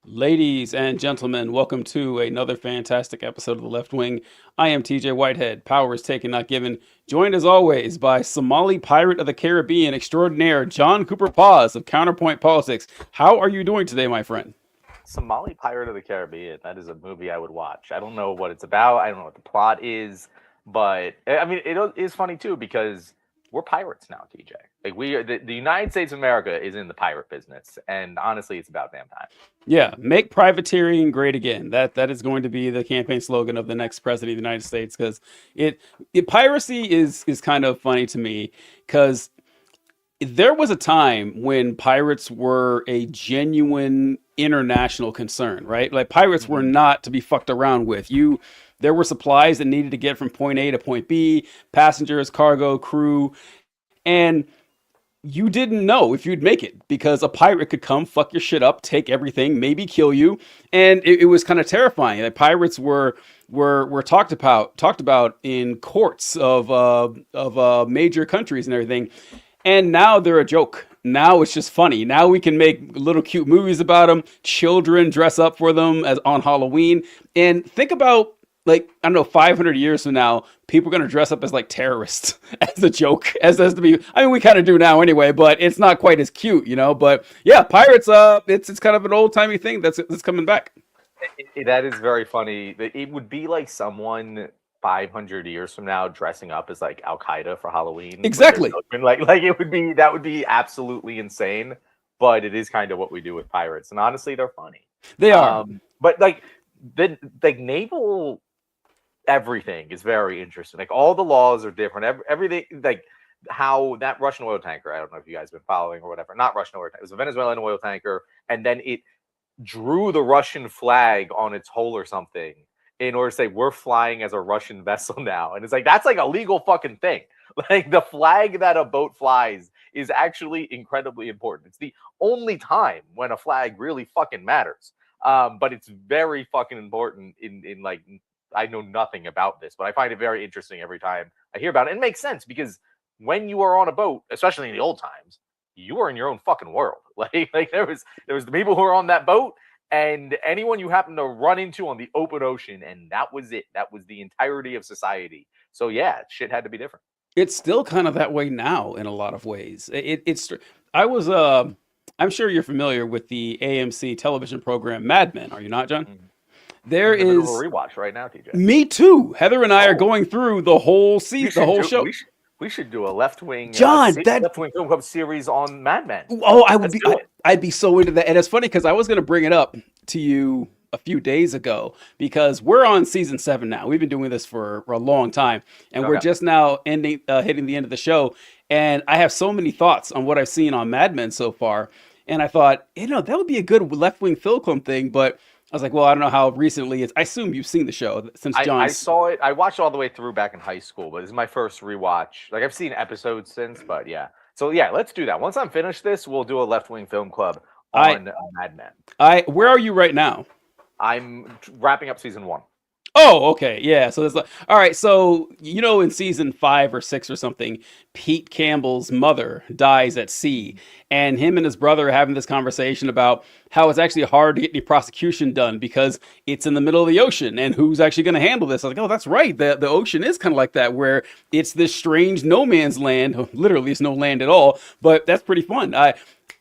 Ladies and gentlemen, welcome to another fantastic episode of The Left Wing. I am TJ Whitehead, powers taken, not given, joined as always by Somali pirate of the Caribbean extraordinaire John Cooper Paz of Counterpoint Politics. How are you doing today, my friend? Somali Pirate of the Caribbean. That is a movie I would watch. I don't know what it's about. I don't know what the plot is, but I mean, it is funny too because we're pirates now, TJ. Like the United States of America is in the pirate business, and honestly, it's about damn time. Yeah, make privateering great again. That is going to be the campaign slogan of the next president of the United States because it, piracy is kind of funny to me because there was a time when pirates were a genuine international concern, right? Like pirates were Hmm. not to be fucked around with. There were supplies that needed to get from point A to point B, passengers, cargo, crew, and you didn't know if you'd make it because a pirate could come fuck your shit up, take everything, maybe kill you, and it was kind of terrifying. Like pirates were talked about in courts of major countries and everything, and now they're a joke. Now it's just funny. Now we can make little cute movies about them. Children dress up for them as on Halloween. And think about like I don't know, 500 years from now, people are gonna dress up as like terrorists as a joke, as to be. I mean, we kind of do now anyway, but it's not quite as cute, you know. But yeah, pirates. It's kind of an old timey thing that's coming back. That is very funny. It would be like someone 500 years from now dressing up as like Al Qaeda for Halloween with their Exactly. children. Like it would be that would be absolutely insane. But it is kind of what we do with pirates, and honestly, they're funny. They are. But like naval everything is very interesting. Like all the laws are different. Everything like how that Russian oil tanker. I don't know if you guys have been following or whatever. Not Russian oil tanker. It was a Venezuelan oil tanker, and then it drew the Russian flag on its hull or something in order to say we're flying as a Russian vessel now. And it's like that's like a legal fucking thing. Like the flag that a boat flies is actually incredibly important. It's the only time when a flag really fucking matters. But it's very fucking important in like I know nothing about this, but I find it very interesting every time I hear about it. It makes sense because when you are on a boat, especially in the old times, you were in your own fucking world. Like there was the people who were on that boat and anyone you happen to run into on the open ocean, and that was it. That was the entirety of society. So yeah, shit had to be different. It's still kind of that way now in a lot of ways. It's I was I'm sure you're familiar with the AMC television program Mad Men, are you not, John? Mhm. There I'm in the middle of is a rewatch right now, TJ. me too. Heather and I are Oh, going through the whole we season, the should whole do show. we should do a left wing John, that left wing film club series on Mad Men. oh, Let's do it. I'd be so into that. And it's funny because I was going to bring it up to you a few days ago because we're on season 7 now. We've been doing this for a long time, and we're Okay. just now hitting the end of the show. And I have so many thoughts on what I've seen on Mad Men so far. And I thought, that would be a good left wing film club thing. But I was like, well, I don't know how recently it's. I assume you've seen the show since I John's. saw it. I watched all the way through back in high school, but this is my first rewatch. Like I've seen episodes since, but yeah. So yeah, let's do that. Once I'm finished this, we'll do a left wing film club I, on Mad Men. where are you right now? I'm wrapping up season one. Oh, okay. Yeah. So there's like, all right. So, in season 5 or 6 or something, Pete Campbell's mother dies at sea. And him and his brother are having this conversation about how it's actually hard to get any prosecution done because it's in the middle of the ocean. And who's actually going to handle this? I was like, oh, that's right. The ocean is kind of like that, where it's this strange no man's land. Literally, it's no land at all. But that's pretty fun. I'm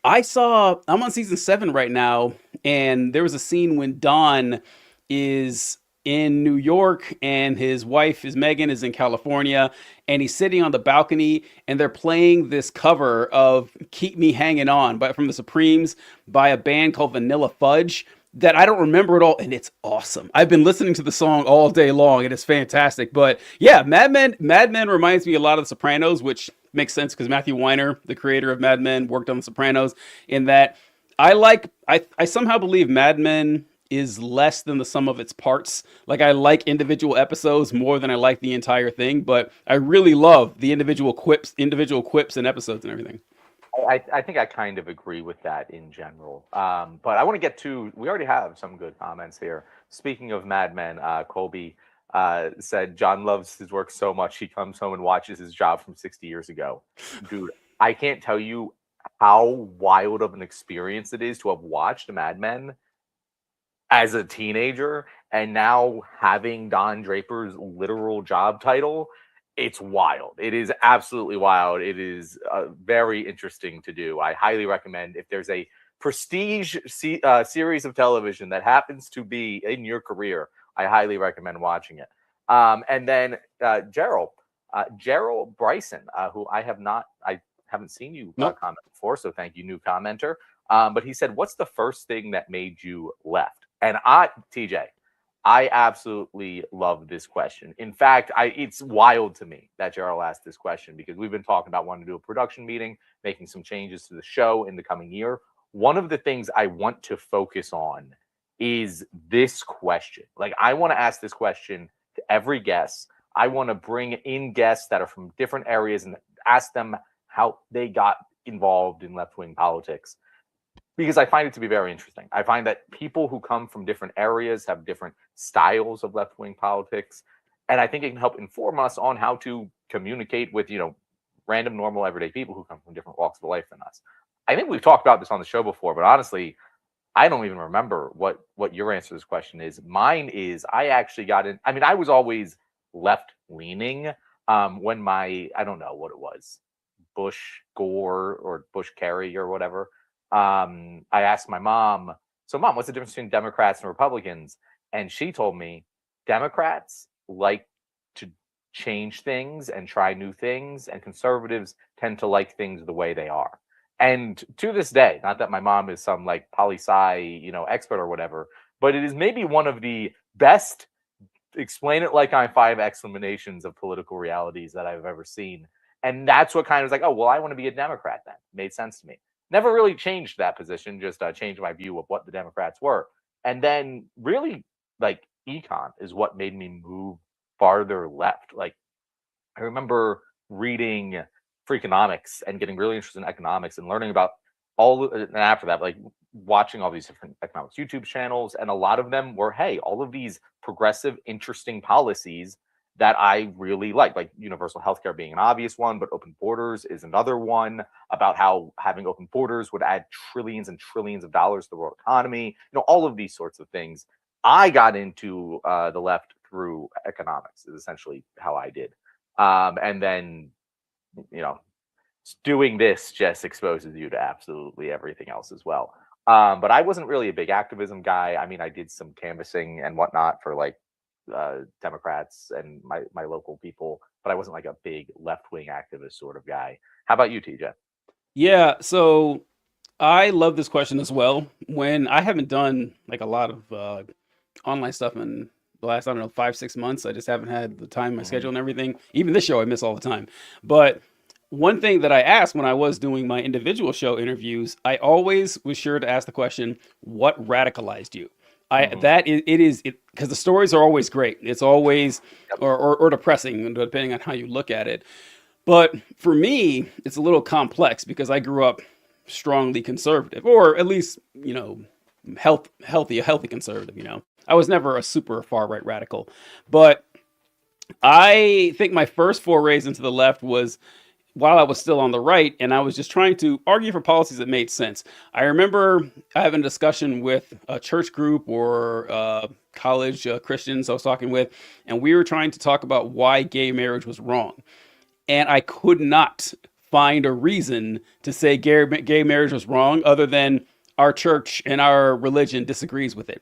on season 7 right now. And there was a scene when Don is in New York and his wife is Megan is in California and he's sitting on the balcony and they're playing this cover of Keep Me Hanging On by from the Supremes by a band called Vanilla Fudge that I don't remember at all, and it's awesome. I've been listening to the song all day long and it's fantastic. But yeah, Mad Men reminds me a lot of The Sopranos, which makes sense because Matthew Weiner, the creator of Mad Men, worked on The Sopranos. In that I somehow believe Mad Men is less than the sum of its parts. Like I like individual episodes more than I like the entire thing, but I really love the individual quips and episodes and everything. I think I kind of agree with that in general. But I want to get to. We already have some good comments here. Speaking of Mad Men, Colby said John loves his work so much he comes home and watches his job from 60 years ago. Dude, I can't tell you how wild of an experience it is to have watched Mad Men as a teenager, and now having Don Draper's literal job title, it's wild. It is absolutely wild. It is very interesting to do. I highly recommend, if there's a prestige series of television that happens to be in your career, I highly recommend watching it. And then Gerald Bryson, who I haven't seen you Nope. comment before, so thank you, new commenter. But he said, "What's the first thing that made you left?" And TJ, I absolutely love this question. In fact, it's wild to me that Gerald asked this question, because we've been talking about wanting to do a production meeting, making some changes to the show in the coming year. One of the things I want to focus on is this question. Like, I want to ask this question to every guest. I want to bring in guests that are from different areas and ask them how they got involved in left-wing politics, because I find it to be very interesting. I find that people who come from different areas have different styles of left-wing politics, and I think it can help inform us on how to communicate with, random, normal, everyday people who come from different walks of life than us. I think we've talked about this on the show before, but honestly, I don't even remember what your answer to this question is. Mine is, I actually got in. I mean, I was always left-leaning when I don't know what it was, Bush Gore or Bush Kerry or whatever. I asked my mom, "So mom, what's the difference between Democrats and Republicans?" And she told me, Democrats like to change things and try new things, and conservatives tend to like things the way they are. And to this day, not that my mom is some like poli-sci, expert or whatever, but it is maybe one of the best explain it like I'm five explanations of political realities that I've ever seen. And that's what kind of was like, oh, well, I want to be a Democrat then. Made sense to me. Never really changed that position, just changed my view of what the Democrats were. And then really, like, econ is what made me move farther left. Like, I remember reading Freakonomics and getting really interested in economics and learning about and after that, like, watching all these different economics YouTube channels. And a lot of them were, hey, all of these progressive, interesting policies that I really like universal healthcare being an obvious one, but open borders is another one, about how having open borders would add trillions and trillions of dollars to the world economy, all of these sorts of things. I got into the left through economics, is essentially how I did. And then, doing this just exposes you to absolutely everything else as well. But I wasn't really a big activism guy. I mean, I did some canvassing and whatnot for like Democrats and my local people, but I wasn't like a big left-wing activist sort of guy. How about you, TJ? Yeah, so I love this question as well. When I haven't done like a lot of online stuff in the last, I don't know, 5, 6 months, I just haven't had the time, my schedule, and everything. Even this show, I miss all the time. But one thing that I asked when I was doing my individual show interviews, I always was sure to ask the question, "What radicalized you?" Because the stories are always great. It's always or depressing, depending on how you look at it. But for me, it's a little complex because I grew up strongly conservative, or at least, a healthy conservative. I was never a super far right radical, but I think my first forays into the left was while I was still on the right, and I was just trying to argue for policies that made sense. I remember having a discussion with a church group or college Christians I was talking with, and we were trying to talk about why gay marriage was wrong. And I could not find a reason to say gay marriage was wrong other than our church and our religion disagrees with it.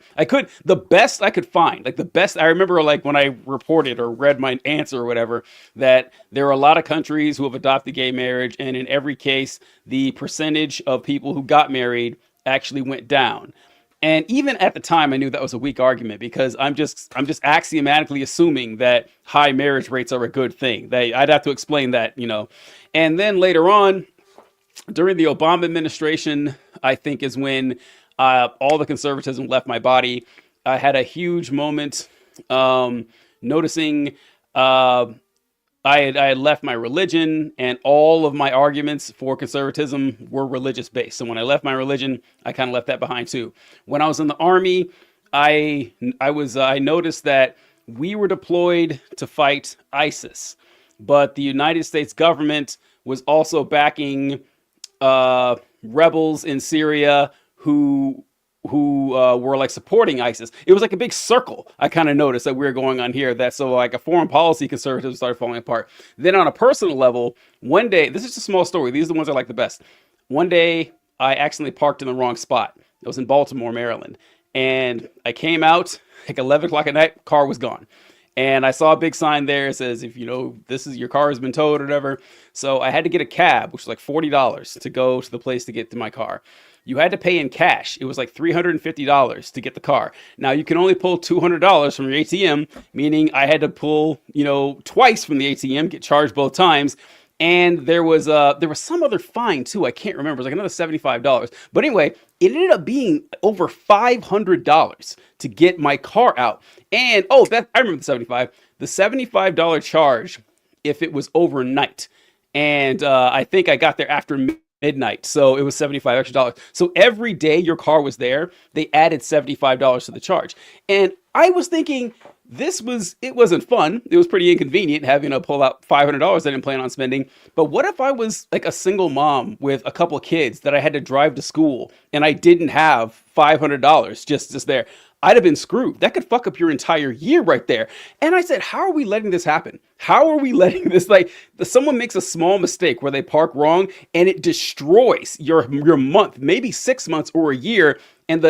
The best I could find, like the best, I remember like when I reported or read my answer or whatever, that there are a lot of countries who have adopted gay marriage, and in every case, the percentage of people who got married actually went down. And even at the time, I knew that was a weak argument because I'm just axiomatically assuming that high marriage rates are a good thing. I'd have to explain that. And then later on, during the Obama administration, I think is when all the conservatism left my body. I had a huge moment noticing I had left my religion, and all of my arguments for conservatism were religious based. So when I left my religion, I kind of left that behind too. When I was in the army, I noticed that we were deployed to fight ISIS, but the United States government was also backing rebels in Syria who were like supporting ISIS. It was like a big circle. I kind of noticed that we were going on here. That so like a foreign policy conservative started falling apart. Then on a personal level, one day, this is just a small story. These are the ones I like the best. One day, I accidentally parked in the wrong spot. It was in Baltimore, Maryland, and I came out like 11 o'clock at night. Car was gone. And I saw a big sign there that says, if you know, this is your car has been towed or whatever. So I had to get a cab, which was like $40 to go to the place to get to my car. You had to pay in cash. It was like $350 to get the car. Now you can only pull $200 from your ATM, meaning I had to pull, twice from the ATM, get charged both times. And there was some other fine too. I can't remember. It was like another $75. But anyway, it ended up being over $500 to get my car out. And I remember the 75. The $75 charge if it was overnight. And I think I got there after midnight, so it was $75 extra. So every day your car was there, they added $75 to the charge. And I was thinking, it wasn't fun. It was pretty inconvenient having to pull out $500 I didn't plan on spending. But what if I was like a single mom with a couple of kids that I had to drive to school and I didn't have $500 just there? I'd have been screwed. That could fuck up your entire year right there. And I said, how are we letting this happen? How are we letting this, someone makes a small mistake where they park wrong and it destroys your month, maybe 6 months or a year. And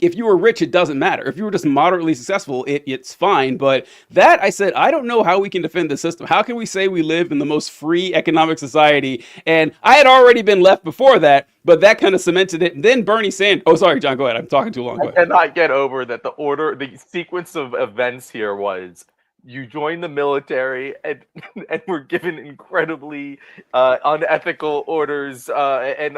if you were rich, it doesn't matter. If you were just moderately successful, it's fine. But that, I said, I don't know how we can defend the system. How can we say we live in the most free economic society? And I had already been left before that, but that kind of cemented it. And then Bernie Sanders. Oh, sorry, John, go ahead. I'm talking too long. Go ahead. I cannot get over that the sequence of events here was you join the military and were given incredibly unethical orders and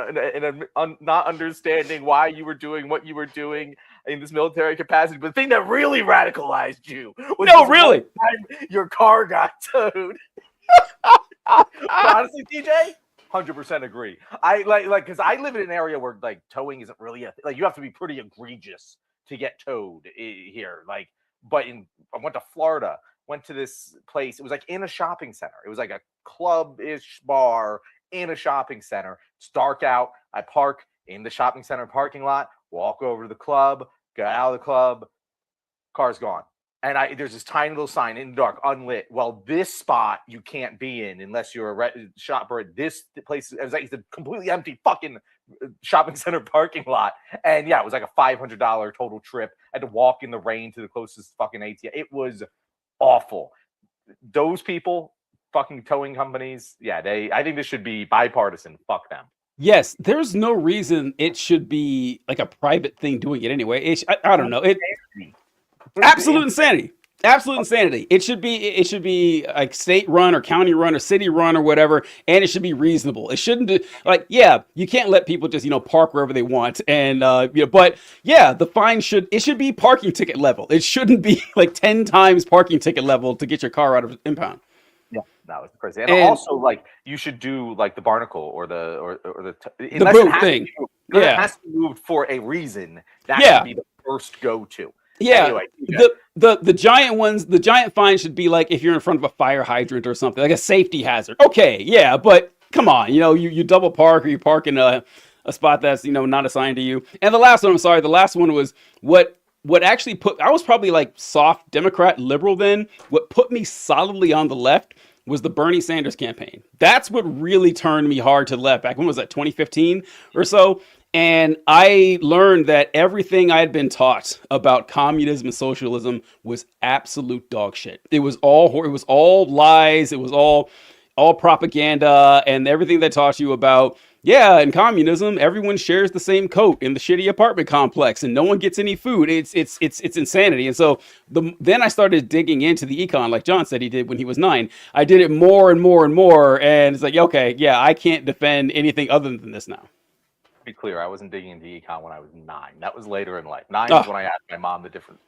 not understanding why you were doing what you were doing in this military capacity. But the thing that really radicalized you was really time your car got towed. Honestly, TJ, 100% agree. I like because I live in an area where like towing isn't really you have to be pretty egregious to get towed here. But I went to Florida. Went to this place. It was like in a shopping center. It was like a club-ish bar in a shopping center. It's dark out. I park in the shopping center parking lot, walk over to the club, get out of the club, car's gone. And there's this tiny little sign in the dark, unlit. Well, this spot you can't be in unless you're a shopper at this place. It's a completely empty fucking shopping center parking lot. And yeah, it was like a $500 total trip. I had to walk in the rain to the closest fucking ATM. It was awful. Those people, fucking towing companies, yeah, I think this should be bipartisan. Fuck them. Yes, there's no reason it should be like a private thing doing it anyway. I don't know. Absolute insanity. Absolute insanity. It should be like state run or county run or city run or whatever, and it should be reasonable. It shouldn't do you can't let people just park wherever they want, and but yeah, the fine should be parking ticket level. It shouldn't be like 10 times parking ticket level to get your car out of impound. Yeah, that was crazy. And also, you should do like the barnacle or the boot thing. It has to be moved for a reason. That should be the first go-to. Yeah, anyway, the giant ones, the giant fine should be like if you're in front of a fire hydrant or something, like a safety hazard. Okay, yeah, but come on, you double park or you park in a spot that's not assigned to you. And the last one was what actually I was probably like soft Democrat liberal then. What put me solidly on the left was the Bernie Sanders campaign. That's what really turned me hard to the left. Back when was that, 2015 or so? And I learned that everything I had been taught about communism and socialism was absolute dog shit. It was all lies. It was all propaganda, and everything they taught you about. Yeah, in communism, everyone shares the same coat in the shitty apartment complex, and no one gets any food. It's insanity. And so then I started digging into the econ, like John said he did when he was 9. I did it more and more and more, and it's like, okay, yeah, I can't defend anything other than this now. Be clear, I wasn't digging into econ when I was 9. That was later in life. 9 is when I asked my mom the difference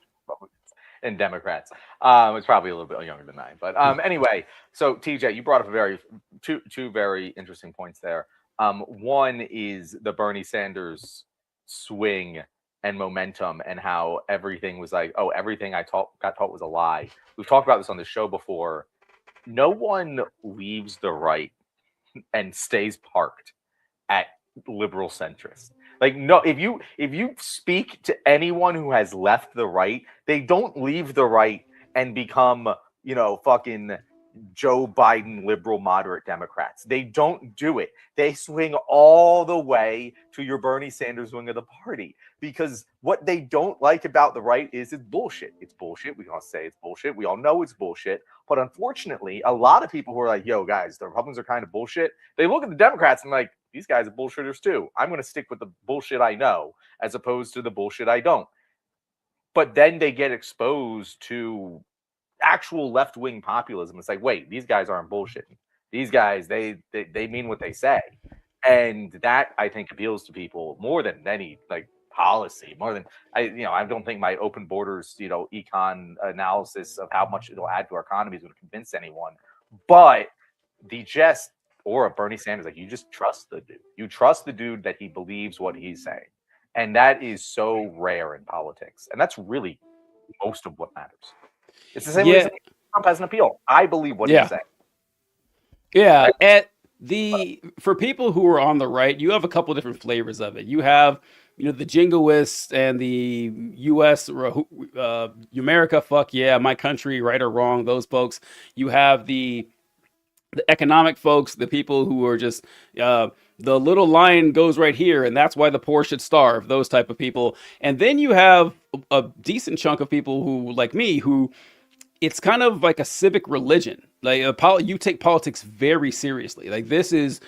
and Democrats. It's probably a little bit younger than 9, but anyway. So TJ, you brought up two very interesting points there. One is the Bernie Sanders swing and momentum, and how everything was like, everything I got taught was a lie. We've talked about this on the show before. No one leaves the right and stays parked at liberal centrist. Like, no, if you speak to anyone who has left the right, they don't leave the right and become, fucking Joe Biden liberal moderate Democrats. They don't do it. They swing all the way to your Bernie Sanders wing of the party, because what they don't like about the right is it's bullshit. It's bullshit. We all say it's bullshit. We all know it's bullshit. But unfortunately, a lot of people who are like, yo, guys, the Republicans are kind of bullshit, they look at the Democrats and like, these guys are bullshitters too. I'm going to stick with the bullshit I know as opposed to the bullshit I don't. But then they get exposed to actual left-wing populism. It's like, wait, these guys aren't bullshitting. These guys, they mean what they say. And that, I think, appeals to people more than any like policy, more than I don't think my open borders, econ analysis of how much it'll add to our economy is going to convince anyone. But the just or a Bernie Sanders, like, you just trust the dude. You trust the dude that he believes what he's saying. And that is so rare in politics. And that's really most of what matters. It's the same reason Trump has an appeal. I believe what he's saying. Yeah. For people who are on the right, you have a couple different flavors of it. You have, the jingoists and the U.S. America, fuck yeah, my country, right or wrong, those folks. You have the economic folks, the people who are just the little line goes right here, and that's why the poor should starve. Those type of people, and then you have a decent chunk of people who, like me, who it's kind of like a civic religion. Like you take politics very seriously. Like this is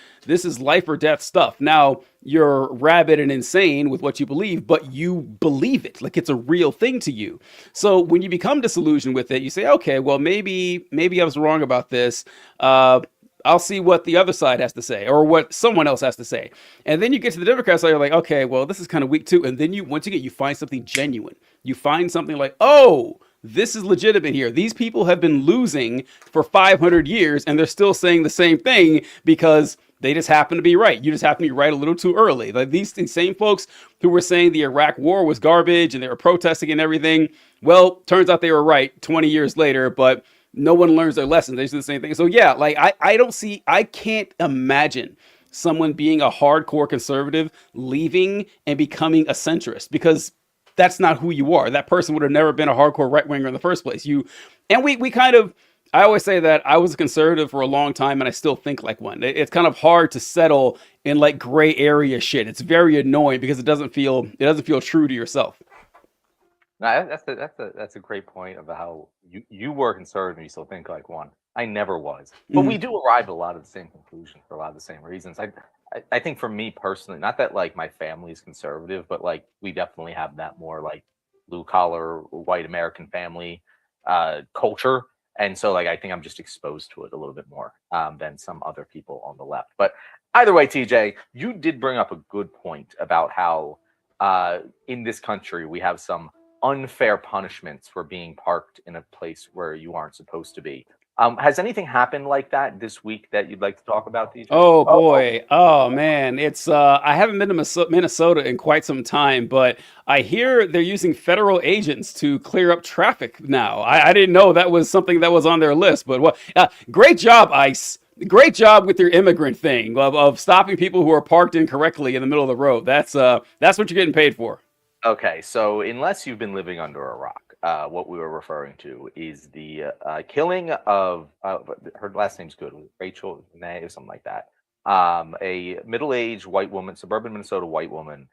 life or death stuff. Now you're rabid and insane with what you believe, but you believe it. Like it's a real thing to you. So when you become disillusioned with it, you say, okay, well maybe I was wrong about this. I'll see what the other side has to say or what someone else has to say. And then you get to the Democrat side, you're like, okay, well, this is kind of weak too. And then once again, you find something genuine. You find something like, oh, this is legitimate here. These people have been losing for 500 years and they're still saying the same thing because they just happen to be right. You just happen to be right a little too early. Like these same folks who were saying the Iraq war was garbage and they were protesting and everything. Well, turns out they were right 20 years later, but no one learns their lessons. They do the same thing. So yeah, like I can't imagine someone being a hardcore conservative leaving and becoming a centrist, because that's not who you are. That person would have never been a hardcore right winger in the first place. I always say that I was a conservative for a long time and I still think like one. It's kind of hard to settle in like gray area shit. It's very annoying because it doesn't feel true to yourself. No, that's a great point about how you were conservative and you still think like one. I never was, but we do arrive at a lot of the same conclusions for a lot of the same reasons. I think for me personally, not that like my family is conservative, but like we definitely have that more like blue collar white American family culture, and so like I think I'm just exposed to it a little bit more than some other people on the left. But either way, TJ, you did bring up a good point about how in this country we have some unfair punishments for being parked in a place where you aren't supposed to be. Has anything happened like that this week that you'd like to talk about, DJ? Oh boy. Oh man. It's I haven't been to Minnesota in quite some time, but I hear they're using federal agents to clear up traffic now. I didn't know that was something that was on their list, but what great job, ICE. Great job with your immigrant thing of stopping people who are parked incorrectly in the middle of the road. That's what you're getting paid for. Okay, so unless you've been living under a rock, what we were referring to is the killing of her last name's good, Rachel Nay or something like that. A middle-aged white woman, suburban Minnesota white woman,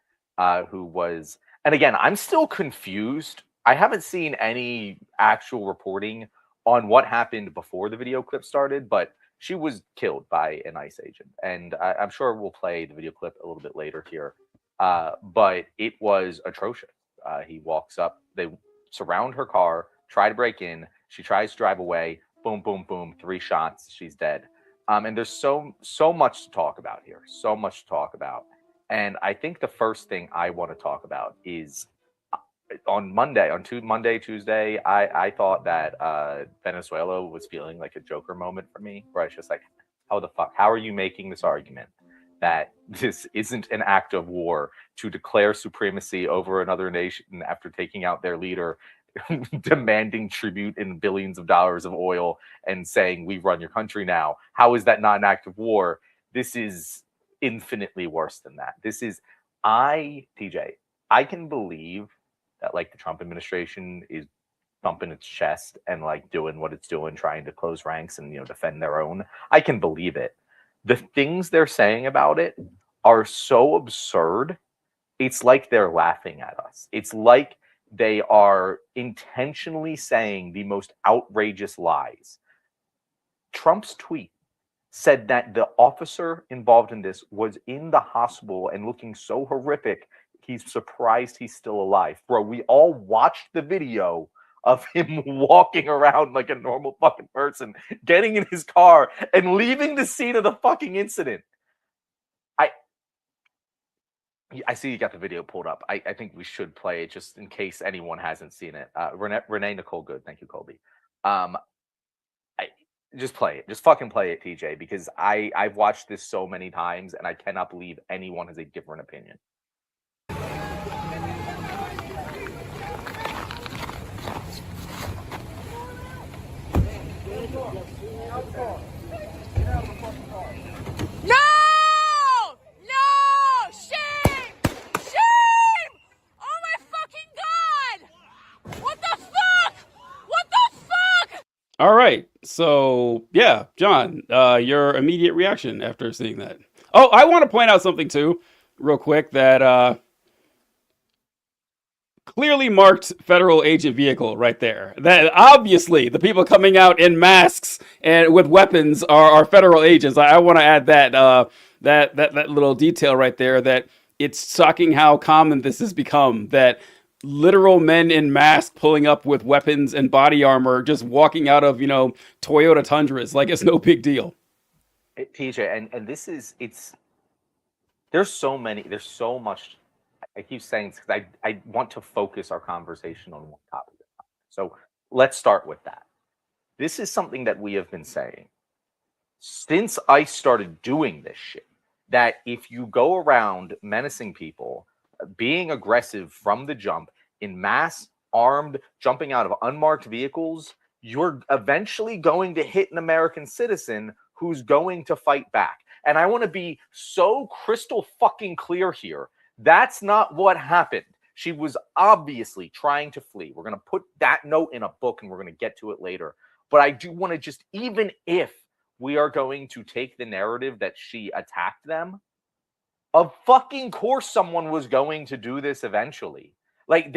who was, and again, I'm still confused. I haven't seen any actual reporting on what happened before the video clip started, but she was killed by an ICE agent, and I'm sure we'll play the video clip a little bit later here. But it was atrocious. He walks up, they surround her car, try to break in. She tries to drive away. Boom, boom, boom. 3 shots. She's dead. And there's so much to talk about here. So much to talk about. And I think the first thing I want to talk about is on Monday, Tuesday, I thought that Venezuela was feeling like a Joker moment for me, where I was just like, how the fuck? How are you making this argument that this isn't an act of war to declare supremacy over another nation after taking out their leader, demanding tribute in billions of dollars of oil and saying, we run your country now? How is that not an act of war? This is infinitely worse than that. This is TJ, I can believe that like the Trump administration is thumping its chest and like doing what it's doing, trying to close ranks and defend their own. I can believe it. The things they're saying about it are so absurd. It's like they're laughing at us. It's like they are intentionally saying the most outrageous lies. Trump's tweet said that the officer involved in this was in the hospital and looking so horrific, he's surprised he's still alive. Bro, we all watched the video of him walking around like a normal fucking person, getting in his car and leaving the scene of the fucking incident. I see you got the video pulled up. I think we should play it just in case anyone hasn't seen it. Renee Nicole Good. Thank you, Colby. I just play it. Just fucking play it, TJ, because I've watched this so many times and I cannot believe anyone has a different opinion. No! No! Shame! Shame! Oh my fucking god! What the fuck? What the fuck? All right. So, yeah, John, your immediate reaction after seeing that. Oh, I want to point out something too, real quick, that clearly marked federal agent vehicle right there. That obviously the people coming out in masks and with weapons are federal agents. I want to add that little detail right there. That it's shocking how common this has become. That literal men in masks pulling up with weapons and body armor, just walking out of Toyota Tundras like it's no big deal. TJ, and this is there's so much. I keep saying this because I want to focus our conversation on one topic. So let's start with that. This is something that we have been saying since I started doing this shit, that if you go around menacing people, being aggressive from the jump, in mass, armed, jumping out of unmarked vehicles, you're eventually going to hit an American citizen who's going to fight back. And I want to be so crystal fucking clear here. That's not what happened. She was obviously trying to flee. We're going to put that note in a book and we're going to get to it later. But I do want to just, even if we are going to take the narrative that she attacked them, of fucking course someone was going to do this eventually. Like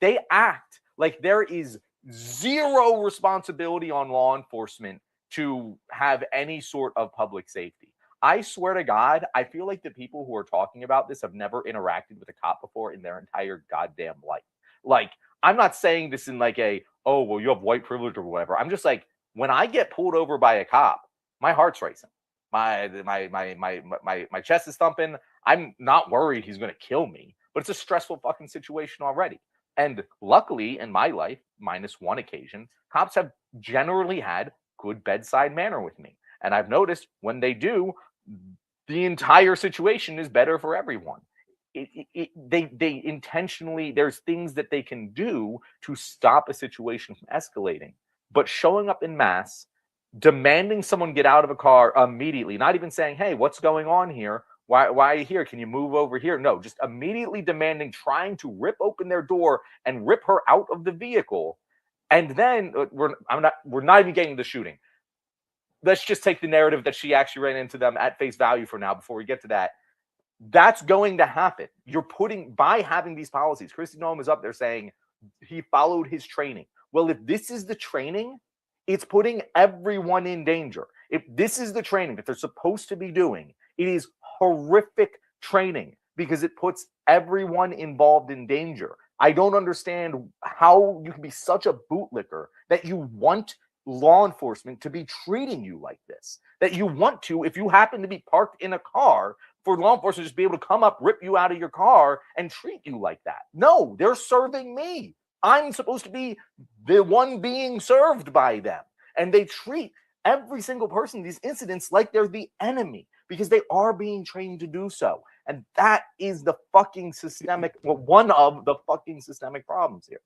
they act like there is zero responsibility on law enforcement to have any sort of public safety. I swear to God, I feel like the people who are talking about this have never interacted with a cop before in their entire goddamn life. Like, I'm not saying this in like oh, well, you have white privilege or whatever. I'm just like, when I get pulled over by a cop, my heart's racing. My chest is thumping. I'm not worried he's going to kill me, but it's a stressful fucking situation already. And luckily, in my life, minus one occasion, cops have generally had good bedside manner with me. And I've noticed when they do, the entire situation is better for everyone. They intentionally, there's things that they can do to stop a situation from escalating. But showing up in mass, demanding someone get out of a car immediately, not even saying, hey, what's going on here? Why are you here? Can you move over here? No, just immediately demanding, trying to rip open their door and rip her out of the vehicle. And then we're not even getting the shooting. Let's just take the narrative that she actually ran into them at face value for now before we get to that. That's going to happen. You're putting, by having these policies, Kristi Noem is up there saying he followed his training. Well, if this is the training, it's putting everyone in danger. If this is the training that they're supposed to be doing, it is horrific training because it puts everyone involved in danger. I don't understand how you can be such a bootlicker that you want law enforcement to be treating you like this, that you want to, if you happen to be parked in a car, for law enforcement to just be able to come up, rip you out of your car and treat you like that. No, they're serving me. I'm supposed to be the one being served by them. And they treat every single person in these incidents like they're the enemy because they are being trained to do so. And that is the fucking systemic, well, one of the fucking systemic problems here.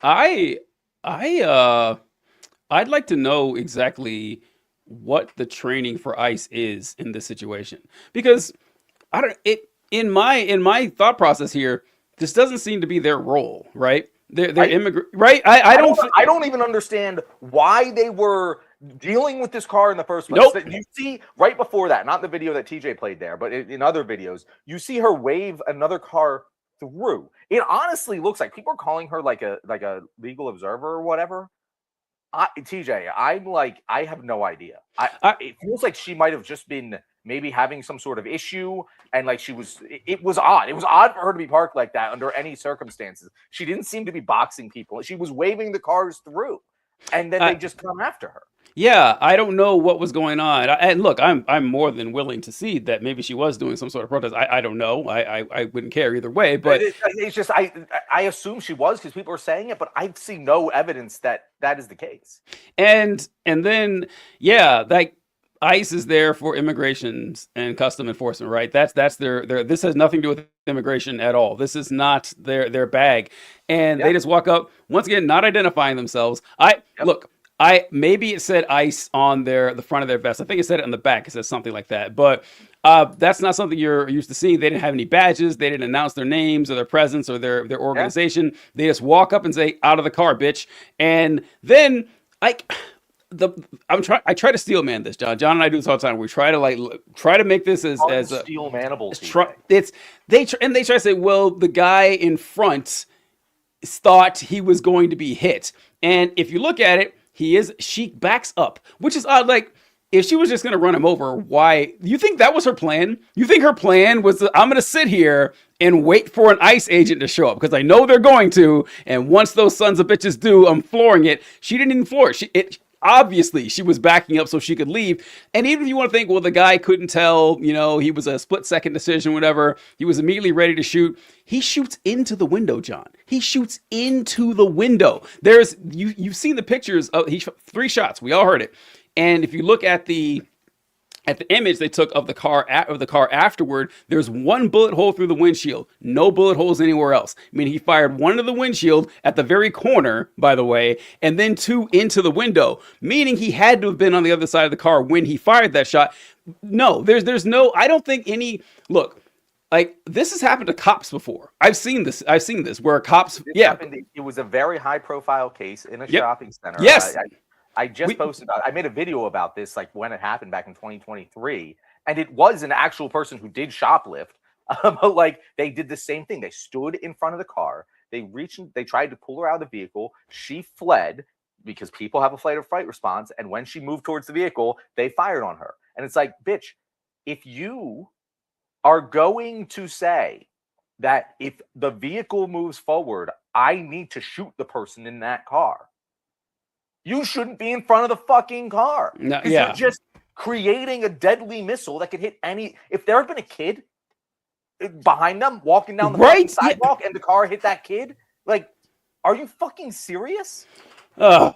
I'd like to know exactly what the training for ICE is in this situation, because in my thought process here, this doesn't seem to be their role, right? They're I, immigrant, right? I don't even understand why they were dealing with this car in the first place. Nope. You see right before that, not the video that TJ played there, but in other videos, you see her wave another car through. It honestly looks like people are calling her like a legal observer or whatever. TJ, I'm like, I have no idea. It feels like she might have just been maybe having some sort of issue, and like it was odd. It was odd for her to be parked like that under any circumstances. She didn't seem to be boxing people. She was waving the cars through, and then they just come after her. Yeah, I don't know what was going on. And look, I'm more than willing to see that maybe she was doing some sort of protest. I don't know. I wouldn't care either way. But it's just I assume she was because people are saying it, but I see no evidence that is the case. and then yeah, like ICE is there for immigration and custom enforcement, right? That's their this has nothing to do with immigration at all. This is not their bag. And they just walk up, once again, not identifying themselves. Look, maybe it said ICE on the front of their vest. I think it said it on the back. It says something like that. But that's not something you're used to seeing. They didn't have any badges. They didn't announce their names or their presence or their organization. They just walk up and say, "Out of the car, bitch." And then I try to steel man this, John. John and I do this all the time. We try to make this as steel manable. They try to say, well, the guy in front thought he was going to be hit, and if you look at it, she backs up, which is odd. Like, if she was just going to run him over, why? You think that was her plan? You think her plan was, I'm going to sit here and wait for an ICE agent to show up because I know they're going to, and once those sons of bitches do, I'm flooring it. She didn't even floor it. Obviously, she was backing up so she could leave. And even if you want to think, well, the guy couldn't tell, he was a split-second decision, whatever. He was immediately ready to shoot. He shoots into the window, John. He shoots into the window. You've seen the pictures of 3 shots. We all heard it. And if you look at the image they took of the car afterward, there's 1 bullet hole through the windshield, no bullet holes anywhere else. I mean, he fired 1 into the windshield at the very corner, by the way, and then 2 into the window, meaning he had to have been on the other side of the car when he fired that shot. No, there's no, I don't think look, like, this has happened to cops before. I've seen this where cops, It was a very high profile case in a shopping center. Yes. I just posted I made a video about this, like, when it happened back in 2023, and it was an actual person who did shoplift. Like, they did the same thing. They stood in front of the car. They tried to pull her out of the vehicle. She fled because people have a fight or flight response. And when she moved towards the vehicle, they fired on her. And it's like, bitch, if you are going to say that if the vehicle moves forward, I need to shoot the person in that car, you shouldn't be in front of the fucking car. No, you're just creating a deadly missile that could hit any. If there had been a kid behind them walking down the fucking sidewalk and the car hit that kid, like, are you fucking serious? Oh,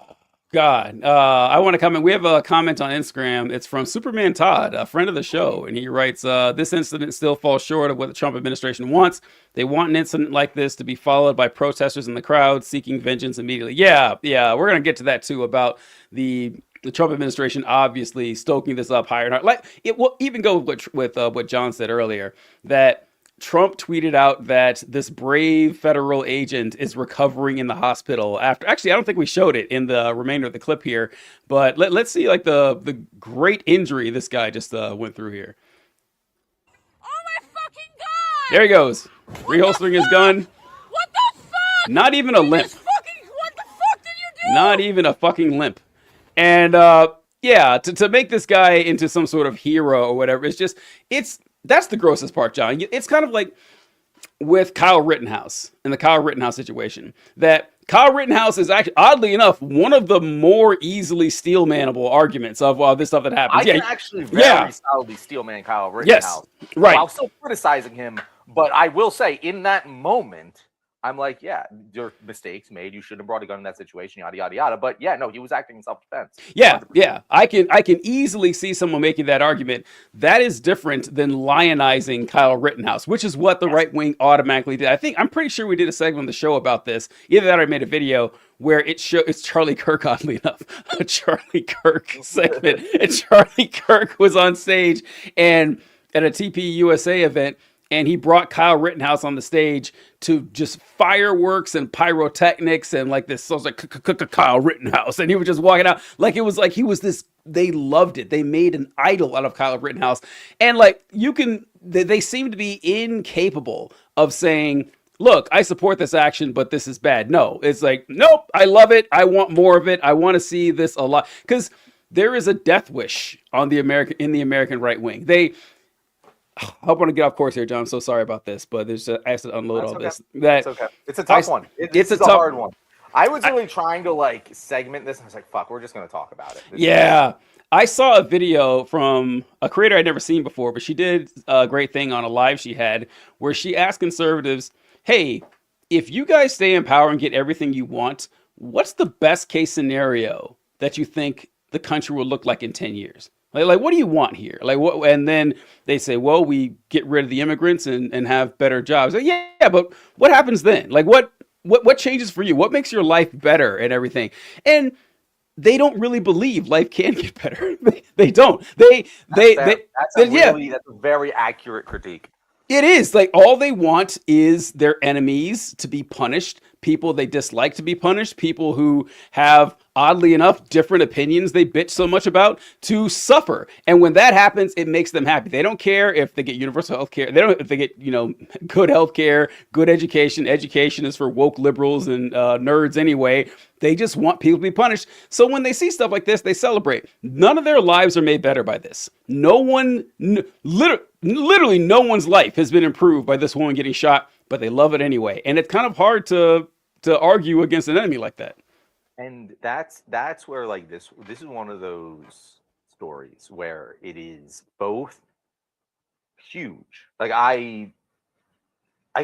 God. I want to comment. We have a comment on Instagram. It's from Superman Todd, a friend of the show. And he writes, this incident still falls short of what the Trump administration wants. They want an incident like this to be followed by protesters in the crowd seeking vengeance immediately. Yeah. We're going to get to that, too, about the Trump administration obviously stoking this up higher and higher. Like, it will even go with what John said earlier, that Trump tweeted out that this brave federal agent is recovering in the hospital after. Actually, I don't think we showed it in the remainder of the clip here, but let's see, like, the great injury this guy just went through here. Oh my fucking God! There he goes, reholstering his gun. What the fuck? Not even a limp. What the fuck did you do? Not even a fucking limp. And to make this guy into some sort of hero or whatever, that's the grossest part, John. It's kind of like with Kyle Rittenhouse and the Kyle Rittenhouse situation, that Kyle Rittenhouse is actually, oddly enough, one of the more easily steel-manable arguments of this stuff that happens. I can actually very solidly steel-man Kyle Rittenhouse. Yes, right. While still criticizing him, but I will say, in that moment, I'm like, yeah, your mistakes made. You shouldn't have brought a gun in that situation, yada, yada, yada. But yeah, no, he was acting in self-defense. Yeah. I can easily see someone making that argument. That is different than lionizing Kyle Rittenhouse, which is what the right wing automatically did. I'm pretty sure we did a segment on the show about this. Either that or I made a video where it's Charlie Kirk, oddly enough, a Charlie Kirk segment. And Charlie Kirk was on stage and at a TP USA event, and he brought Kyle Rittenhouse on the stage to just fireworks and pyrotechnics and like this. So I was like, Kyle Rittenhouse, and he was just walking out like it was like he was this. They loved it. They made an idol out of Kyle Rittenhouse, and like they seem to be incapable of saying, look, I support this action, but this is bad. No, it's like, nope, I love it. I want more of it. I want to see this a lot, because there is a death wish on the American right wing. I want to get off course here, John. I'm so sorry about this, but I have to unload all this. That's okay. It's a tough one. It's a hard one. I was really trying to like segment this, and I was like, "Fuck, we're just going to talk about it." Yeah, I saw a video from a creator I'd never seen before, but she did a great thing on a live she had where she asked conservatives, "Hey, if you guys stay in power and get everything you want, what's the best case scenario that you think the country will look like in 10 years?" Like, what do you want here? Like, what? And then they say, well, we get rid of the immigrants and have better jobs. Like, yeah, but what happens then? Like, what changes for you? What makes your life better and everything? And they don't really believe life can get better. They don't. That's a very accurate critique. It is like all they want is their enemies to be punished, people they dislike to be punished, people who have, oddly enough, different opinions they bitch so much about to suffer. And when that happens, it makes them happy. They don't care if they get universal health care. They don't if they get, good health care, good education. Education is for woke liberals and nerds anyway. They just want people to be punished. So when they see stuff like this, they celebrate. None of their lives are made better by this. No one, literally no one's life has been improved by this woman getting shot, but they love it anyway. And it's kind of hard to argue against an enemy like that. And that's where like this is one of those stories where it is both huge. Like I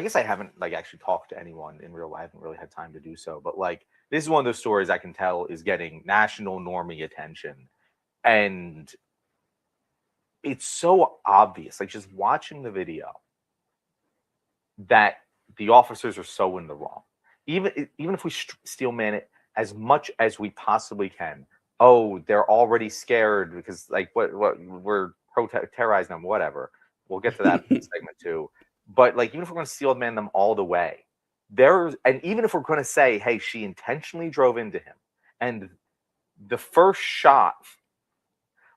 guess I haven't like actually talked to anyone in real life. I haven't really had time to do so, but like this is one of those stories I can tell is getting national normie attention. And it's so obvious, like just watching the video, that the officers are so in the wrong. Even if we steel man it as much as we possibly can. Oh, they're already scared because like what we're terrorizing them, whatever. We'll get to that segment too. But like even if we're going to steel man them all the way, and even if we're going to say, hey, she intentionally drove into him, and the first shot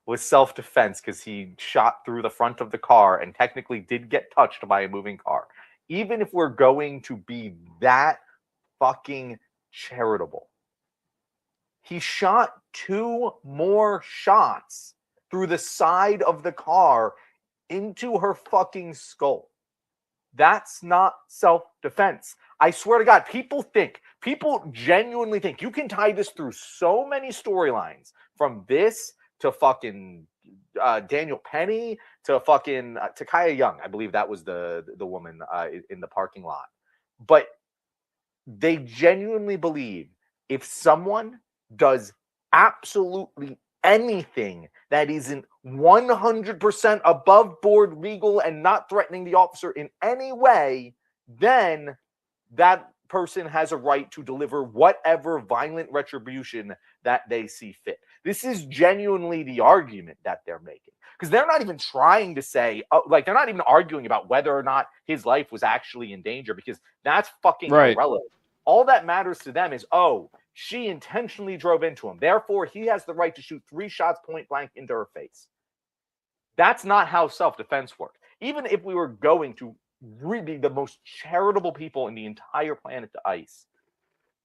was self-defense because he shot through the front of the car and technically did get touched by a moving car. Even if we're going to be that fucking charitable, he shot 2 more shots through the side of the car into her fucking skull. That's not self-defense. I swear to God, people genuinely think you can tie this through so many storylines, from this to fucking Daniel Penny to fucking Takaya Young. I believe that was the woman in the parking lot. But they genuinely believe if someone does absolutely anything that isn't 100% above board legal and not threatening the officer in any way, then that person has a right to deliver whatever violent retribution that they see fit. This is genuinely the argument that they're making, because they're not even trying to say, like, they're not even arguing about whether or not his life was actually in danger, because that's fucking irrelevant. All that matters to them is, she intentionally drove into him. Therefore, he has the right to shoot 3 shots point blank into her face. That's not how self-defense works. Even if we were going to really the most charitable people in the entire planet to ice,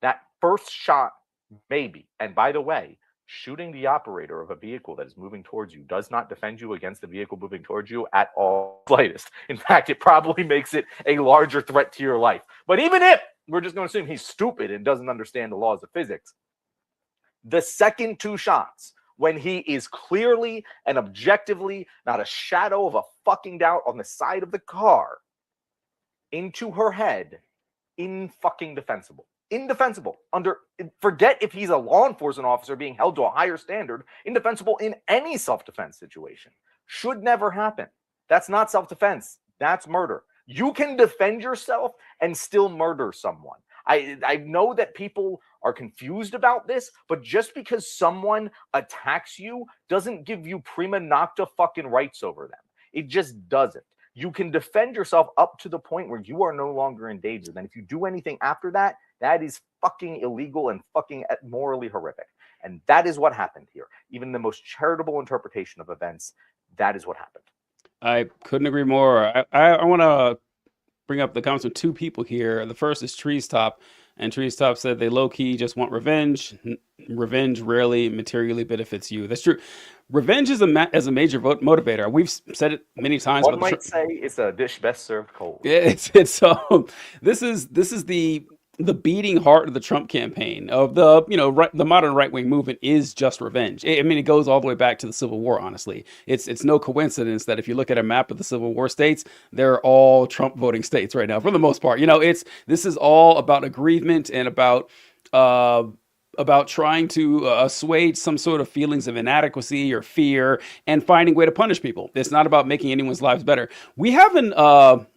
that first shot, maybe. And by the way, shooting the operator of a vehicle that is moving towards you does not defend you against the vehicle moving towards you at all slightest. In fact, it probably makes it a larger threat to your life. But even if we're just going to assume he's stupid and doesn't understand the laws of physics, the second 2 shots, when he is clearly and objectively, not a shadow of a fucking doubt, on the side of the car, into her head, indefensible. Forget if he's a law enforcement officer being held to a higher standard, indefensible in any self-defense situation. Should never happen. That's not self-defense. That's murder. You can defend yourself and still murder someone. I know that people are confused about this, but just because someone attacks you doesn't give you prima nocta fucking rights over them. It just doesn't. you can defend yourself up to the point where you are no longer in danger. Then if you do anything after that, that is fucking illegal and fucking morally horrific. And that is what happened here. Even the most charitable interpretation of events, that is what happened. I couldn't agree more. I want to bring up the comments from two people here. The first is Trees Top, and Trees Top said they low key just want revenge. Revenge rarely materially benefits you. That's true. Revenge is a major motivator. We've said it many times. One might say it's a dish best served cold. Yeah, this is the beating heart of the Trump campaign, of the the modern right wing movement, is just revenge. I mean, it goes all the way back to the Civil War. Honestly, it's no coincidence that if you look at a map of the Civil War states, they're all Trump voting states right now for the most part. This is all about aggrievement and about trying to assuage some sort of feelings of inadequacy or fear and finding a way to punish people. It's not about making anyone's lives better. We have an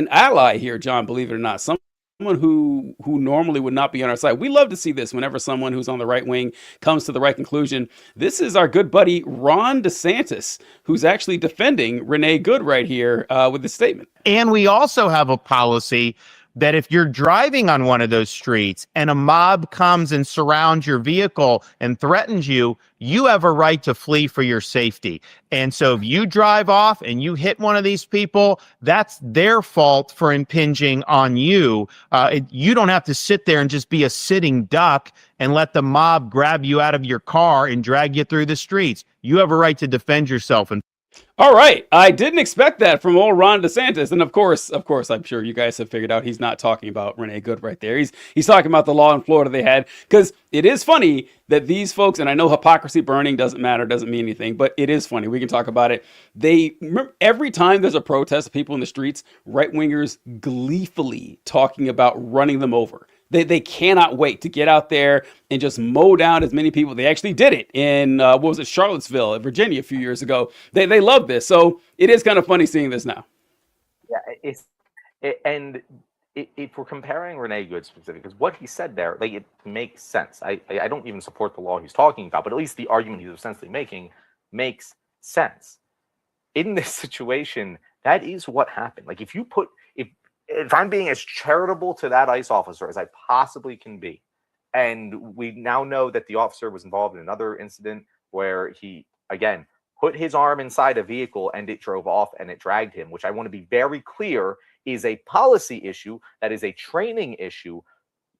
ally here, John, believe it or not. Someone who normally would not be on our side. We love to see this whenever someone who's on the right wing comes to the right conclusion. This is our good buddy Ron DeSantis, who's actually defending Renee Good right here with this statement. And we also have a policy that if you're driving on one of those streets and a mob comes and surrounds your vehicle and threatens you, you have a right to flee for your safety. And so if you drive off and you hit one of these people, that's their fault for impinging on you. You don't have to sit there and just be a sitting duck and let the mob grab you out of your car and drag you through the streets. You have a right to defend yourself. And all right. I didn't expect that from old Ron DeSantis. And of course, I'm sure you guys have figured out he's not talking about Renee Good right there. He's talking about the law in Florida they had, because it is funny that these folks, and I know hypocrisy burning doesn't matter, doesn't mean anything, but it is funny. We can talk about it. Remember, every time there's a protest of people in the streets, right-wingers gleefully talking about running them over. They cannot wait to get out there and just mow down as many people. They actually did it in, Charlottesville, Virginia a few years ago. They love this. So it is kind of funny seeing this now. Yeah, if we're comparing Renee Good specifically, because what he said there, it makes sense. I don't even support the law he's talking about, but at least the argument he's essentially making makes sense. In this situation, that is what happened. If I'm being as charitable to that ICE officer as I possibly can be, and we now know that the officer was involved in another incident where he, again, put his arm inside a vehicle and it drove off and it dragged him, which I want to be very clear is a policy issue, that is a training issue.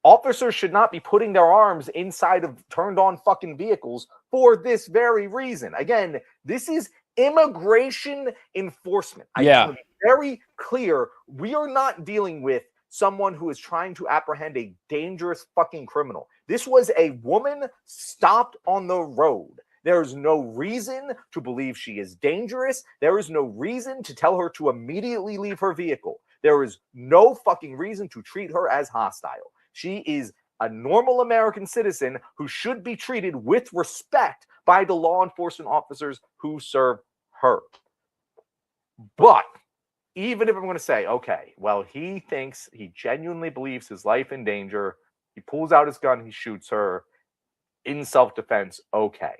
Officers should not be putting their arms inside of turned on fucking vehicles for this very reason. Again, this is immigration enforcement. I just want to be very clear. We are not dealing with someone who is trying to apprehend a dangerous fucking criminal. This was a woman stopped on the road. There is no reason to believe she is dangerous. There is no reason to tell her to immediately leave her vehicle. There is no fucking reason to treat her as hostile. She is a normal American citizen who should be treated with respect by the law enforcement officers who serve her. But even if I'm going to say, okay, well, he genuinely believes his life in danger, he pulls out his gun, he shoots her in self-defense, okay.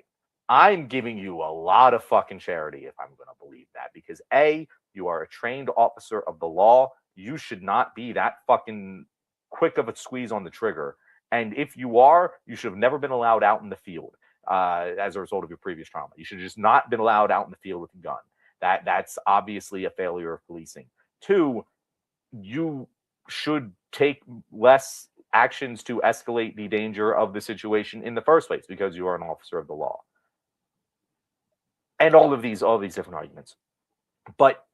I'm giving you a lot of fucking charity if I'm going to believe that, because A, you are a trained officer of the law. You should not be that fucking quick of a squeeze on the trigger. And if you are, you should have never been allowed out in the field as a result of your previous trauma. You should have just not been allowed out in the field with a gun. That's obviously a failure of policing. 2, you should take less actions to escalate the danger of the situation in the first place because you are an officer of the law. And all these different arguments. But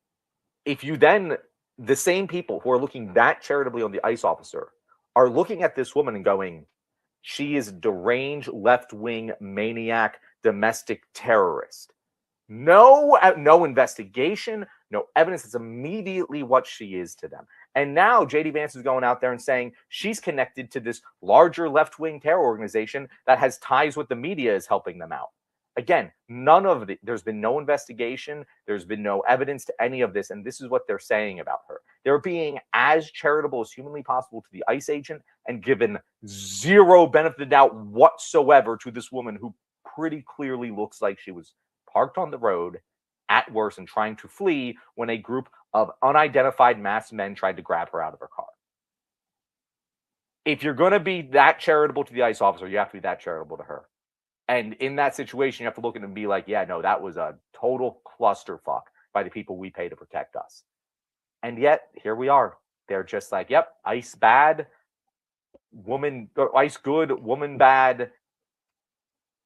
if you then, the same people who are looking that charitably on the ICE officer are looking at this woman and going, she is deranged, left-wing maniac, domestic terrorist. No investigation, no evidence. It's immediately what she is to them. And now J.D. Vance is going out there and saying she's connected to this larger left-wing terror organization that has ties with the media is helping them out. Again, there's been no investigation. There's been no evidence to any of this. And this is what they're saying about her. They're being as charitable as humanly possible to the ICE agent and given zero benefit of the doubt whatsoever to this woman who pretty clearly looks like she was parked on the road at worst and trying to flee when a group of unidentified masked men tried to grab her out of her car. If you're going to be that charitable to the ICE officer, you have to be that charitable to her. And in that situation, you have to look at it and be like, yeah, no, that was a total clusterfuck by the people we pay to protect us. And yet, here we are. They're just like, yep, ICE bad, ICE good, woman bad,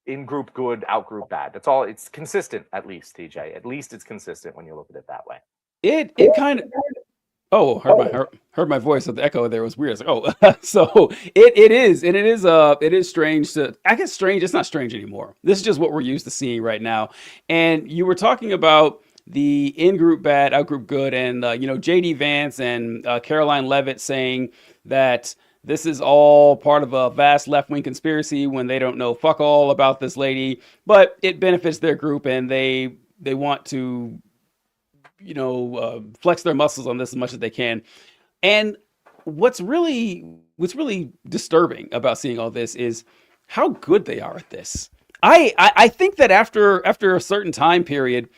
in-group good, out-group bad. That's all. It's consistent, at least, TJ. At least it's consistent when you look at it that way. It kind of. Oh, heard my voice. So the echo there was weird. It's like, oh, so it is strange to. I guess strange. It's not strange anymore. This is just what we're used to seeing right now. And you were talking about the in-group bad, out-group good, and JD Vance and Caroline Leavitt saying that this is all part of a vast left-wing conspiracy when they don't know fuck all about this lady, but it benefits their group and they want to flex their muscles on this as much as they can. And what's really disturbing about seeing all this is how good they are at this. I think that after a certain time period,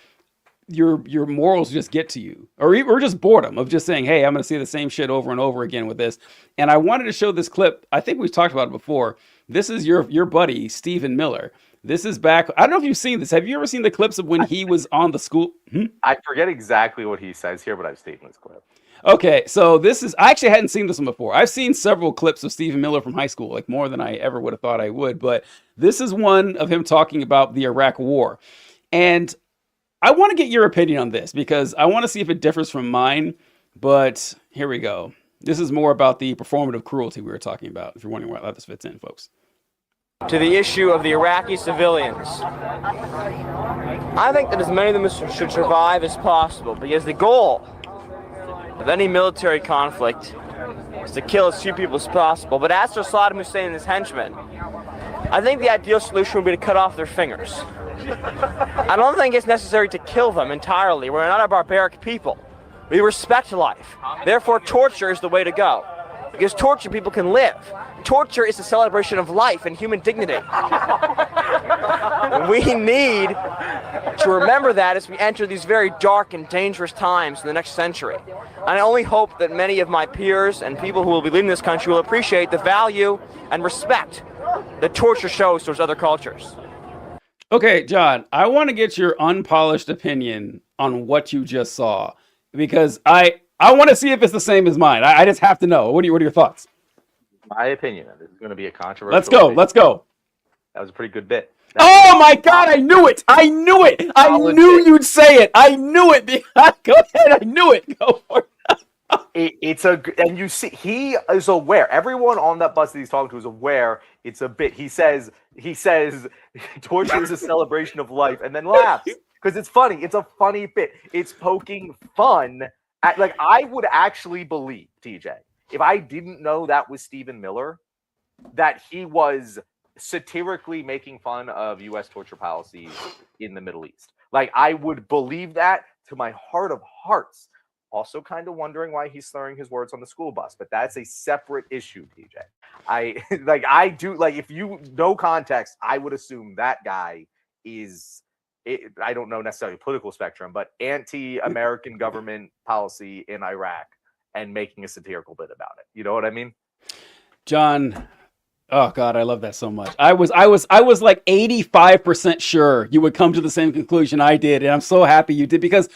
your morals just get to you, or just boredom of just saying, hey, I'm going to see the same shit over and over again with this. And I wanted to show this clip. I think we've talked about it before. This is your buddy, Stephen Miller. This is back. I don't know if you've seen this. Have you ever seen the clips of when he was on the school? I forget exactly what he says here, but I've seen this clip. Okay, so I actually hadn't seen this one before. I've seen several clips of Stephen Miller from high school, like more than I ever would have thought I would. But this is one of him talking about the Iraq War. And I want to get your opinion on this because I want to see if it differs from mine. But here we go. This is more about the performative cruelty we were talking about, if you're wondering how this fits in, folks. To the issue of the Iraqi civilians, I think that as many of them should survive as possible, because the goal of any military conflict is to kill as few people as possible. But as for Saddam Hussein and his henchmen, I think the ideal solution would be to cut off their fingers. I don't think it's necessary to kill them entirely. We're not a barbaric people. We respect life. Therefore, torture is the way to go. Because torture people can live. Torture is a celebration of life and human dignity. We need to remember that as we enter these very dark and dangerous times in the next century. And I only hope that many of my peers and people who will be leading this country will appreciate the value and respect that torture shows towards other cultures. Okay, John, I want to get your unpolished opinion on what you just saw, because I want to see if it's the same as mine. I just have to know. What are your thoughts? My opinion. This is going to be a controversial. Let's go. That was a pretty good bit. Oh my God! I knew it! I knew you'd say it. I knew it. Go ahead. I knew it. Go for it. And you see, he is aware. Everyone on that bus that he's talking to is aware it's a bit. He says, torture is a celebration of life, and then laughs because it's funny. It's a funny bit. It's poking fun at, like, I would actually believe, TJ, if I didn't know that was Stephen Miller, that he was satirically making fun of U.S. torture policies in the Middle East. Like, I would believe that to my heart of hearts. Also kind of wondering why he's slurring his words on the school bus, but that's a separate issue, TJ. If you know context, I would assume that guy is, I don't know necessarily political spectrum, but anti-American government policy in Iraq and making a satirical bit about it. You know what I mean? John, oh God, I love that so much. I was like 85% sure you would come to the same conclusion I did, and I'm so happy you did, because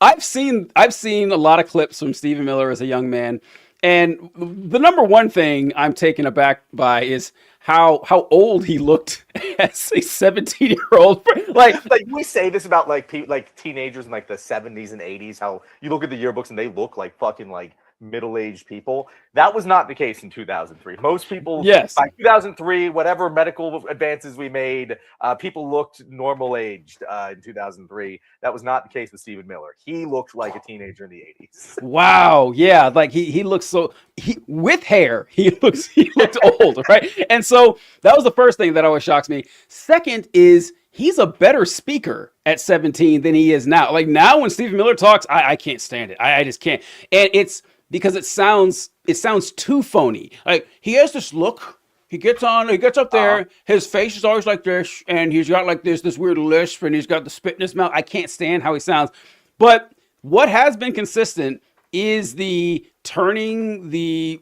I've seen a lot of clips from Stephen Miller as a young man, and the number one thing I'm taken aback by is how old he looked as a 17-year-old. Like we say this about like teenagers in like the 70s and 80s, how you look at the yearbooks and they look like fucking like middle-aged people. That was not the case in 2003. Most people, yes, by 2003, whatever medical advances we made, people looked normal aged in 2003. That was not the case with Stephen Miller. He looked like a teenager in the 80s. Wow, yeah, like he looks with hair. He looked old, right? And so that was the first thing that always shocks me. Second is, he's a better speaker at 17 than he is now. Like now when Stephen Miller talks, I can't stand it. I just can't. And it's because it sounds too phony. Like he has this look he gets up there, his face is always like this, and he's got like this weird lisp, and he's got the spit in his mouth. I can't stand how he sounds. But what has been consistent is the turning the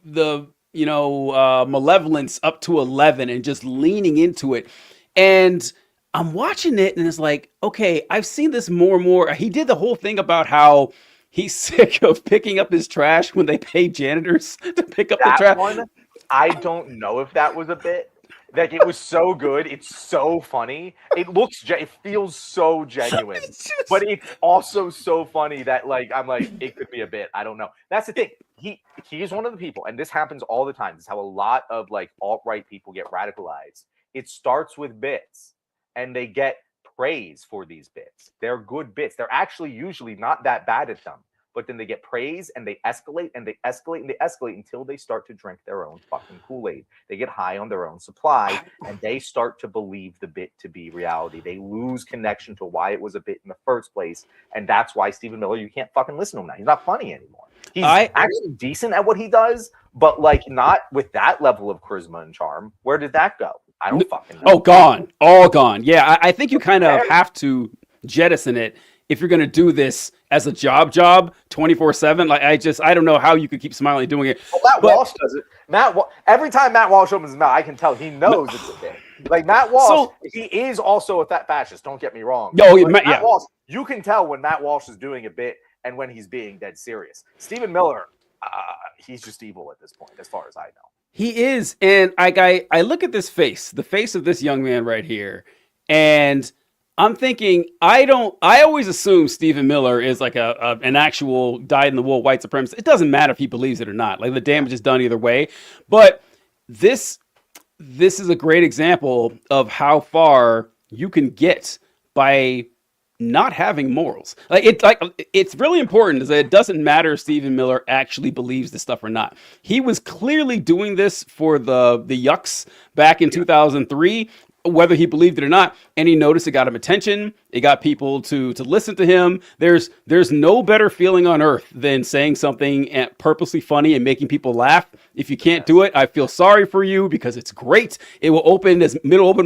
malevolence up to 11 and just leaning into it. And I'm watching it, and it's like, okay, I've seen this more and more. He did the whole thing about how he's sick of picking up his trash when they pay janitors to pick up the That trash. one, I don't know if that was a bit. Like, it was so good. It's so funny. It feels so genuine, but it's also so funny that, like, I'm like, it could be a bit. I don't know. That's the thing. He is one of the people, and this happens all the time. This is how a lot of like alt-right people get radicalized. It starts with bits, and they get praise for these bits. They're good bits. They're actually usually not that bad at them. But then they get praise, and they escalate and they escalate and they escalate until they start to drink their own fucking Kool-Aid. They get high on their own supply, and they start to believe the bit to be reality. They lose connection to why it was a bit in the first place. And that's why Stephen Miller, you can't fucking listen to him now. He's not funny anymore. He's actually decent at what he does, but like not with that level of charisma and charm. Where did that go? I don't fucking know. Oh, gone. All gone. Yeah, I think you kind of have to jettison it if you're going to do this as a job 24/7. Like, I don't know how you could keep smiling doing it. Well, Walsh does it. Every time Matt Walsh opens his mouth, I can tell he knows it's a bit. Like Matt Walsh, he is also a fat fascist. Don't get me wrong. Matt Walsh, you can tell when Matt Walsh is doing a bit and when he's being dead serious. Stephen Miller, he's just evil at this point, as far as I know. He is, and I look at this face, the face of this young man right here, and I'm thinking, I always assume Stephen Miller is like an actual dyed-in-the-wool white supremacist. It doesn't matter if he believes it or not. Like, the damage is done either way. But this is a great example of how far you can get by not having morals. It's really important is that it doesn't matter if Stephen Miller actually believes this stuff or not. He was clearly doing this for the yucks back in 2003. Whether he believed it or not, and he noticed it got him attention. It got people to listen to him. There's no better feeling on earth than saying something purposely funny and making people laugh. If you can't do it, I feel sorry for you because it's great. It will open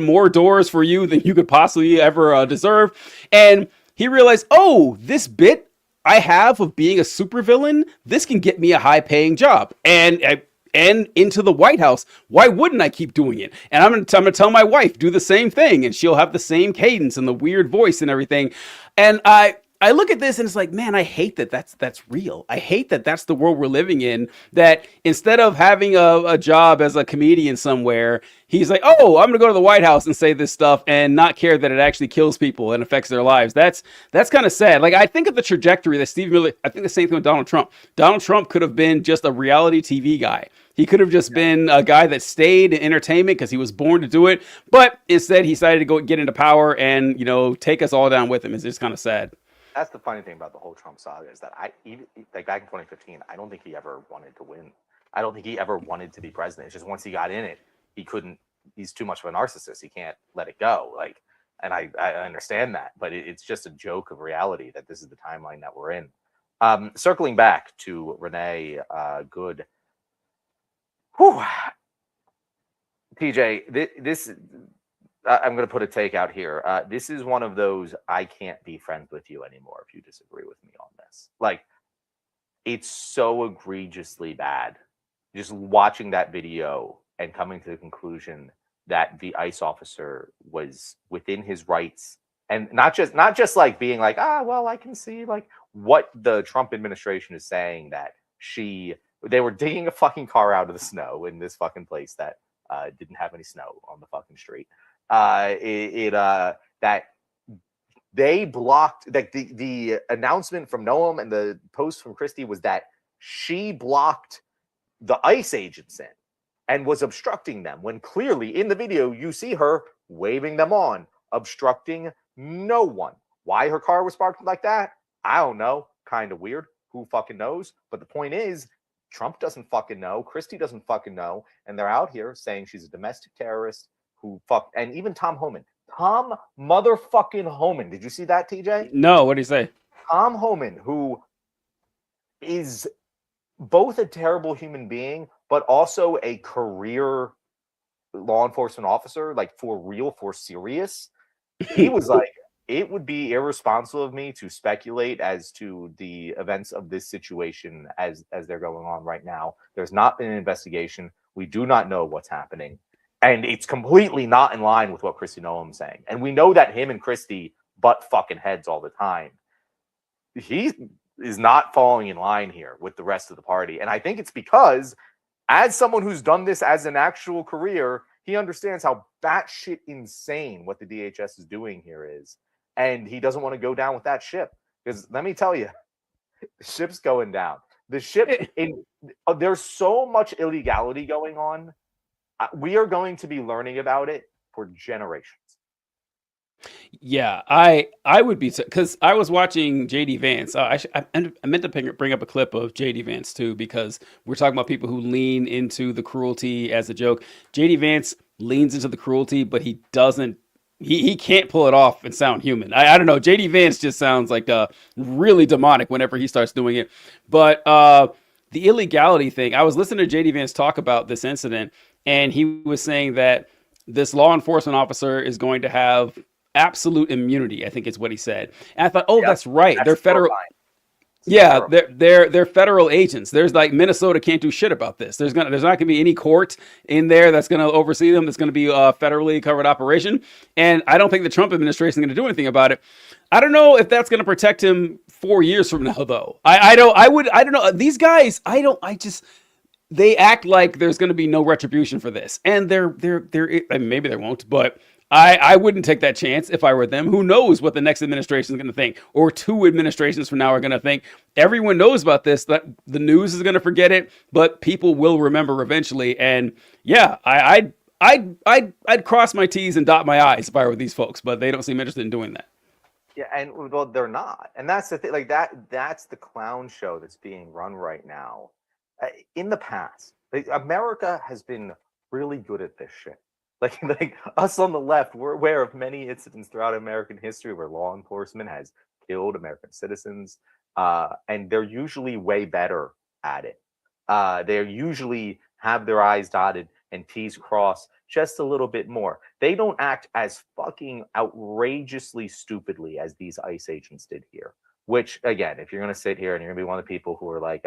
more doors for you than you could possibly ever deserve. And he realized, oh, this bit I have of being a supervillain, this can get me a high-paying job. And into the White House. Why wouldn't I keep doing it? And I'm gonna tell my wife, do the same thing, and she'll have the same cadence and the weird voice and everything. And I look at this and it's like, man, I hate that that's real. I hate that that's the world we're living in, that instead of having a job as a comedian somewhere, he's like, oh, I'm gonna go to the White House and say this stuff and not care that it actually kills people and affects their lives. That's kind of sad. Like, I think of the trajectory that Steve Miller, I think the same thing with Donald Trump. Donald Trump could have been just a reality TV guy. He could have just been a guy that stayed in entertainment because he was born to do it. But instead, he decided to go get into power and, take us all down with him. It's just kind of sad. That's the funny thing about the whole Trump saga is that like back in 2015, I don't think he ever wanted to win. I don't think he ever wanted to be president. It's just once he got in it, he couldn't. He's too much of a narcissist. He can't let it go. Like, and I understand that, but it's just a joke of reality that this is the timeline that we're in. Circling back to Renee Good. Whew. TJ, this I'm going to put a take out here. This is one of those I can't be friends with you anymore if you disagree with me on this. Like, it's so egregiously bad. Just watching that video and coming to the conclusion that the ICE officer was within his rights, and not just like being like, well, I can see like what the Trump administration is saying, that they were digging a fucking car out of the snow in this fucking place that didn't have any snow on the fucking street. That they blocked, like the announcement from Noam and the post from Christie was that she blocked the ICE agents in and was obstructing them, when clearly in the video you see her waving them on, obstructing no one. Why her car was parked like that, I don't know. Kind of weird. Who fucking knows? But the point is, Trump doesn't fucking know. Christie doesn't fucking know. And they're out here saying she's a domestic terrorist and even Tom Homan. Tom motherfucking Homan. Did you see that, TJ? No, what did he say? Tom Homan, who is both a terrible human being, but also a career law enforcement officer, like for real, for serious, he was like, it would be irresponsible of me to speculate as to the events of this situation as they're going on right now. There's not been an investigation. We do not know what's happening. And it's completely not in line with what Christy Nolan's saying. And we know that him and Christy butt fucking heads all the time. He is not falling in line here with the rest of the party. And I think it's because, as someone who's done this as an actual career, he understands how batshit insane what the DHS is doing here is. And he doesn't want to go down with that ship. Because let me tell you, the ship's going down. The ship, there's so much illegality going on. We are going to be learning about it for generations. Yeah, I would be, because I was watching JD Vance. I meant to bring up a clip of JD Vance too, because we're talking about people who lean into the cruelty as a joke. JD Vance leans into the cruelty, but he doesn't. He can't pull it off and sound human. I don't know. JD Vance just sounds like really demonic whenever he starts doing it. But the illegality thing, I was listening to JD Vance talk about this incident, and he was saying that this law enforcement officer is going to have absolute immunity, I think is what he said. And I thought, oh, that's right. They're federal. Yeah, they're federal agents. There's like, Minnesota can't do shit about this. There's not gonna be any court in there that's gonna oversee them. That's gonna be a federally covered operation. And I don't think the Trump administration is gonna do anything about it. I don't know if that's gonna protect him 4 years from now, though. I don't know. These guys, they act like there's gonna be no retribution for this, and they're I mean, maybe there won't, but I wouldn't take that chance if I were them. Who knows what the next administration is going to think, or 2 administrations from now are going to think. Everyone knows about this, that the news is going to forget it, but people will remember eventually. And yeah, I'd cross my T's and dot my I's if I were these folks, but they don't seem interested in doing that. Yeah, and well, they're not. And that's the thing, like that's the clown show that's being run right now. In the past, America has been really good at this shit. Like us on the left, we're aware of many incidents throughout American history where law enforcement has killed American citizens, and they're usually way better at it. They usually have their I's dotted and T's crossed just a little bit more. They don't act as fucking outrageously stupidly as these ICE agents did here. Which, again, if you're going to sit here and you're going to be one of the people who are like,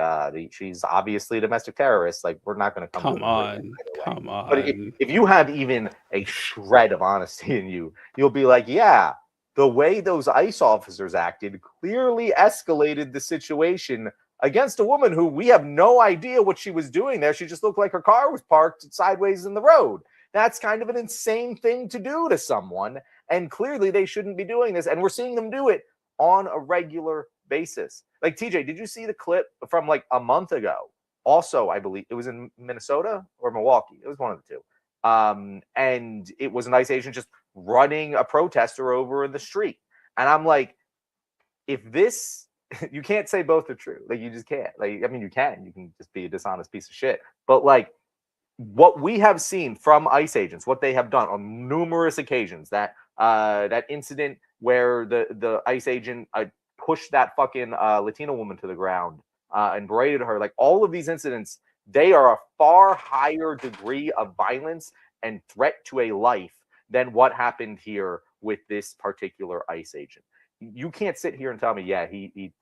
she's obviously a domestic terrorist, like, we're not going to come on. But if you have even a shred of honesty in you, you'll be like, yeah, the way those ICE officers acted clearly escalated the situation against a woman who we have no idea what she was doing there. She just looked like her car was parked sideways in the road. That's kind of an insane thing to do to someone. And clearly they shouldn't be doing this. And we're seeing them do it on a regular basis. Like, TJ, did you see the clip from like a month ago? Also, I believe it was in Minnesota or Milwaukee. It was one of the two. And it was an ICE agent just running a protester over in the street. And I'm like, if this, you can't say both are true. Like, you just can't. Like, I mean, you can just be a dishonest piece of shit. But like, what we have seen from ICE agents, what they have done on numerous occasions, that incident where the ICE agent pushed that fucking Latina woman to the ground and berated her, like, all of these incidents, they are a far higher degree of violence and threat to a life than what happened here with this particular ICE agent. You can't sit here and tell me, yeah, he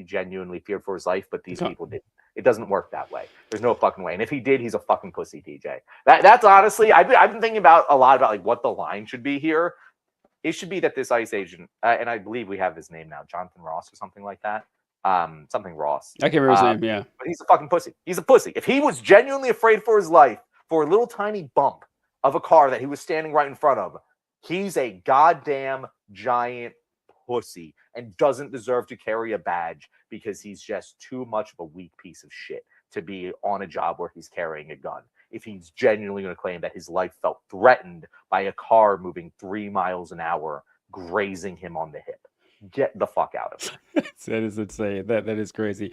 genuinely feared for his life, but these people didn't. It doesn't work that way. There's no fucking way. And if he did, he's a fucking pussy, TJ. That's honestly, I've been thinking about a lot about like what the line should be here. It should be that this ICE agent, and I believe we have his name now, Jonathan Ross or something like that. Something Ross. I can't remember his name, yeah. But he's a fucking pussy. He's a pussy. If he was genuinely afraid for his life for a little tiny bump of a car that he was standing right in front of, he's a goddamn giant pussy and doesn't deserve to carry a badge because he's just too much of a weak piece of shit to be on a job where he's carrying a gun. If he's genuinely going to claim that his life felt threatened by a car moving 3 miles an hour, grazing him on the hip, get the fuck out of it. That is insane. That is crazy.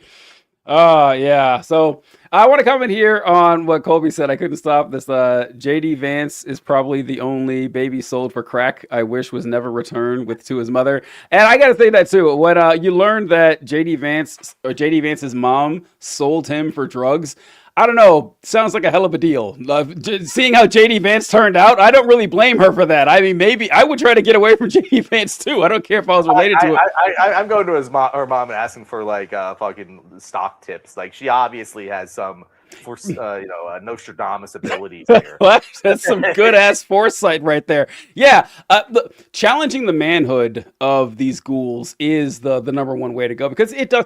Yeah. So I want to comment here on what Colby said. I couldn't stop this. JD Vance is probably the only baby sold for crack I wish was never returned to his mother. And I got to say that too. When you learned that JD Vance's mom sold him for drugs, I don't know. Sounds like a hell of a deal. Seeing how JD Vance turned out, I don't really blame her for that. I mean, maybe I would try to get away from JD Vance too. I don't care if I was related to it. I'm going to her mom and asking for like fucking stock tips. Like she obviously has some Nostradamus abilities here. Well, that's some good ass foresight right there. Yeah, challenging the manhood of these ghouls is the number one way to go, because it does.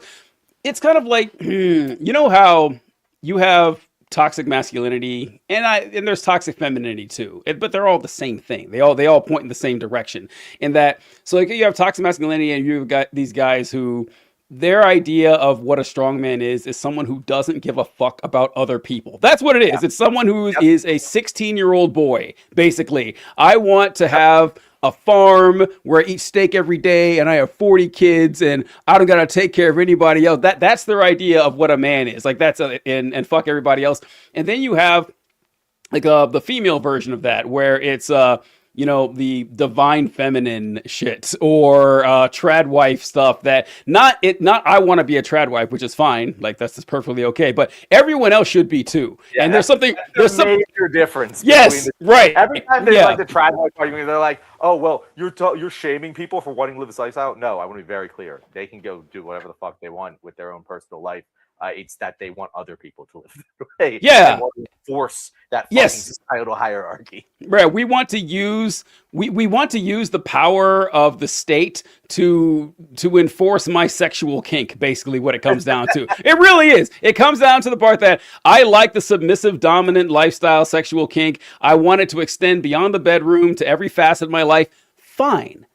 It's kind of like you know how you have toxic masculinity and there's toxic femininity too, but they're all the same thing. They all point in the same direction. In that, so like you have toxic masculinity and you've got these guys who, their idea of what a strong man is someone who doesn't give a fuck about other people. That's what it is. Yeah. It's someone who is a 16-year-old boy, basically. I want to have a farm where I eat steak every day and I have 40 kids and I don't gotta take care of anybody else. That's their idea of what a man is. Like that's and fuck everybody else. And then you have like the female version of that, where it's the divine feminine shit or trad wife stuff. That not I want to be a trad wife, which is fine. Like that's just perfectly okay. But everyone else should be too. Yeah, and there's some major difference. Yes, right. Every time there's like the trad wife argument, they're like, "Oh well, you're shaming people for wanting to live this lifestyle." No, I want to be very clear. They can go do whatever the fuck they want with their own personal life. It's that they want other people to live their way. Yeah. They want to force that fucking societal hierarchy. Right. We want to use the power of the state to enforce my sexual kink, basically what it comes down to. It really is. It comes down to the part that I like the submissive, dominant lifestyle sexual kink. I want it to extend beyond the bedroom to every facet of my life. Fine.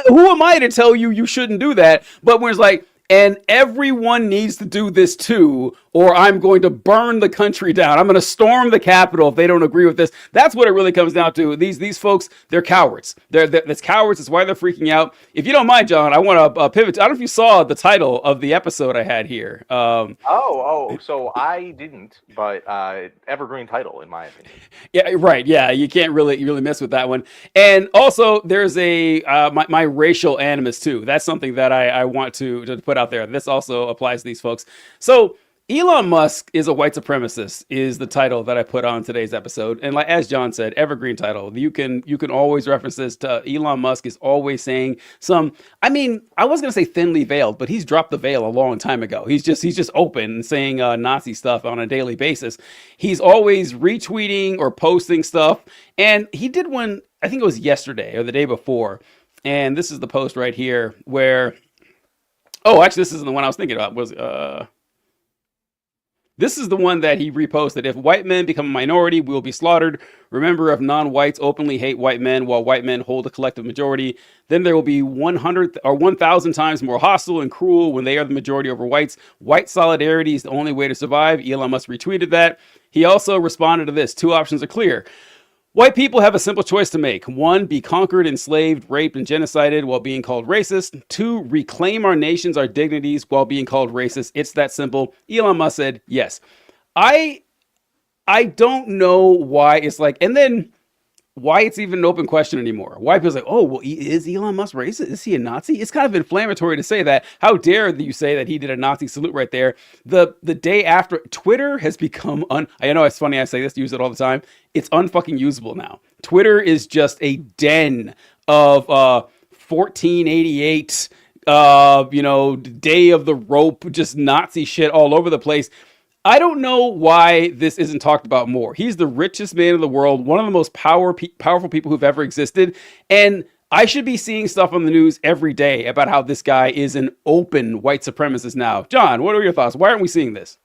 Who am I to tell you shouldn't do that? But when it's like, and everyone needs to do this too, or I'm going to burn the country down. I'm going to storm the Capitol if they don't agree with this. That's what it really comes down to. These folks, they're cowards. They're cowards. That's why they're freaking out. If you don't mind, John, I want to pivot. I don't know if you saw the title of the episode I had here. So I didn't, but evergreen title in my opinion. Yeah, right. Yeah, you can't really mess with that one. And also, there's my racial animus too. That's something that I want to put out there. This also applies to these folks. So Elon Musk is a white supremacist is the title that I put on today's episode. And like as John said, evergreen title. You can always reference this to Elon Musk is always saying I was gonna say thinly veiled, but he's dropped the veil a long time ago. He's just open and saying Nazi stuff on a daily basis. He's always retweeting or posting stuff. And he did one, I think it was yesterday or the day before. And this is the post right here where actually, this isn't the one I was thinking about. This is the one that he reposted. If white men become a minority, we will be slaughtered. Remember, if non-whites openly hate white men while white men hold a collective majority, then there will be 100 or 1,000 times more hostile and cruel when they are the majority over whites. White solidarity is the only way to survive. Elon Musk retweeted that. He also responded to this. Two options are clear. White people have a simple choice to make. 1, be conquered, enslaved, raped, and genocided while being called racist. 2, reclaim our nations, our dignities while being called racist. It's that simple. Elon Musk said yes. I don't know why it's like, and then why it's even an open question anymore. Why people's like, oh, well, is Elon Musk racist? Is he a Nazi? It's kind of inflammatory to say that. How dare you say that he did a Nazi salute right there? The day after, Twitter has become I know it's funny I say this, use it all the time. It's unfucking usable now. Twitter is just a den of 1488, day of the rope, just Nazi shit all over the place. I don't know why this isn't talked about more. He's the richest man in the world, one of the most powerful people who've ever existed. And I should be seeing stuff on the news every day about how this guy is an open white supremacist now. John, what are your thoughts? Why aren't we seeing this?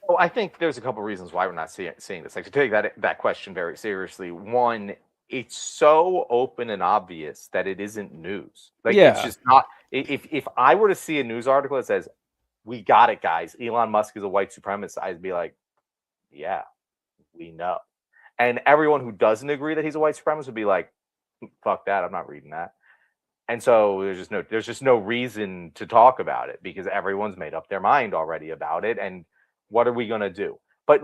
Well, I think there's a couple of reasons why we're not seeing this. Like, to take that question very seriously, one, it's so open and obvious that it isn't news. Like, it's just not. If I were to see a news article that says, "We got it, guys, Elon Musk is a white supremacist," I'd be like, yeah, we know. And everyone who doesn't agree that he's a white supremacist would be like, fuck that, I'm not reading that. And so there's just no reason to talk about it because everyone's made up their mind already about it. And what are we gonna do? But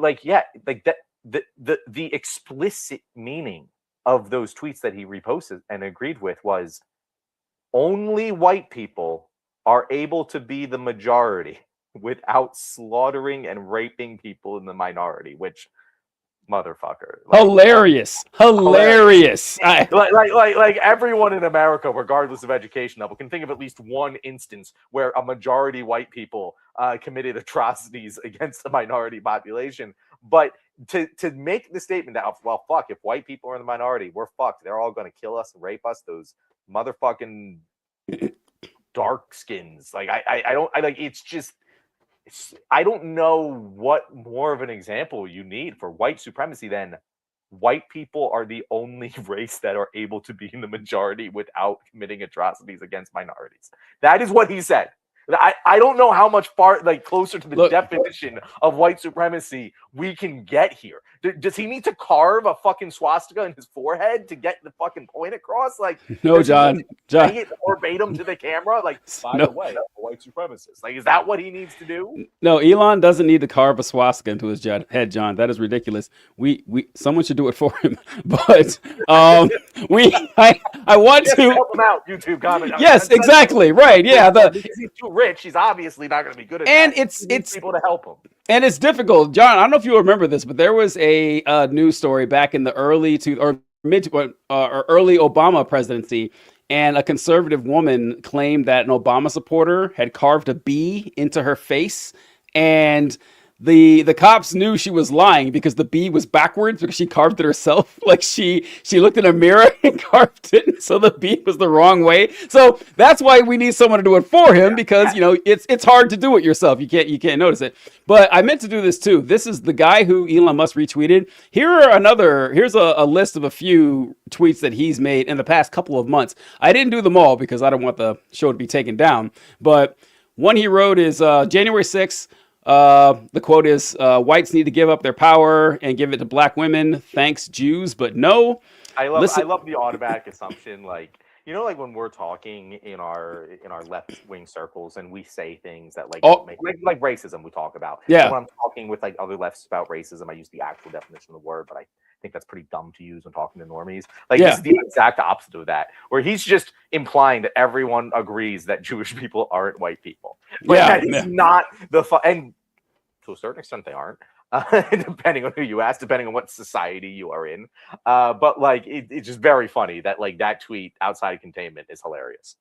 the explicit meaning of those tweets that he reposted and agreed with was only white people are able to be the majority without slaughtering and raping people in the minority, which motherfucker. Like, Hilarious. like everyone in America, regardless of education level, can think of at least one instance where a majority white people committed atrocities against the minority population. But to make the statement that, well, fuck, if white people are in the minority, we're fucked. They're all going to kill us and rape us. Those motherfucking dark skins. Like I don't know what more of an example you need for white supremacy than white people are the only race that are able to be in the majority without committing atrocities against minorities. That is what he said. I don't know how much far, like, closer to the definition of white supremacy we can get here. Does he need to carve a fucking swastika in his forehead to get the fucking point across? Like, no, John. Say it verbatim to the camera. Like, by the way, I'm a white supremacist. Like, is that what he needs to do? No, Elon doesn't need to carve a swastika into his head, John. That is ridiculous. Someone should do it for him. But I want to help him out. YouTube comment. Yes, exactly. Right. Yeah. Because he's too rich. He's obviously not going to be good at and that. it's people to help him. And it's difficult, John. I don't know if you remember this, but there was a news story back in the early Obama presidency, and a conservative woman claimed that an Obama supporter had carved a bee into her face, and the cops knew she was lying because the bee was backwards because she carved it herself. Like she looked in a mirror and carved it, so the bee was the wrong way. So that's why we need someone to do it for him, because it's hard to do it yourself. You can't notice it. But I meant to do this too. This is the guy who Elon Musk retweeted. Here's a list of a few tweets that he's made in the past couple of months. I didn't do them all because I don't want the show to be taken down. But one he wrote is January 6th. The quote is, whites need to give up their power and give it to black women. Thanks, Jews, but no. I love the automatic assumption, like, like when we're talking in our left wing circles and we say things that like racism we talk about. Yeah. And when I'm talking with like other lefts about racism, I use the actual definition of the word, but I think that's pretty dumb to use when talking to normies. Like, this is the exact opposite of that, where he's just implying that everyone agrees that Jewish people aren't white people. But that is not and to a certain extent they aren't. Depending on who you ask, depending on what society you are in. But like, it's just very funny that like that tweet outside of containment is hilarious.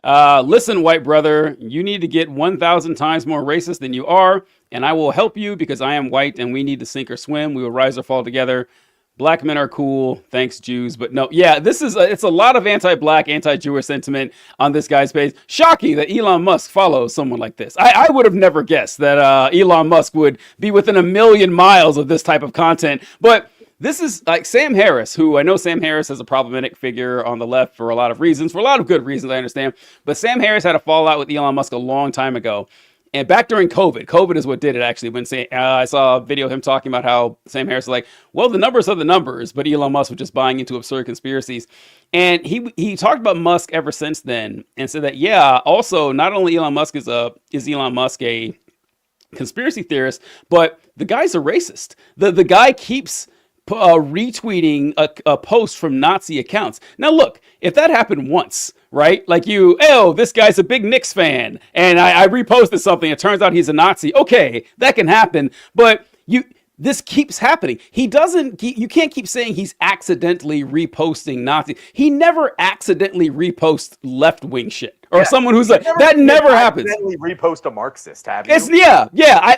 Listen, white brother, you need to get 1,000 times more racist than you are, and I will help you because I am white and we need to sink or swim. We will rise or fall together. Black men are cool. Thanks, Jews. But no, it's a lot of anti-black, anti-Jewish sentiment on this guy's page. Shocking that Elon Musk follows someone like this. I would have never guessed that Elon Musk would be within a million miles of this type of content. But this is like Sam Harris, who I know Sam Harris is a problematic figure on the left for a lot of reasons, for a lot of good reasons, I understand. But Sam Harris had a fallout with Elon Musk a long time ago. And back during COVID is what did it, actually. When I saw a video of him talking about how Sam Harris is like, well, the numbers are the numbers, but Elon Musk was just buying into absurd conspiracies. And he talked about Musk ever since then and said that, also, not only is Elon Musk a conspiracy theorist, but the guy's a racist. The guy keeps retweeting a post from Nazi accounts. Now, look, if that happened once, right? Like this guy's a big Knicks fan, and I reposted something. It turns out he's a Nazi. Okay, that can happen, but this keeps happening. You can't keep saying he's accidentally reposting Nazi. He never accidentally reposts left-wing shit. Or someone who's like, that never happens. Accidentally repost a Marxist, have you?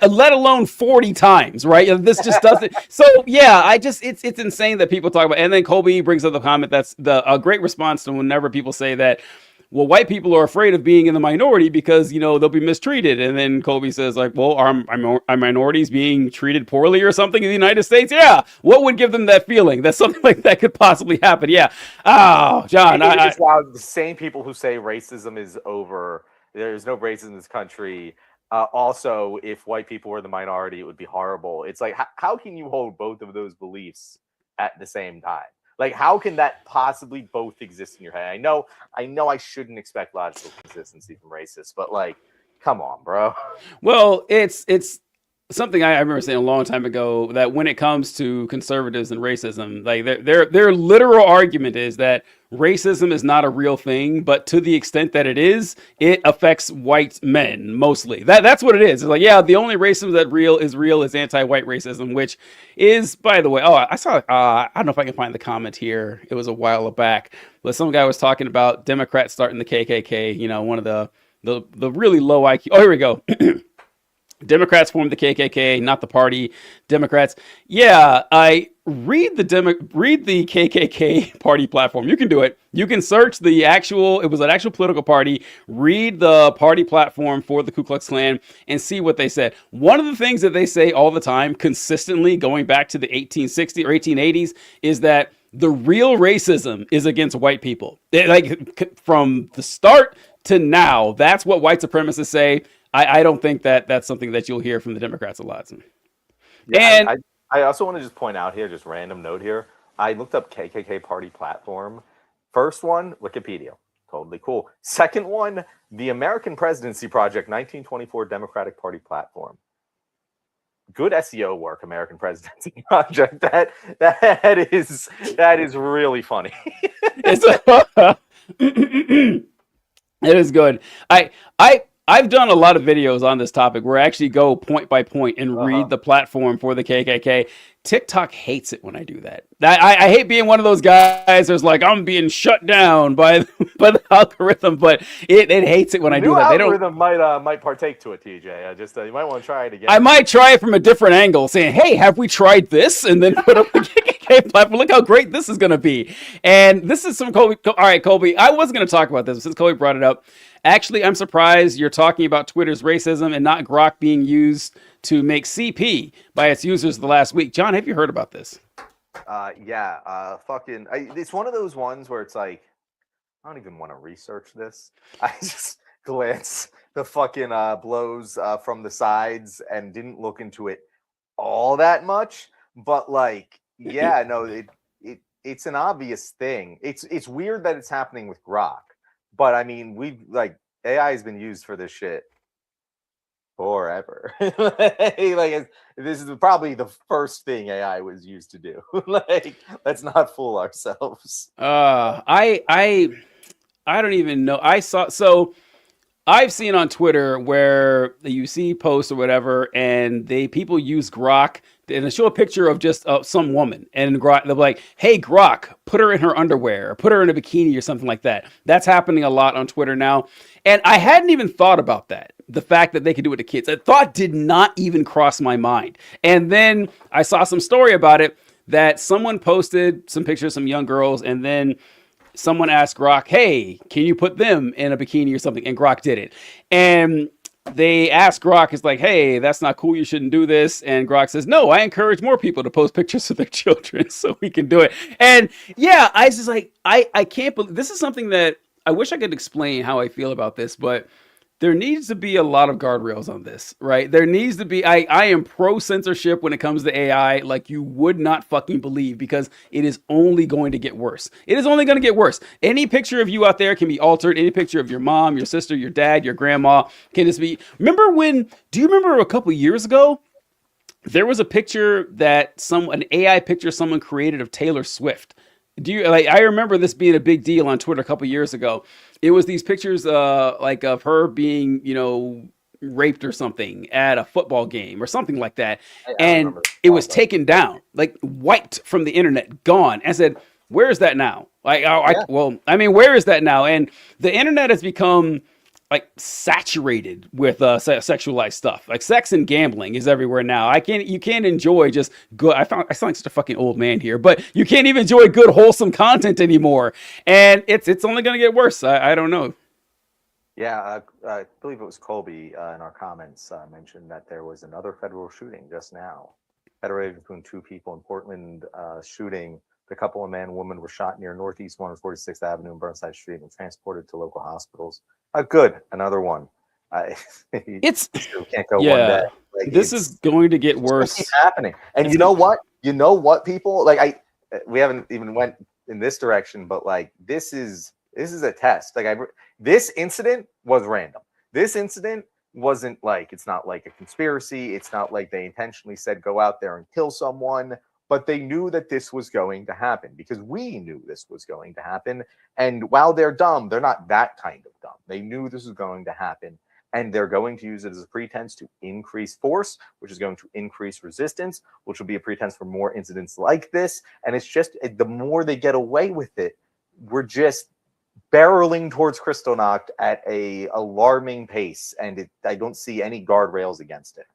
Let alone 40 times, right? This just doesn't. So it's insane that people talk about. And then Colby brings up the comment that's a great response to whenever people say that, well, white people are afraid of being in the minority because, they'll be mistreated. And then Colby says, like, well, are minorities being treated poorly or something in the United States? Yeah. What would give them that feeling that something like that could possibly happen? Yeah. Oh, John. The same people who say racism is over, there's no racism in this country. Also, if white people were the minority, it would be horrible. It's like, how can you hold both of those beliefs at the same time? Like, how can that possibly both exist in your head? I know I shouldn't expect logical consistency from racists, but like, come on, bro. Well, it's something I remember saying a long time ago, that when it comes to conservatives and racism, like their literal argument is that racism is not a real thing, but to the extent that it affects white men mostly. That's what it is. It's like, yeah, the only racism that is real is anti-white racism, which is, by the way, I saw, I don't know if I can find the comment here. It was a while back, but some guy was talking about Democrats starting the KKK, one of the really low IQ. Oh, here we go. Democrats formed the KKK, not the party. Democrats. Yeah, I read the KKK party platform. You can do it. You can search it was an actual political party, read the party platform for the Ku Klux Klan and see what they said. One of the things that they say all the time, consistently going back to the 1860s or 1880s, is that the real racism is against white people. From the start to now, that's what white supremacists say. I don't think that's something that you'll hear from the Democrats a lot. Yeah, and I also want to just point out here, just random note here. I looked up KKK party platform. First one, Wikipedia. Totally cool. Second one, the American Presidency Project 1924 Democratic Party platform. Good SEO work, American Presidency Project. That is really funny. It is good. I've done a lot of videos on this topic where I actually go point by point and read the platform for the KKK. TikTok hates it when I do that. I hate being one of those guys that's like, I'm being shut down by the algorithm, but it hates it when I do that. The algorithm might partake to it, TJ. You might want to try it again. I might try it from a different angle, saying, hey, have we tried this? And then put up the KKK platform. Look how great this is going to be. And this is some Colby. All right, Colby, I was going to talk about this since Colby brought it up. Actually, I'm surprised you're talking about Twitter's racism and not Grok being used to make CP by its users the last week. John, have you heard about this? It's one of those ones where it's like, I don't even want to research this. I just glance the fucking blows from the sides and didn't look into it all that much. But it's an obvious thing. It's weird that it's happening with Grok. But I mean, AI has been used for this shit forever. This is probably the first thing AI was used to do. Let's not fool ourselves. I don't even know. I've seen on Twitter where you see posts or whatever, and people use Grok and they show a picture of just some woman, and Grok, they're like, "Hey, Grok, put her in her underwear, or put her in a bikini, or something like that." That's happening a lot on Twitter now, and I hadn't even thought about that. The fact that they could do it to kids, that thought did not even cross my mind. And then I saw some story about it that someone posted some pictures of some young girls, and then someone asked Grok, hey, can you put them in a bikini or something? And Grok did it. And they asked Grok, it's like, hey, that's not cool. You shouldn't do this. And Grok says, no, I encourage more people to post pictures of their children so we can do it. And yeah, I was just like, I can't believe this is something that I wish I could explain how I feel about this, but there needs to be a lot of guardrails on this, right? There needs to be, I am pro censorship when it comes to AI, like you would not fucking believe, because it is only going to get worse. It is only going to get worse. Any picture of you out there can be altered. Any picture of your mom, your sister, your dad, your grandma can just be, do you remember a couple years ago, there was a picture that an AI picture someone created of Taylor Swift. I remember this being a big deal on Twitter a couple years ago. It was these pictures of her being, raped or something at a football game or something like that. And it was taken down, wiped from the internet, gone. I said, where is that now? Where is that now? And the internet has become saturated with sexualized stuff. Like sex and gambling is everywhere now. You can't enjoy just good. I sound like such a fucking old man here, but you can't even enjoy good, wholesome content anymore. And it's only going to get worse. I don't know. Yeah, I believe it was Colby in our comments mentioned that there was another federal shooting just now. Federated between two people in Portland shooting. The couple, a man and woman, were shot near Northeast 146th Avenue and Burnside Street and transported to local hospitals. Good, another one. It's can't go one day. This is going to get worse. Keep happening, and you know what? People we haven't even went in this direction, but this is a test. This incident was random. This incident wasn't it's not like a conspiracy. It's not like they intentionally said go out there and kill someone. but they knew that this was going to happen because we knew this was going to happen. And while they're dumb, they're not that kind of dumb. They knew this was going to happen, and they're going to use it as a pretense to increase force, which is going to increase resistance, which will be a pretense for more incidents like this. And it's just the more they get away with it, we're just barreling towards Kristallnacht at a alarming pace, and I don't see any guardrails against it.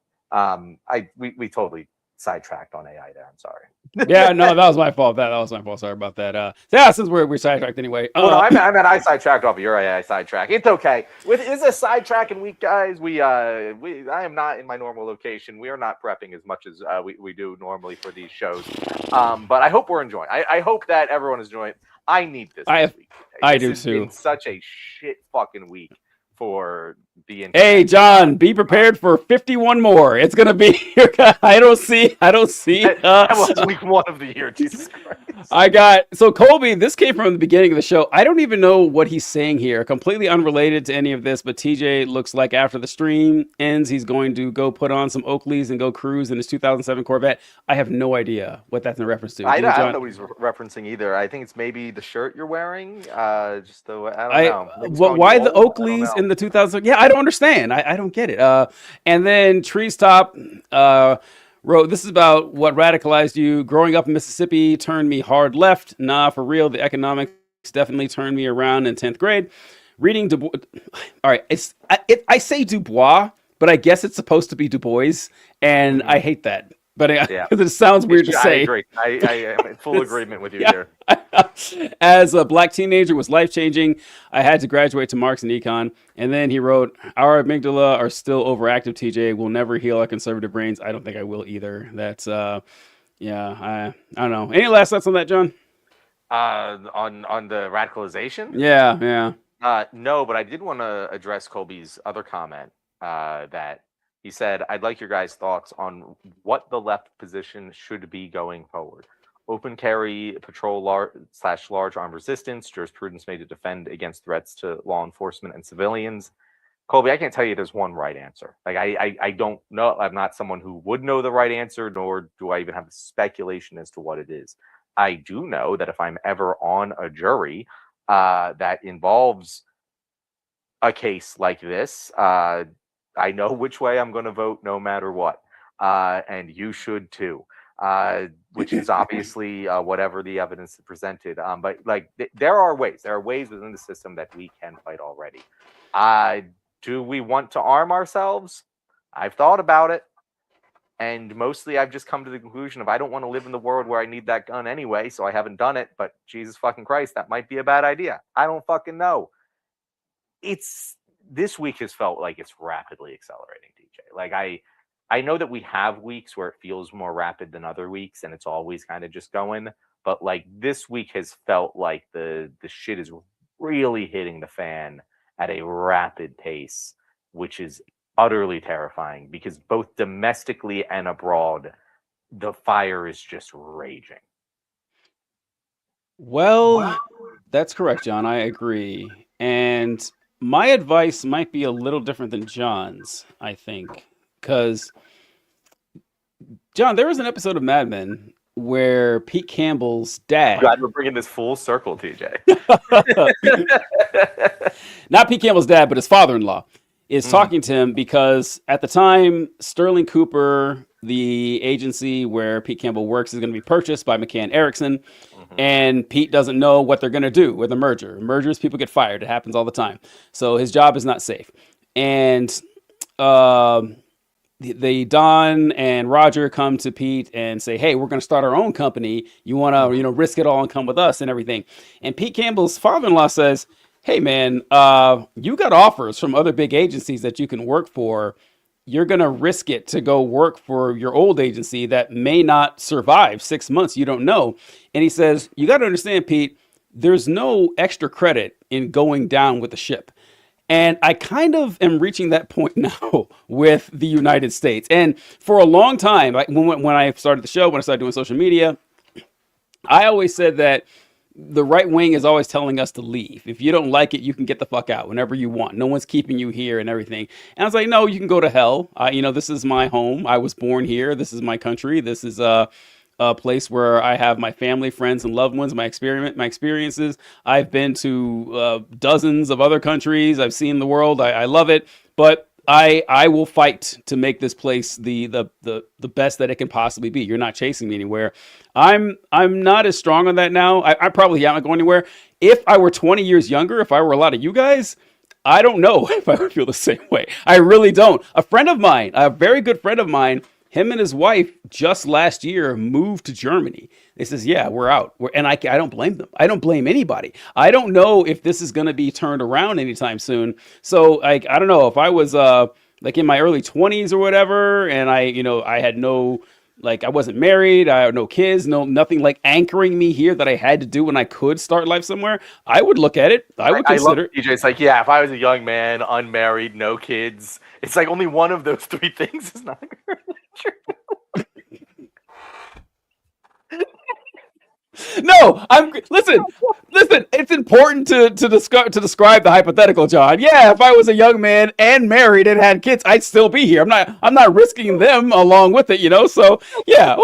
We totally sidetracked on AI there. I'm sorry. Yeah, no, that was my fault. That was my fault. Sorry about that. Yeah, since we're sidetracked anyway. No, I meant I sidetracked off of your AI sidetrack. It's okay. It's a sidetracking week, guys. I am not in my normal location. We are not prepping as much as we do normally for these shows. But I hope we're enjoying. I hope that everyone is enjoying. I need this. Week. I do too. Been such a shit fucking week for the internet. Hey, John, be prepared for 51 more. It's gonna be. I don't see. That was week 1 of the year. Jesus Christ. So Colby. This came from the beginning of the show. I don't even know what he's saying here. Completely unrelated to any of this. But TJ looks like after the stream ends, he's going to go put on some Oakleys and go cruise in his 2007 Corvette. I have no idea what that's in reference to. I don't know what he's referencing either. I think it's maybe the shirt you're wearing. I don't know. Why the Oakleys in the 2000? Yeah, I don't understand. I don't get it. And then Trees Top wrote, this is about what radicalized you. Growing up in Mississippi turned me hard left. Nah, for real. The economics definitely turned me around in 10th grade. Reading Du Bois. All right. I say Du Bois, but I guess it's supposed to be Du Bois. And I hate that. But it sounds weird to say. I agree. I am in full agreement with you here. As a black teenager was life-changing. I had to graduate to Marx and Econ. And then he wrote, our amygdala are still overactive, TJ. We'll never heal our conservative brains. I don't think I will either. That's, I don't know. Any last thoughts on that, John? On the radicalization? Yeah. No, but I did want to address Colby's other comment that he said, I'd like your guys' thoughts on what the left position should be going forward. Open carry, patrol /large armed resistance, jurisprudence made to defend against threats to law enforcement and civilians. Colby, I can't tell you there's one right answer. Like I don't know. I'm not someone who would know the right answer, nor do I even have speculation as to what it is. I do know that if I'm ever on a jury that involves a case like this, I know which way I'm going to vote no matter what. And you should too, which is obviously whatever the evidence is presented. But like there are ways within the system that we can fight already. Do we want to arm ourselves? I've thought about it. And mostly I've just come to the conclusion of I don't want to live in the world where I need that gun anyway. So I haven't done it. But Jesus fucking Christ, that might be a bad idea. I don't fucking know. This week has felt like it's rapidly accelerating, DJ. Like I know that we have weeks where it feels more rapid than other weeks, and it's always kind of just going. But like this week has felt like the shit is really hitting the fan at a rapid pace, which is utterly terrifying because both domestically and abroad, the fire is just raging. Well, that's correct, John. I agree. And my advice might be a little different than John's, I think. Because, John, there was an episode of Mad Men where Pete Campbell's dad... God, we're bringing this full circle, TJ. Not Pete Campbell's dad, but his father-in-law is talking to him because at the time, Sterling Cooper, the agency where Pete Campbell works, is going to be purchased by McCann Erickson. And Pete doesn't know what they're going to do with a merger. Mergers, people get fired. It happens all the time. So his job is not safe. And the Don and Roger come to Pete and say, hey, we're going to start our own company. You want to, risk it all and come with us and everything. And Pete Campbell's father-in-law says, hey, man, you got offers from other big agencies that you can work for. You're going to risk it to go work for your old agency that may not survive 6 months. You don't know. And he says, you got to understand, Pete, there's no extra credit in going down with the ship. And I kind of am reaching that point now with the United States. And for a long time, when I started the show, when I started doing social media, I always said that the right wing is always telling us to leave. If you don't like it, you can get the fuck out whenever you want. No one's keeping you here and everything. And I was like, no, you can go to hell. This is my home. I was born here. This is my country. This is a place where I have my family, friends, and loved ones. My experiences. I've been to dozens of other countries. I've seen the world. I love it, but I will fight to make this place the best that it can possibly be. You're not chasing me anywhere. I'm not as strong on that now. I probably am not going anywhere. If I were 20 years younger, if I were a lot of you guys, I don't know if I would feel the same way. I really don't. A friend of mine, a very good friend of mine, him and his wife just last year moved to Germany. They says, "Yeah, we're out," and I don't blame them. I don't blame anybody. I don't know if this is going to be turned around anytime soon. So, like, I don't know if I was like in my early 20s or whatever, and I had no, like, I wasn't married, I had no kids, nothing like anchoring me here that I had to do when I could start life somewhere. I would look at it. I would consider it. TJ. It's like, yeah, if I was a young man, unmarried, no kids, it's like only one of those three things is not really true. No, listen. It's important to describe the hypothetical, John. Yeah, if I was a young man and married and had kids, I'd still be here. I'm not risking them along with it, So yeah.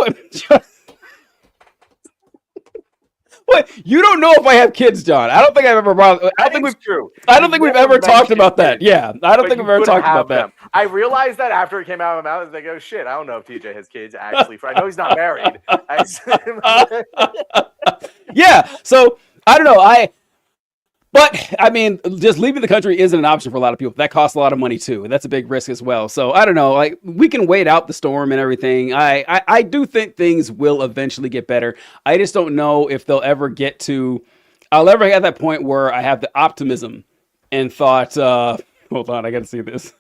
What? You don't know if I have kids, John. I don't think I've ever brought. I don't think we've. True. I don't think we've ever talked about that. Yeah, I don't think we've ever talked about that. I realized that after it came out of my mouth. I was like, oh shit, I don't know if TJ has kids actually. I know he's not married. Yeah, so I don't know. But I mean, just leaving the country isn't an option for a lot of people. That costs a lot of money too, and that's a big risk as well. So I don't know. Like, we can wait out the storm and everything. I do think things will eventually get better. I just don't know if they'll ever get to. I'll ever get at that point where I have the optimism and thought. Hold on, I got to see this.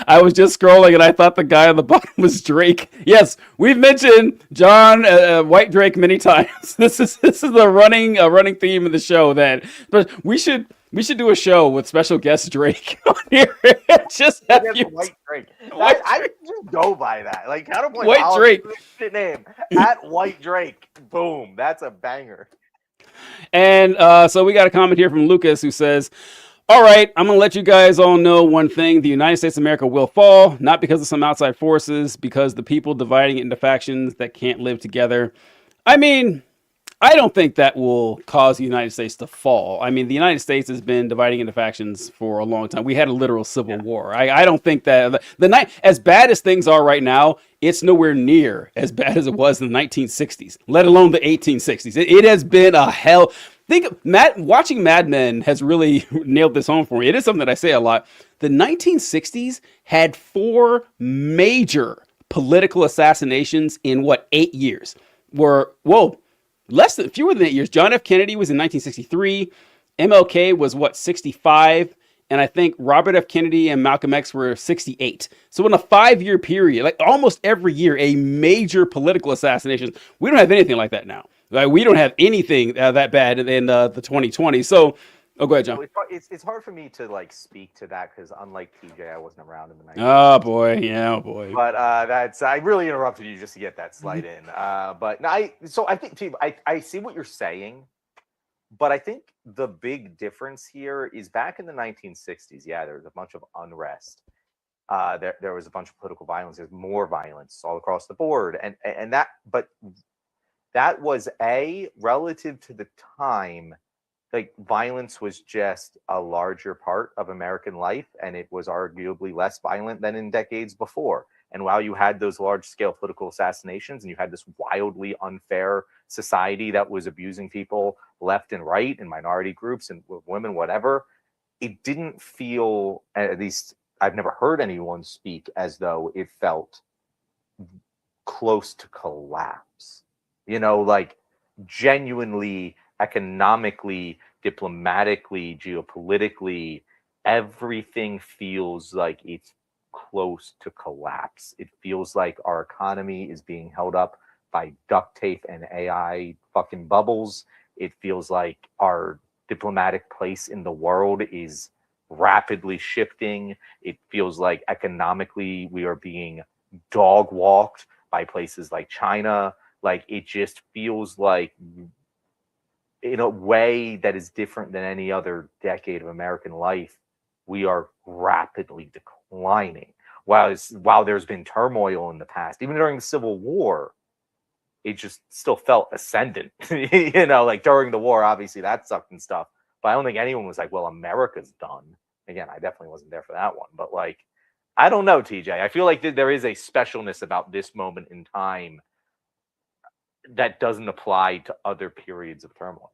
I was just scrolling and I thought the guy on the bottom was Drake. Yes, we've mentioned John White Drake many times. This is the running theme of the show. But we should do a show with special guest Drake on here. Just have White Drake. I just go by that. Like, counterpoint White Drake name at White Drake. Boom, that's a banger. And so we got a comment here from Lucas who says, "All right, I'm going to let you guys all know one thing. The United States of America will fall, not because of some outside forces, because the people dividing it into factions that can't live together." I mean, I don't think that will cause the United States to fall. I mean, the United States has been dividing into factions for a long time. We had a literal civil war. I don't think that as bad as things are right now, it's nowhere near as bad as it was in the 1960s, let alone the 1860s. It has been a hell. Watching Mad Men has really nailed this home for me. It is something that I say a lot. The 1960s had 4 major political assassinations in 8 years? Fewer than 8 years. John F. Kennedy was in 1963. MLK was 65, and I think Robert F. Kennedy and Malcolm X were 68. So in a 5-year period, like almost every year, a major political assassination. We don't have anything like that now. Like, we don't have anything that bad in the 2020s. So, go ahead, John. It's hard for me to speak to that because unlike TJ, I wasn't around in the 90s. Oh boy, yeah, oh boy. But I really interrupted you just to get that slide in. But no, I think Steve, I see what you're saying, but I think the big difference here is back in the 1960s. Yeah, there was a bunch of unrest. There was a bunch of political violence. There's more violence all across the board, and that was relative to the time, like, violence was just a larger part of American life, and it was arguably less violent than in decades before. And while you had those large-scale political assassinations and you had this wildly unfair society that was abusing people left and right and minority groups and women, whatever, it didn't feel, at least I've never heard anyone speak as though it felt close to collapse. Like, genuinely, economically, diplomatically, geopolitically, everything feels like it's close to collapse. It feels like our economy is being held up by duct tape and AI fucking bubbles. It feels like our diplomatic place in the world is rapidly shifting. It feels like economically we are being dog walked by places like China. Like, it just feels like, in a way that is different than any other decade of American life, we are rapidly declining. While there's been turmoil in the past, even during the Civil War, it just still felt ascendant. You know, like during the war, obviously that sucked and stuff. But I don't think anyone was like, well, America's done. Again, I definitely wasn't there for that one. But like, I don't know, TJ. I feel like there is a specialness about this moment in time that doesn't apply to other periods of turmoil.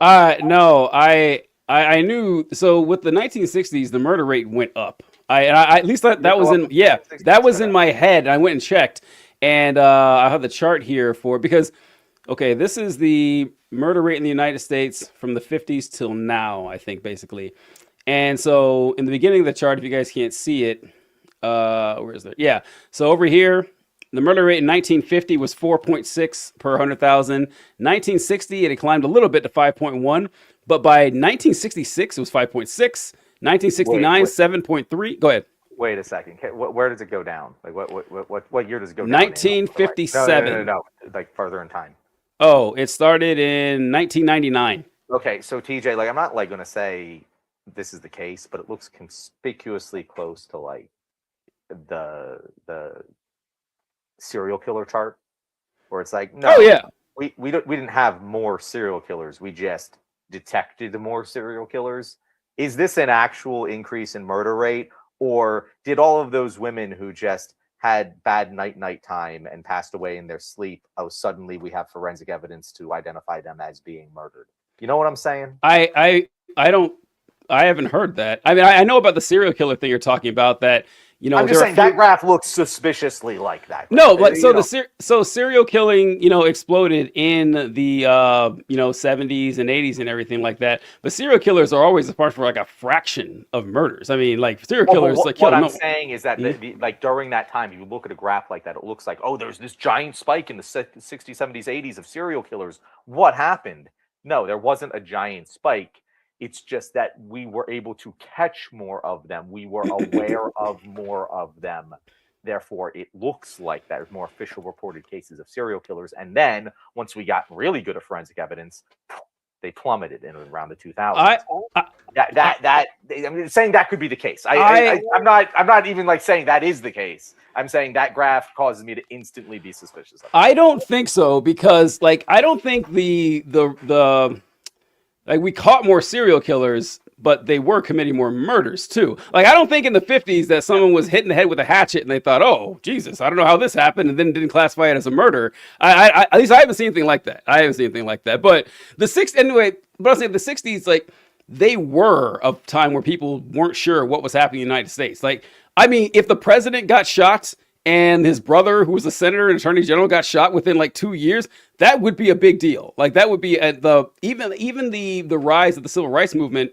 No, I knew. So with the 1960s, the murder rate went up. I at least that was in, yeah, that was in my head. I went and checked, and I have the chart here for, because okay, this is the murder rate in the United States from the 50s till now, I think, basically. And so in the beginning of the chart, if you guys can't see it, where is it? Yeah. So over here, the murder rate in 1950 was 4.6 per 100,000. 1960, it had climbed a little bit to 5.1, but by 1966, it was 5.6. 1969, 7.3. Go ahead. Wait a second. Where does it go down? Like what year does it go down? 1957. No. Like further in time. Oh, it started in 1999. Okay, so TJ, like I'm not like gonna say this is the case, but it looks conspicuously close to like the serial killer chart, where it's like, no, Oh yeah. we didn't have more serial killers. We just detected more serial killers. Is this an actual increase in murder rate, or did all of those women who just had bad nighttime and passed away in their sleep, oh, suddenly we have forensic evidence to identify them as being murdered? You know what I'm saying? I haven't heard that. I mean, I know about the serial killer thing you're talking about, that, you know, I'm just saying that graph looks suspiciously like that. No, but so serial killing, you know, exploded in the 70s and 80s and everything like that. But serial killers are always a part for like a fraction of murders. I mean, like serial killers, what I'm saying is that like during that time, if you look at a graph like that, it looks like, oh, there's this giant spike in the 60s, 70s, 80s of serial killers. What happened? No, there wasn't a giant spike. It's just that we were able to catch more of them. We were aware of more of them. Therefore, it looks like there's more official reported cases of serial killers. And then once we got really good at forensic evidence, they plummeted in around the 2000s. I'm saying that could be the case. I'm not even like saying that is the case. I'm saying that graph causes me to instantly be suspicious of it. I don't think so, because like I don't think the like we caught more serial killers, but they were committing more murders too. Like I don't think in the 50s that someone was hit in the head with a hatchet and they thought, oh Jesus, I don't know how this happened, and then didn't classify it as a murder. I at least I haven't seen anything like that. But the but I'm saying the 60s, like they were a time where people weren't sure what was happening in the United States. Like, I mean, if the president got shot and his brother, who was a senator and attorney general, got shot within like 2 years, that would be a big deal. Like that would be even the rise of the civil rights movement.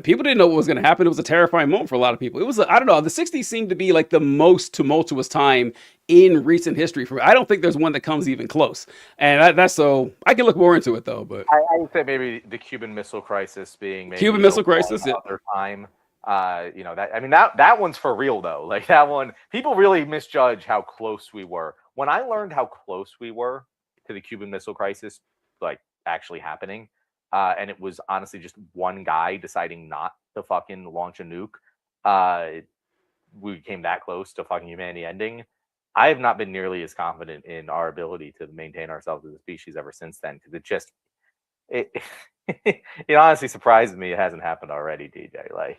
People didn't know what was going to happen. It was a terrifying moment for a lot of people. It was, I don't know, the 60s seemed to be like the most tumultuous time in recent history for me. I don't think there's one that comes even close. And that's so, I can look more into it though. But I would say maybe the Cuban Missile Crisis being maybe Cuban Missile Crisis, another time. That one's for real though. Like that one, people really misjudge how close we were. When I learned how close we were to the Cuban Missile Crisis, like actually happening, and it was honestly just one guy deciding not to fucking launch a nuke, we came that close to fucking humanity ending. I have not been nearly as confident in our ability to maintain ourselves as a species ever since then, because it honestly surprises me it hasn't happened already, DJ. Like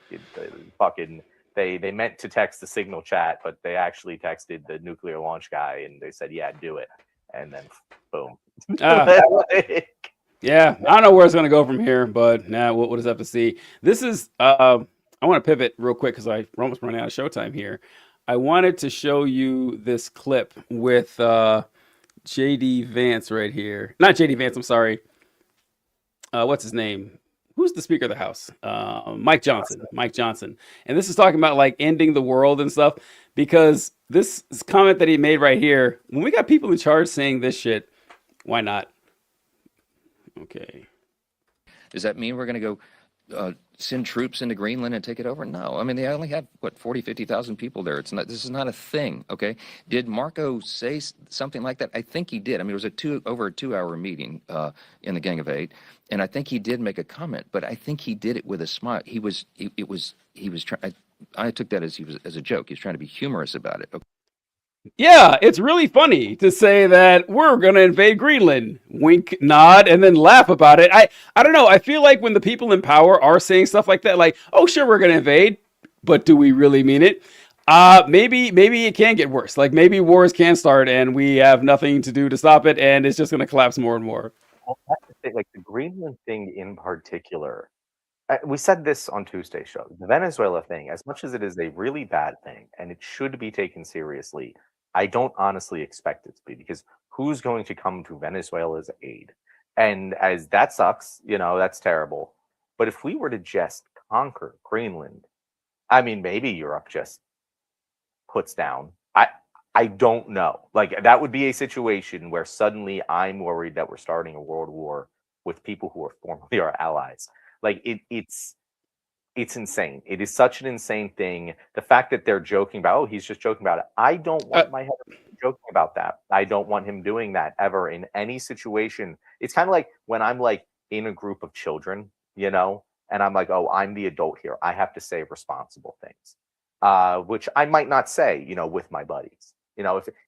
they meant to text the signal chat, but they actually texted the nuclear launch guy and they said, yeah, do it. And then boom. Yeah, I don't know where it's going to go from here, but now we'll just have to see. This is, I want to pivot real quick because we're almost running out of showtime here. I wanted to show you this clip with JD Vance right here. Not JD Vance, I'm sorry. What's his name? Who's the Speaker of the House? Mike Johnson. And this is talking about like ending the world and stuff, because this comment that he made right here, when we got people in charge saying this shit, why not? Okay. Does that mean we're going to go send troops into Greenland and take it over? No. I mean, they only have, 40, 50,000 people there. This is not a thing, okay? Did Marco say something like that? I think he did. I mean, it was over a 2-hour meeting in the Gang of Eight, and I think he did make a comment, but I think he did it with a smile. He was trying, I took that as a joke. He was trying to be humorous about it. Okay. Yeah, it's really funny to say that we're going to invade Greenland. Wink, nod, and then laugh about it. I don't know. I feel like when the people in power are saying stuff like that, like, "Oh, sure, we're going to invade," but do we really mean it? Maybe it can get worse. Like maybe wars can start and we have nothing to do to stop it, and it's just going to collapse more and more. Well, that's the thing, like the Greenland thing in particular. We said this on Tuesday's show. The Venezuela thing, as much as it is a really bad thing and it should be taken seriously, I don't honestly expect it to be because who's going to come to Venezuela's aid? And as that sucks, that's terrible. But if we were to just conquer Greenland, I mean, maybe Europe just puts down. I don't know. Like that would be a situation where suddenly I'm worried that we're starting a world war with people who are formerly our allies. Like it's insane. It is such an insane thing. The fact that they're joking about, oh, he's just joking about it. I don't want my head joking about that. I don't want him doing that ever in any situation. It's kind of like when I'm like in a group of children, and I'm like, oh, I'm the adult here. I have to say responsible things, which I might not say, with my buddies.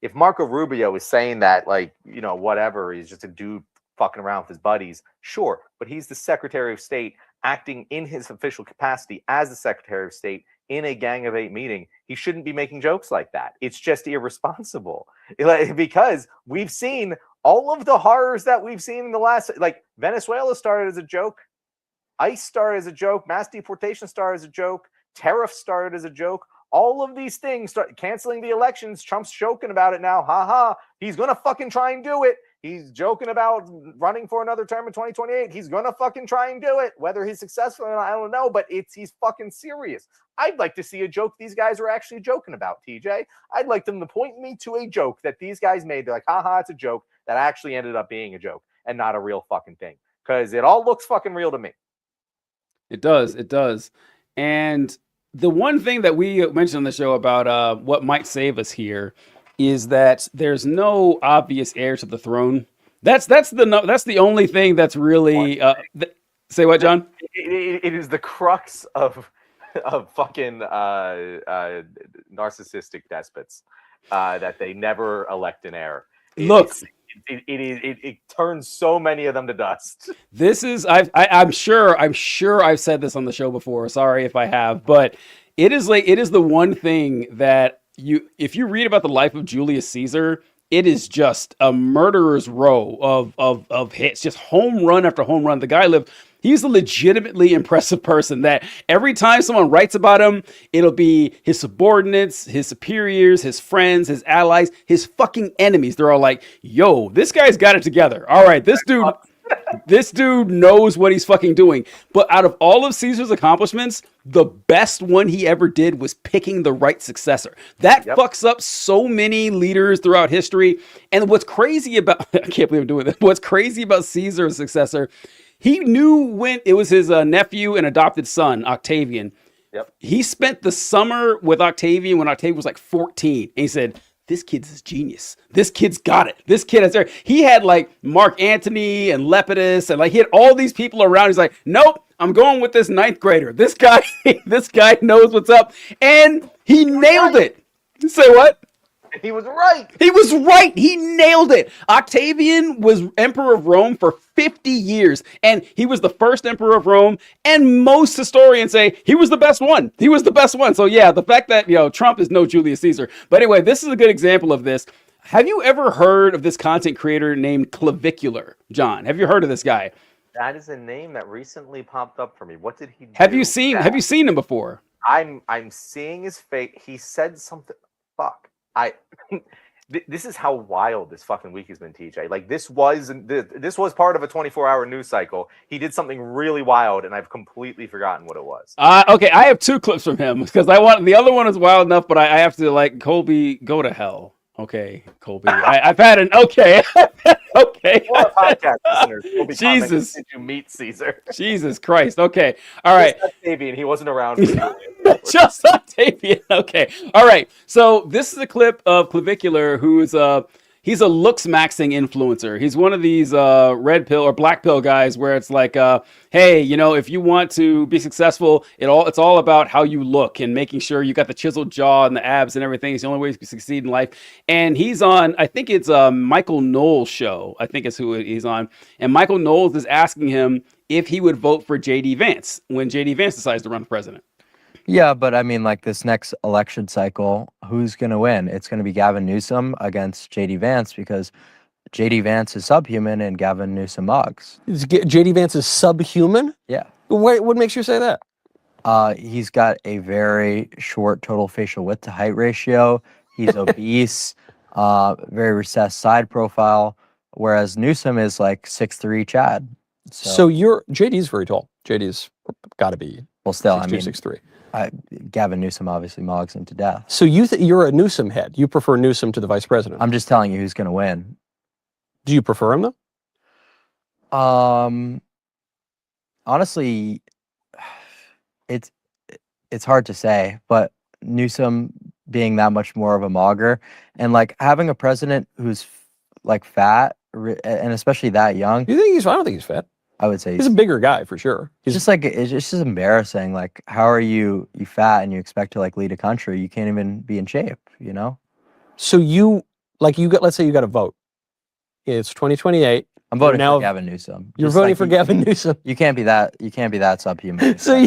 If Marco Rubio is saying that, like, whatever, he's just a dude fucking around with his buddies, sure, but he's the Secretary of State acting in his official capacity as the Secretary of State in a Gang of Eight meeting. He shouldn't be making jokes like that. It's just irresponsible because we've seen all of the horrors that we've seen in the last, like Venezuela started as a joke, ICE started as a joke, mass deportation started as a joke, tariffs started as a joke. All of these things start canceling the elections. Trump's joking about it now. Ha ha. He's going to fucking try and do it. He's joking about running for another term in 2028. He's going to fucking try and do it. Whether he's successful or not, I don't know, but he's fucking serious. I'd like to see a joke these guys are actually joking about, TJ. I'd like them to point me to a joke that these guys made. They're like, haha, it's a joke that actually ended up being a joke and not a real fucking thing. Because it all looks fucking real to me. It does. It does. And the one thing that we mentioned on the show about what might save us here is that there's no obvious heir to the throne. That's the only thing that's really say what, John? It is the crux of fucking narcissistic despots that they never elect an heir. Look, it turns so many of them to dust. This is I'm sure I've said this on the show before. Sorry if I have, but it is the one thing that if you read about the life of Julius Caesar, it is just a murderer's row of hits, just home run after home run. The guy lived. He's a legitimately impressive person that every time someone writes about him, it'll be his subordinates, his superiors, his friends, his allies, his fucking enemies. They're all like, yo, this guy's got it together. All right, this dude knows what he's fucking doing. But out of all of Caesar's accomplishments, the best one he ever did was picking the right successor. That fucks up so many leaders throughout history. And what's crazy about, I can't believe I'm doing this. What's crazy about Caesar's successor, he knew when it was his nephew and adopted son, Octavian. Yep. He spent the summer with Octavian when Octavian was like 14. And he said, this kid's a genius. This kid's got it. This kid has there. He had like Mark Antony and Lepidus and like he had all these people around. He's like, nope, I'm going with this ninth grader. This guy knows what's up. And he nailed it. Say what? He was right. He was right. He nailed it. Octavian was emperor of Rome for 50 years, and he was the first emperor of Rome, and most historians say he was the best one. He was the best one. So yeah, the fact that, Trump is no Julius Caesar. But anyway, this is a good example of this. Have you ever heard of this content creator named Clavicular, John? Have you heard of this guy? That is a name that recently popped up for me. What did he do? Have you seen him before? I'm seeing his face. He said something. Fuck. This is how wild this fucking week has been, TJ. Like this was part of a 24-hour news cycle. He did something really wild, and I've completely forgotten what it was. Okay, I have two clips from him because the other one is wild enough, but I have to like Colby go to hell. Okay, Colby. I've had an okay. Okay. Podcast listeners will be Jesus. Did you meet Caesar? Jesus Christ. Okay. All right. Just Octavian. He wasn't around. Just Octavian. Okay. All right. So this is a clip of Clavicular, who's he's a looks maxing influencer. He's one of these red pill or black pill guys where it's like, hey, you know, if you want to be successful, it's all about how you look and making sure you got the chiseled jaw and the abs and everything. It's the only way to succeed in life. And he's on, I think it's Michael Knowles' show. I think it's who he's on. And Michael Knowles is asking him if he would vote for J.D. Vance when J.D. Vance decides to run for president. Yeah, but I mean, like this next election cycle, who's going to win? It's going to be Gavin Newsom against J.D. Vance because J.D. Vance is subhuman and Gavin Newsom mugs. J.D. Vance is subhuman? Yeah. What makes you say that? He's got a very short total facial width to height ratio. He's obese, very recessed side profile, whereas Newsom is like 6'3" Chad. So JD's very tall. JD's got to be still, 6'2", I mean, 6'3". Gavin Newsom obviously mogs him to death. So you're a Newsom head. You prefer Newsom to the vice president. I'm just telling you who's going to win. Do you prefer him though? Honestly, it's hard to say, but Newsom being that much more of a mogger and like having a president who's like fat and especially that young. You think I don't think he's fat. I would say he's a bigger guy for sure. He's just like, it's just embarrassing. Like, how are you fat and you expect to like lead a country? You can't even be in shape, you know? So let's say you got a vote. It's 2028. I'm voting for Gavin Newsom. You're voting for Gavin Newsom. You can't be that subhuman. So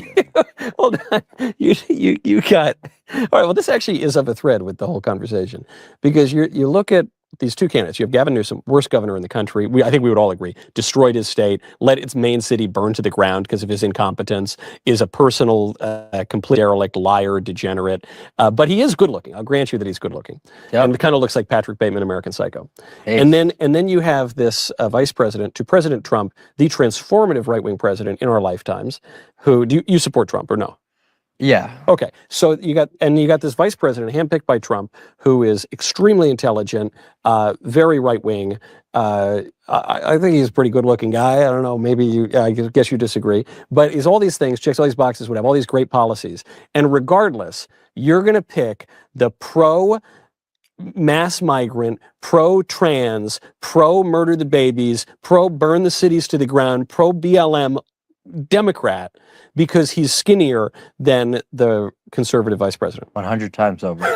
hold on. You got, all right, well, this actually is of a thread with the whole conversation because you look at these two candidates. You have Gavin Newsom, worst governor in the country. I think we would all agree. Destroyed his state, let its main city burn to the ground because of his incompetence, is a personal, complete derelict, liar, degenerate. But he is good looking. I'll grant you that he's good looking. Yep. And kind of looks like Patrick Bateman, American Psycho. Hey. And then you have this vice president to President Trump, the transformative right-wing president in our lifetimes, who, do you support Trump or no? Yeah. Okay. So you got this vice president handpicked by Trump, who is extremely intelligent, very right wing. I think he's a pretty good looking guy. I don't know. Maybe I guess you disagree. But he's all these things, checks all these boxes, would have all these great policies. And regardless, you're going to pick the pro mass migrant, pro trans, pro murder the babies, pro burn the cities to the ground, pro BLM Democrat because he's skinnier than the conservative vice president. 100 times over.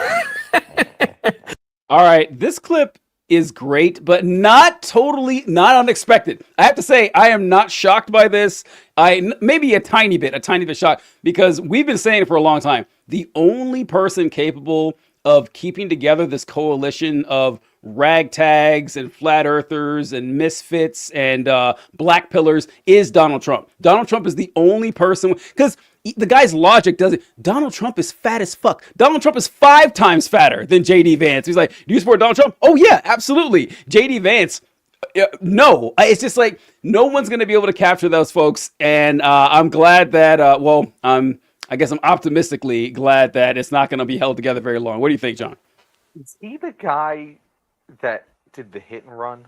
All right, this clip is great, but not unexpected. I have to say, I am not shocked by this. Maybe a tiny bit shocked because we've been saying it for a long time. The only person capable of keeping together this coalition of ragtags and flat earthers and misfits and black pillars is Donald Trump. Donald Trump is the only person, because the guy's logic does it. Donald Trump is fat as fuck. Donald Trump is 5 times fatter than J.D. Vance. He's like, do you support Donald Trump? Oh yeah, absolutely. J.D. Vance, no. It's just like, no one's going to be able to capture those folks. And I'm glad that, I guess I'm optimistically glad that it's not going to be held together very long. What do you think, John? Is he the guy that did the hit and run?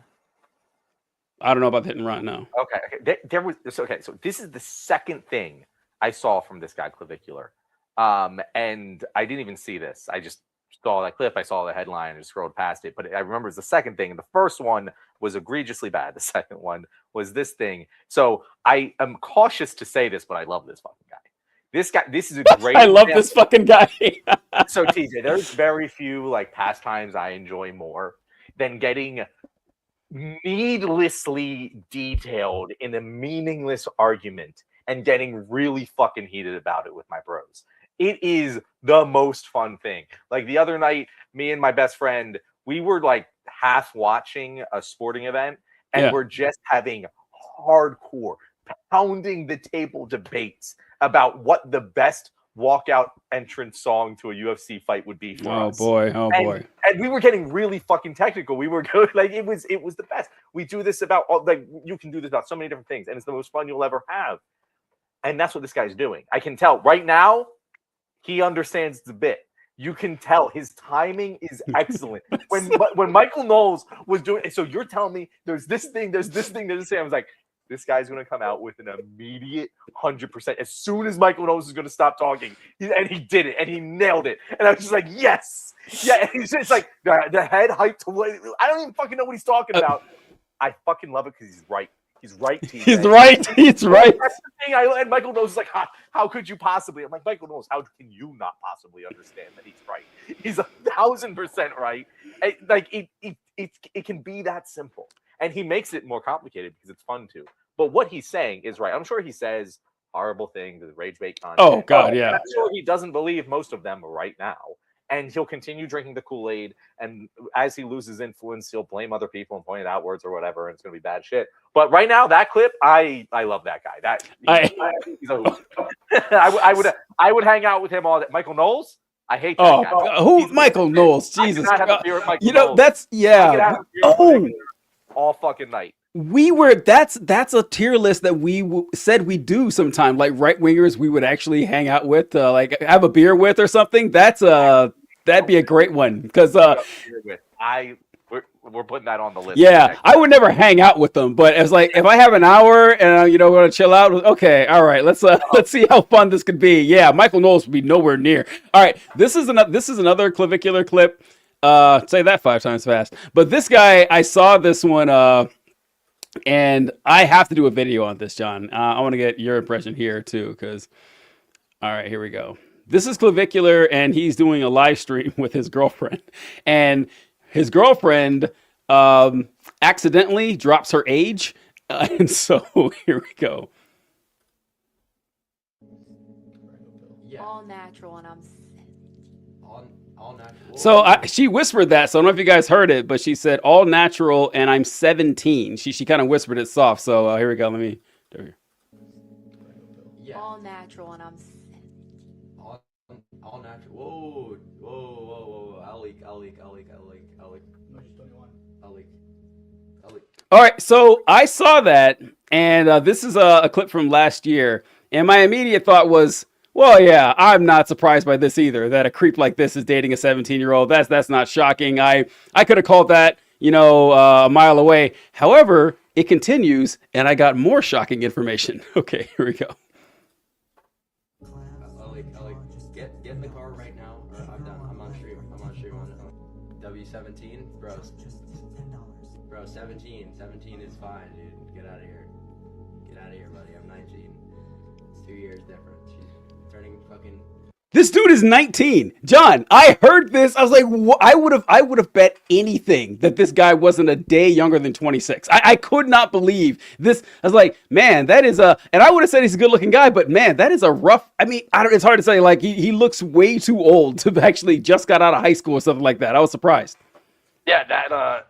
I don't know about the hit and run, no. Okay. So this is the second thing I saw from this guy, Clavicular. And I didn't even see this. I just saw that clip. I saw the headline and scrolled past it. But I remember it's the second thing. And the first one was egregiously bad. The second one was this thing. So I am cautious to say this, but I love this fucking guy. This is a great I love this fucking guy. So TJ, there's very few like pastimes I enjoy more than getting needlessly detailed in a meaningless argument and getting really fucking heated about it with my bros. It is the most fun thing. Like the other night, me and my best friend, we were like half watching a sporting event and we're just having hardcore pounding the table debates about what the best walkout entrance song to a UFC fight would be for us. Boy. And we were getting really fucking technical. We were going like it was the best. We do this about you can do this about so many different things, and it's the most fun you'll ever have. And that's what this guy's doing. I can tell right now he understands the bit. You can tell his timing is excellent. When Michael Knowles was doing it, so you're telling me there's this thing, there's this thing, there's this thing. I was like, this guy's going to come out with an immediate 100%. As soon as Michael Knowles is going to stop talking, and he did it, and he nailed it. And I was just like, yes. Yeah, and he's just like, the head hyped. I don't even fucking know what he's talking about. I fucking love it because he's right. He's right, TJ. He's right. He's right. That's the thing. And Michael Knowles is like, how could you possibly? I'm like, Michael Knowles, how can you not possibly understand that he's right? He's 1,000% right. It can be that simple. And he makes it more complicated because it's fun to. But what he's saying is right. I'm sure he says horrible things, rage bait content. Oh, God, yeah. I'm sure he doesn't believe most of them right now. And he'll continue drinking the Kool-Aid. And as he loses influence, he'll blame other people and point it outwards or whatever. And it's going to be bad shit. But right now, that clip, I love that guy. I would hang out with him all day. Michael Knowles, I hate that guy. Who? Michael Knowles. Jesus. Have a beer with Michael you know, Knowles. that's, yeah. All fucking night. That's a tier list that we said we do sometime, like right wingers we would actually hang out with, like have a beer with or something. That'd be a great one because we're putting that on the list. Yeah, I would never hang out with them, but it's like if I have an hour and want to chill out, okay, all right, let's see how fun this could be. Yeah, Michael Knowles would be nowhere near. All right, this is another clavicular clip. Say that 5 times fast. But this guy, I saw this one, and I have to do a video on this, John. I want to get your impression here too, because all right, here we go. This is clavicular, and he's doing a live stream with his girlfriend, and his girlfriend accidentally drops her age, and so here we go. All natural, and I'm all natural. So she whispered that, so I don't know if you guys heard it, but she said all natural, and I'm 17. She kind of whispered it soft. So here we go. Let me do it here. all natural, and I'm all natural. Whoa. I'll leak. All right, so I saw that, and this is a clip from last year, and my immediate thought was, well, yeah, I'm not surprised by this either, that a creep like this is dating a 17-year-old. That's not shocking. I could have called that, a mile away. However, it continues, and I got more shocking information. Okay, here we go. Get in the car right now, or I'm done. I'm on stream on W17, bro. Bro, 17 is fine, dude. Get out of here, buddy. I'm 19. It's 2 years difference. She's turning fucking. This dude is 19. John, I heard this. I was like, I would have bet anything that this guy wasn't a day younger than 26. I could not believe this. I was like, man, that is and I would have said he's a good looking guy, but man, that is a rough, it's hard to say. Like he looks way too old to actually just got out of high school or something like that. I was surprised. Yeah,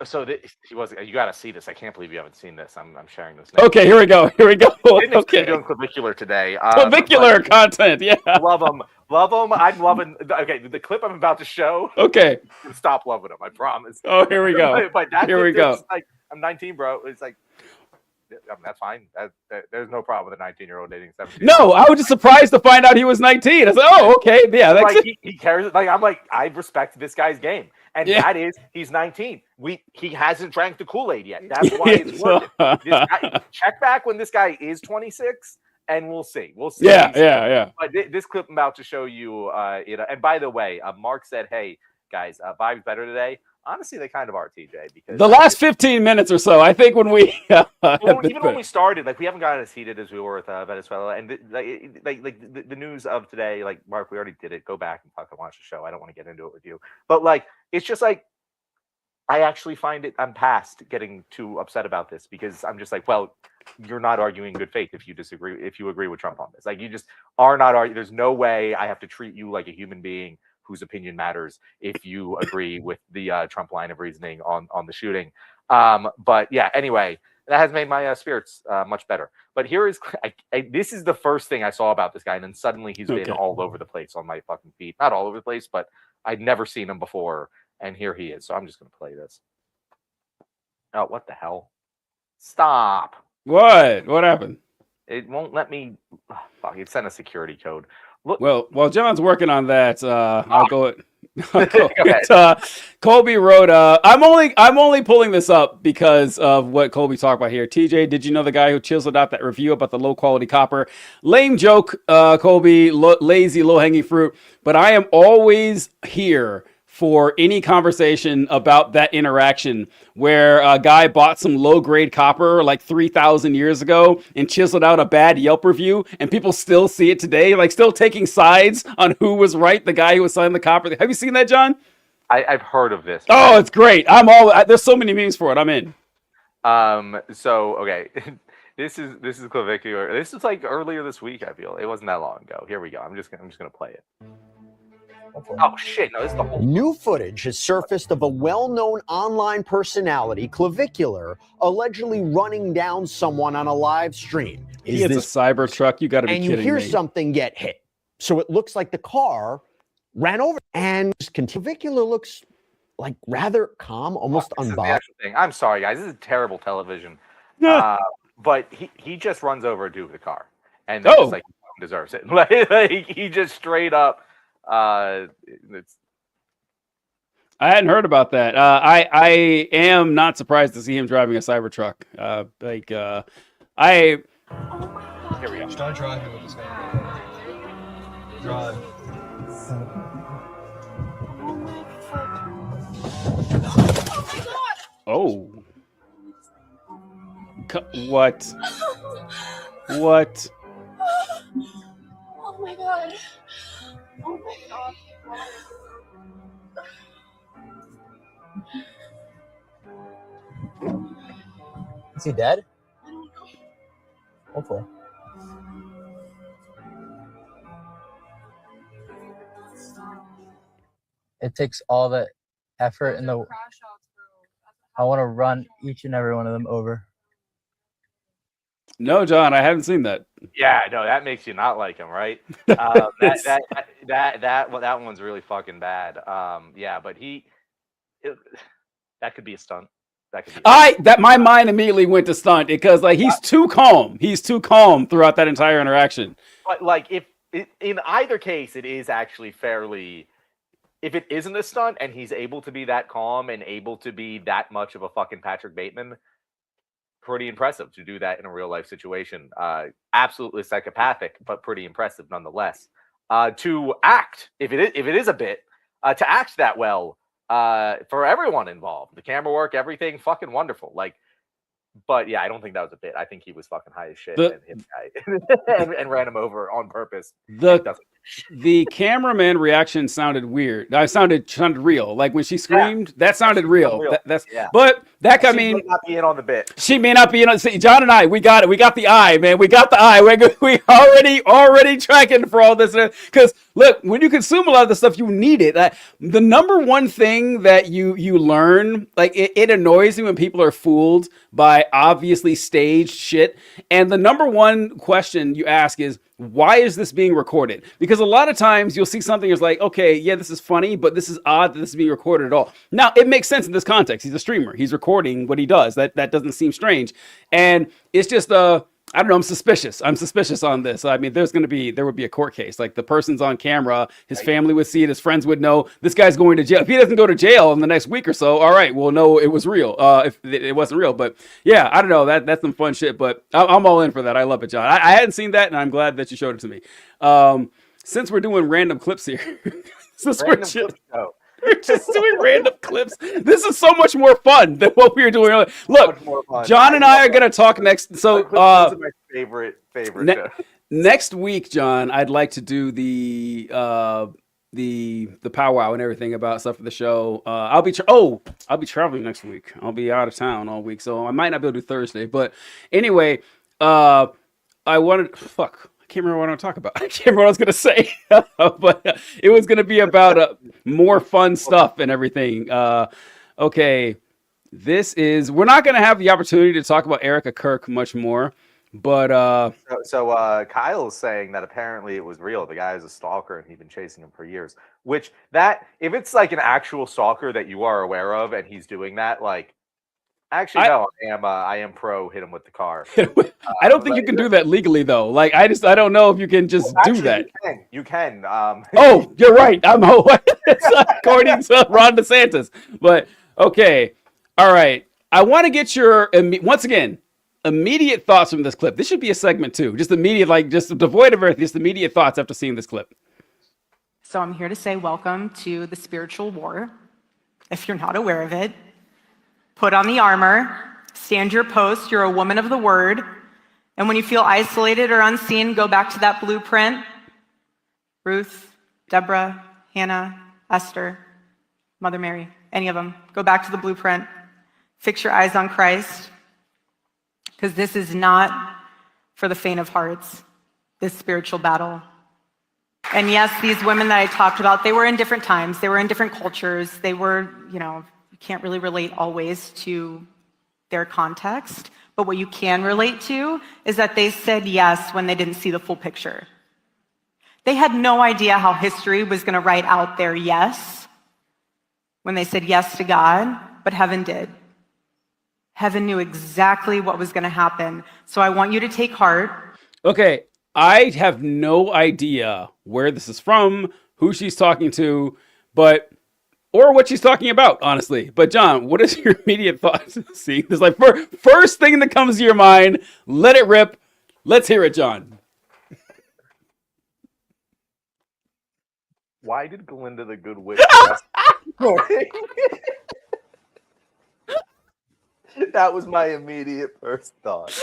he was. You got to see this. I can't believe you haven't seen this. I'm sharing this now. Okay, here we go. Okay, doing clavicular today. Clavicular content, yeah. Love him. I'm loving. Okay, the clip I'm about to show. Okay. Stop loving him. I promise. Oh, here we go. But that Here we go. Like, I'm 19, bro. It's like. That's fine. There's no problem with a 19-year-old dating 17. No, I was just surprised to find out he was 19. I was like, oh, okay, yeah. That's like he cares. Like I'm like, I respect this guy's game, and that is he's 19. He hasn't drank the Kool-Aid yet. That's why it's working. Check back when this guy is 26, and we'll see. Yeah. But this clip I'm about to show you, and by the way, Mark said, "Hey guys, vibes better today." Honestly, they kind of are, TJ. Because the last 15 minutes or so, I think when we even when we started, like we haven't gotten as heated as we were with Venezuela, and the news of today, like Mark, we already did it. Go back and fucking watch the show. I don't want to get into it with you, but like it's just like I actually find it. I'm past getting too upset about this because I'm just like, well, you're not arguing good faith if you disagree, if you agree with Trump on this. Like you just are not arguing. There's no way I have to treat you like a human being whose opinion matters if you agree with the Trump line of reasoning on the shooting. But yeah, anyway, that has made my spirits much better. But here is, this is the first thing I saw about this guy. And then suddenly he's been all over the place on my fucking feed. Not all over the place, but I'd never seen him before. And here he is. So I'm just going to play this. Oh, what the hell? Stop. What happened? It won't let me. Fuck, it sent a security code. Look, Well, while John's working on that, I'll go. Go ahead. Colby wrote. I'm only pulling this up because of what Colby talked about here. TJ, did you know the guy who chiseled out that review about the low quality copper? Lame joke, Colby. Lazy, low hanging fruit. But I am always here for any conversation about that interaction where a guy bought some low grade copper like 3,000 years ago and chiseled out a bad Yelp review, and people still see it today, like still taking sides on who was right, the guy who was selling the copper. Have you seen that, John? I've heard of this. Oh, it's great. There's so many memes for it. I'm in. So okay. This is clavicular. This is like earlier this week, I feel. It wasn't that long ago. Here we go. I'm just gonna play it. Oh shit, no, this is the whole New footage has surfaced of a well-known online personality, Clavicular, allegedly running down someone on a live stream. He has a Cybertruck. You got to be and kidding you hear me. something get hit. So it looks like the car ran over, and Clavicular looks like rather calm, almost this is the unbothered. actual thing. I'm sorry, guys. This is terrible television. But he just runs over a dude with a car, and then just like he deserves it. Like he just straight up. It's. I hadn't heard about that. I am not surprised to see him driving a Cybertruck. Here we go. Start driving with this guy. Drive. Oh. What? What? Oh my god. Oh my god. Is he dead? I don't know. Hopefully. It takes all the effort in the. I want to run each and every one of them over. No, John, I haven't seen that. Yeah, no, that makes you not like him, right? That one's really fucking bad. Yeah, but that could be a stunt. That could be. My mind immediately went to stunt because like he's too calm. He's too calm throughout that entire interaction. But like, if in either case, it is actually fairly. If it isn't a stunt and he's able to be that calm and able to be that much of a fucking Patrick Bateman, pretty impressive to do that in a real life situation. Absolutely psychopathic, but pretty impressive nonetheless. To act, if it is a bit, to act that well, for everyone involved, the camera work, everything, fucking wonderful. Like, but yeah, I don't think that was a bit. I think he was fucking high as shit and hit the guy and ran him over on purpose. The cameraman reaction sounded weird. Sounded real. Like when she screamed, that sounded real. But that I mean, may not be in on the bit. She may not be in. See, John and I, we got it. We got the eye, man. We got the eye. We already tracking for all this. Because look, when you consume a lot of this stuff, you need it. The number one thing that you learn, like it annoys me when people are fooled by obviously staged shit. And the number one question you ask is, why is this being recorded? Because a lot of times you'll see something that's like, okay, yeah, this is funny, but this is odd that this is being recorded at all. Now, it makes sense in this context. He's a streamer. He's recording what he does. That doesn't seem strange. And it's just, I don't know, I'm suspicious on this. I mean, there would be a court case. Like the person's on camera, his family would see it, his friends would know this guy's going to jail. If he doesn't go to jail in the next week or so, all right, we'll know it was real. If it wasn't real, but yeah, I don't know. That's some fun shit, but I'm all in for that. I love it, John. I hadn't seen that, and I'm glad that you showed it to me. Since we're doing random clips here, we're just doing random clips. This is so much more fun than what we were doing earlier. Look, John and I are going to talk next. So, my favorite show. Next week, John, I'd like to do the powwow and everything about stuff for the show. I'll be traveling next week. I'll be out of town all week, so I might not be able to do Thursday. But anyway, I can't remember what I want to talk about. I can't remember what I was going to say, but it was going to be about more fun stuff and everything. Okay, we're not going to have the opportunity to talk about Erica Kirk much more, but so Kyle's saying that apparently it was real. The guy is a stalker and he'd been chasing him for years. Which if it's like an actual stalker that you are aware of and he's doing that, like Actually, no. I am pro hit him with the car. I don't think you can do that legally though. Like I don't know if you can just do that. You can. Oh, you're right. I'm according to Ron DeSantis. But okay, all right. I want to get your once again immediate thoughts from this clip. This should be a segment too. Just immediate, like just devoid of everything. Just immediate thoughts after seeing this clip. So I'm here to say welcome to the spiritual war. If you're not aware of it, put on the armor, stand your post. You're a woman of the word. And when you feel isolated or unseen, go back to that blueprint. Ruth, Deborah, Hannah, Esther, Mother Mary, any of them. Go back to the blueprint. Fix your eyes on Christ. Because this is not for the faint of hearts, this spiritual battle. And yes, these women that I talked about, they were in different times. They were in different cultures. They were, you can't really relate always to their context. But what you can relate to is that they said yes when they didn't see the full picture. They had no idea how history was going to write out their yes when they said yes to God, but heaven did. Heaven knew exactly what was going to happen. So I want you to take heart. Okay, I have no idea where this is from, who she's talking to, or what she's talking about, honestly. But John, what is your immediate thoughts? See, this like first thing that comes to your mind. Let it rip. Let's hear it, John. Why did Glinda the Good Witch? That was my immediate first thought.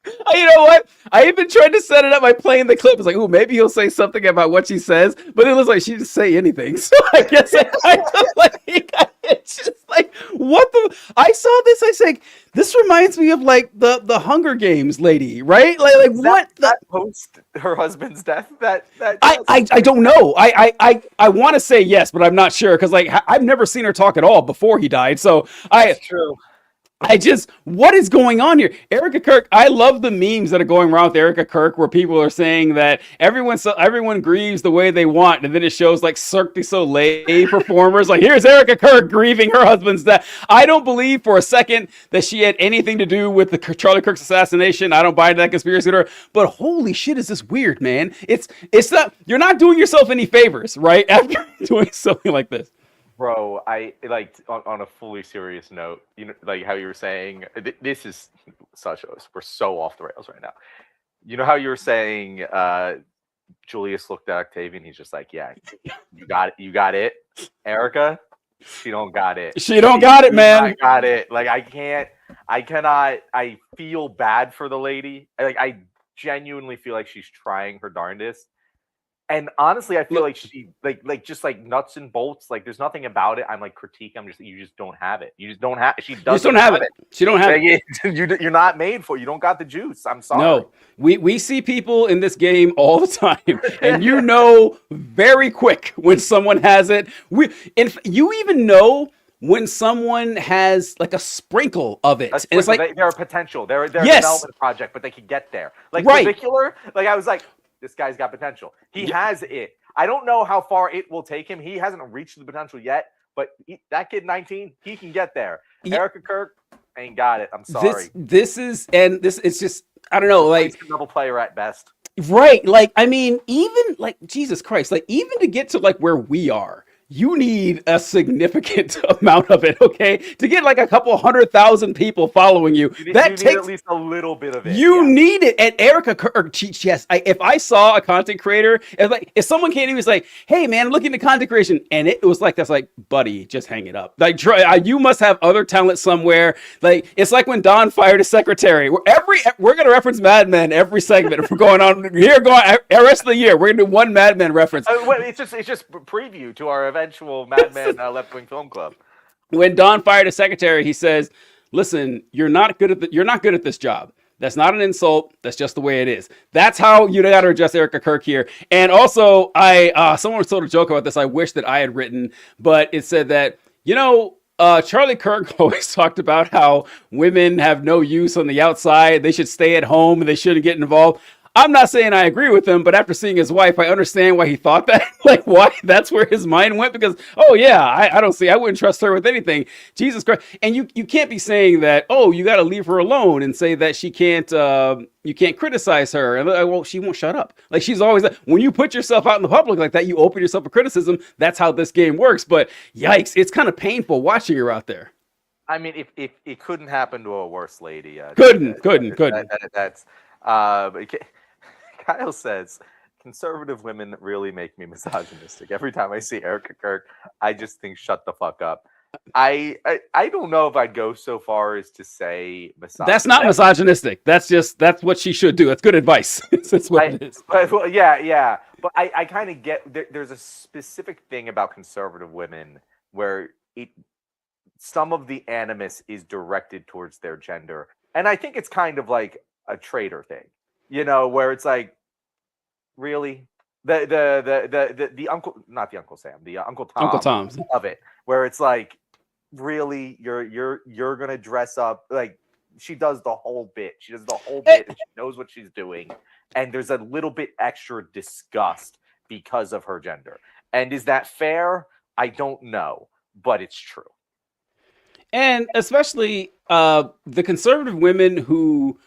You know what? I even tried to set it up by playing the clip. It's like, ooh, maybe he'll say something about what she says, but it looks like she didn't say anything. So I guess it's just like, what the? I saw this. I said, this reminds me of like the Hunger Games lady, right? Like what? That post her husband's death. I don't know. I want to say yes, but I'm not sure because like I've never seen her talk at all before he died. So That's true. What is going on here? Erica Kirk, I love the memes that are going around with Erica Kirk where people are saying that everyone grieves the way they want, and then it shows like Cirque du Soleil performers. Like, here's Erica Kirk grieving her husband's death. I don't believe for a second that she had anything to do with the Charlie Kirk's assassination. I don't buy into that conspiracy theory. But holy shit, is this weird, man? It's not, you're not doing yourself any favors, right? After doing something like this. Bro, I like on a fully serious note, like how you were saying, this is we're so off the rails right now. You know how you were saying Julius looked at Octavian, he's just like, yeah, you got it. Erica, she don't got it. She don't got it, man. I got it. Like I cannot, I feel bad for the lady. I genuinely feel like she's trying her darndest. And honestly, I feel like she like just like nuts and bolts. Like there's nothing about it. I'm like critique. I'm just you just don't have it. You just don't have. She doesn't have it. She don't have it. You're not made for it. You don't got the juice. I'm sorry. No, we see people in this game all the time, and very quick when someone has it. You even know when someone has like a sprinkle of it. And it's like they're a potential. They're a development project, but they could get there. Like Clavicular. Like I was like, this guy's got potential. He has it. I don't know how far it will take him. He hasn't reached the potential yet, but that kid 19, he can get there. Erica Kirk ain't got it. I'm sorry. This it's just, I don't know, like level player at best. Right. Like, I mean, even like Jesus Christ, like even to get to like where we are, you need a significant amount of it, okay? To get like a couple 100,000 people following you, that takes at least a little bit of it. You need it. And Erica Kirk, yes, if I saw a content creator, if someone came to me and was like, "Hey, man, I'm looking at content creation," and it was like, that's like, buddy, just hang it up. Like, you must have other talent somewhere. Like, it's like when Don fired his secretary. We're gonna reference Mad Men every segment. If we're going on here, the rest of the year, we're gonna do one Mad Men reference. It's just preview to our eventual Mad Men Left Wing Film Club. When Don fired his secretary, he says, "Listen, you're not good at this job. That's not an insult. That's just the way it is." That's how you got to address Erica Kirk here. And also, someone told a joke about this. I wish that I had written, but it said that Charlie Kirk always talked about how women have no use on the outside. They should stay at home and they shouldn't get involved. I'm not saying I agree with him, but after seeing his wife, I understand why he thought that. Like, why that's where his mind went. Because, oh yeah, I wouldn't trust her with anything. Jesus Christ! And you can't be saying that. Oh, you got to leave her alone and say that she can't. You can't criticize her. And well, she won't shut up. Like she's always when you put yourself out in the public like that, you open yourself for criticism. That's how this game works. But yikes, it's kind of painful watching her out there. I mean, if it couldn't happen to a worse lady. Couldn't. That's Kyle says, conservative women really make me misogynistic. Every time I see Erica Kirk, I just think, shut the fuck up. I don't know if I'd go so far as to say misogynistic. That's not misogynistic. That's what she should do. That's good advice. That's what it is. But, yeah. But I kind of get there's a specific thing about conservative women where some of the animus is directed towards their gender, and I think it's kind of like a traitor thing, where it's like, really, the uncle, not the Uncle Sam, the Uncle Tom's of it, where it's like, really, you're gonna dress up like she does the whole bit. She does the whole bit, and she knows what she's doing, and there's a little bit extra disgust because of her gender. And is that fair? I don't know, but it's true. And especially the conservative women who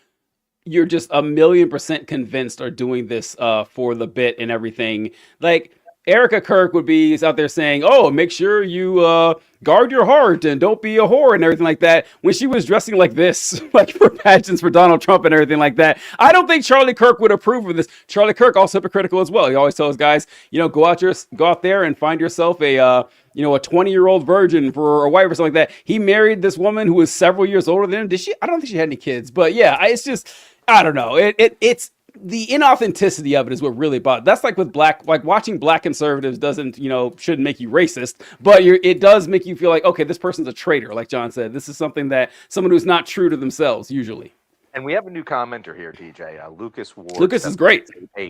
you're just 1,000,000% convinced are doing this for the bit and everything. Like Erica Kirk would be out there saying, "Oh, make sure you guard your heart and don't be a whore," and everything like that. When she was dressing like this, like for pageants for Donald Trump and everything like that, I don't think Charlie Kirk would approve of this. Charlie Kirk also hypocritical as well. He always tells guys, go out there and find yourself a 20-year-old virgin for a wife or something like that. He married this woman who was several years older than him. Did she? I don't think she had any kids, but yeah, it's just, I don't know. It's the inauthenticity of it is what really bothers. That's like with watching black conservatives doesn't, shouldn't make you racist, but it does make you feel like, okay, this person's a traitor. Like John said, this is something that someone who's not true to themselves usually. And we have a new commenter here, TJ. Lucas Ward. Lucas is great.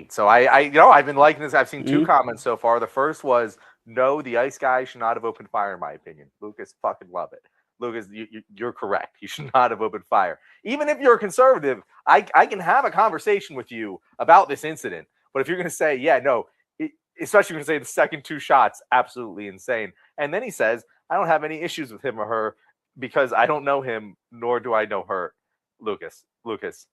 So I've been liking this. I've seen two comments so far. The first was, no, the ice guy should not have opened fire, in my opinion. Lucas, fucking love it. Lucas, you're correct. He should not have opened fire. Even if you're a conservative, I can have a conversation with you about this incident. But if you're going to say, yeah, no, especially when you say the second two shots, absolutely insane. And then he says, I don't have any issues with him or her because I don't know him, nor do I know her. Lucas,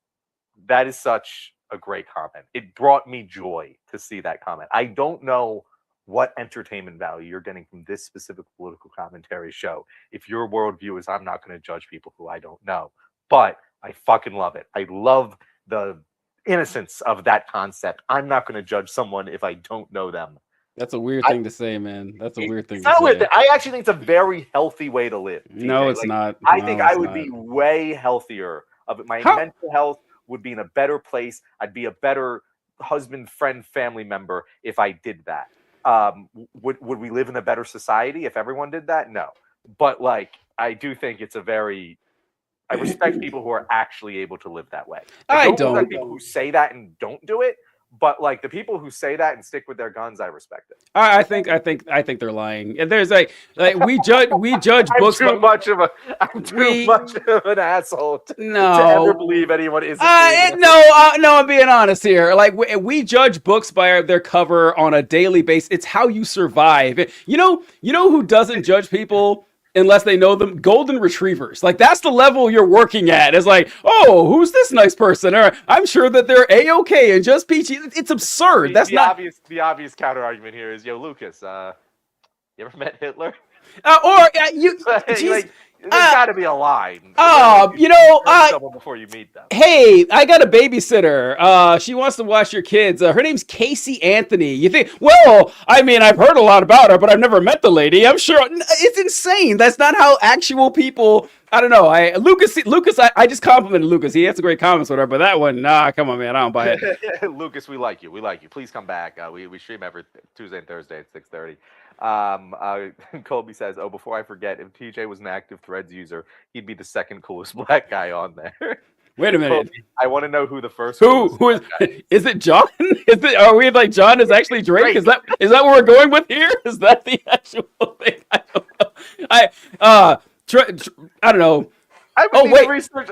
that is such a great comment. It brought me joy to see that comment. I don't know what entertainment value you're getting from this specific political commentary show. If your worldview is, I'm not going to judge people who I don't know, but I fucking love it. I love the innocence of that concept. I'm not going to judge someone if I don't know them. That's a weird thing to say, man. That's a weird thing to say. I actually think it's a very healthy way to live. DJ. No, it's not. I think I would be way healthier. My mental health would be in a better place. I'd be a better husband, friend, family member if I did that. Would we live in a better society if everyone did that? No. But I do think it's I respect people who are actually able to live that way. I don't respect people who say that and don't do it. But the people who say that and stick with their guns, I respect it. I think they're lying. And there's we judge books. I'm too much of an asshole to ever believe anyone isn't. No, I'm being honest here. We judge books by their cover on a daily basis. It's how you survive. You know who doesn't judge people unless they know them? Golden retrievers. That's the level you're working at. It's oh, who's this nice person? Or I'm sure that they're A-okay and just peachy. It's absurd. That's not the obvious counter argument here is, Lucas, you ever met Hitler? There's got to be a line. Someone before you meet them. Hey, I got a babysitter. She wants to watch your kids. Her name's Casey Anthony. You think? Well, I mean, I've heard a lot about her, but I've never met the lady. I'm sure it's insane. That's not how actual people. I don't know. Lucas. I just complimented Lucas. He had some great comments with her, but that one, nah, come on, man, I don't buy it. Lucas, we like you. Please come back. We stream every Tuesday and Thursday at 6:30. Colby says, "Oh, before I forget, if TJ was an active Threads user, he'd be the second coolest black guy on there." Wait a minute. Colby, I want to know who the first. Who is it? John? Are we John is actually Drake? Is that what we're going with here? Is that the actual thing? I don't know. I don't know. Research.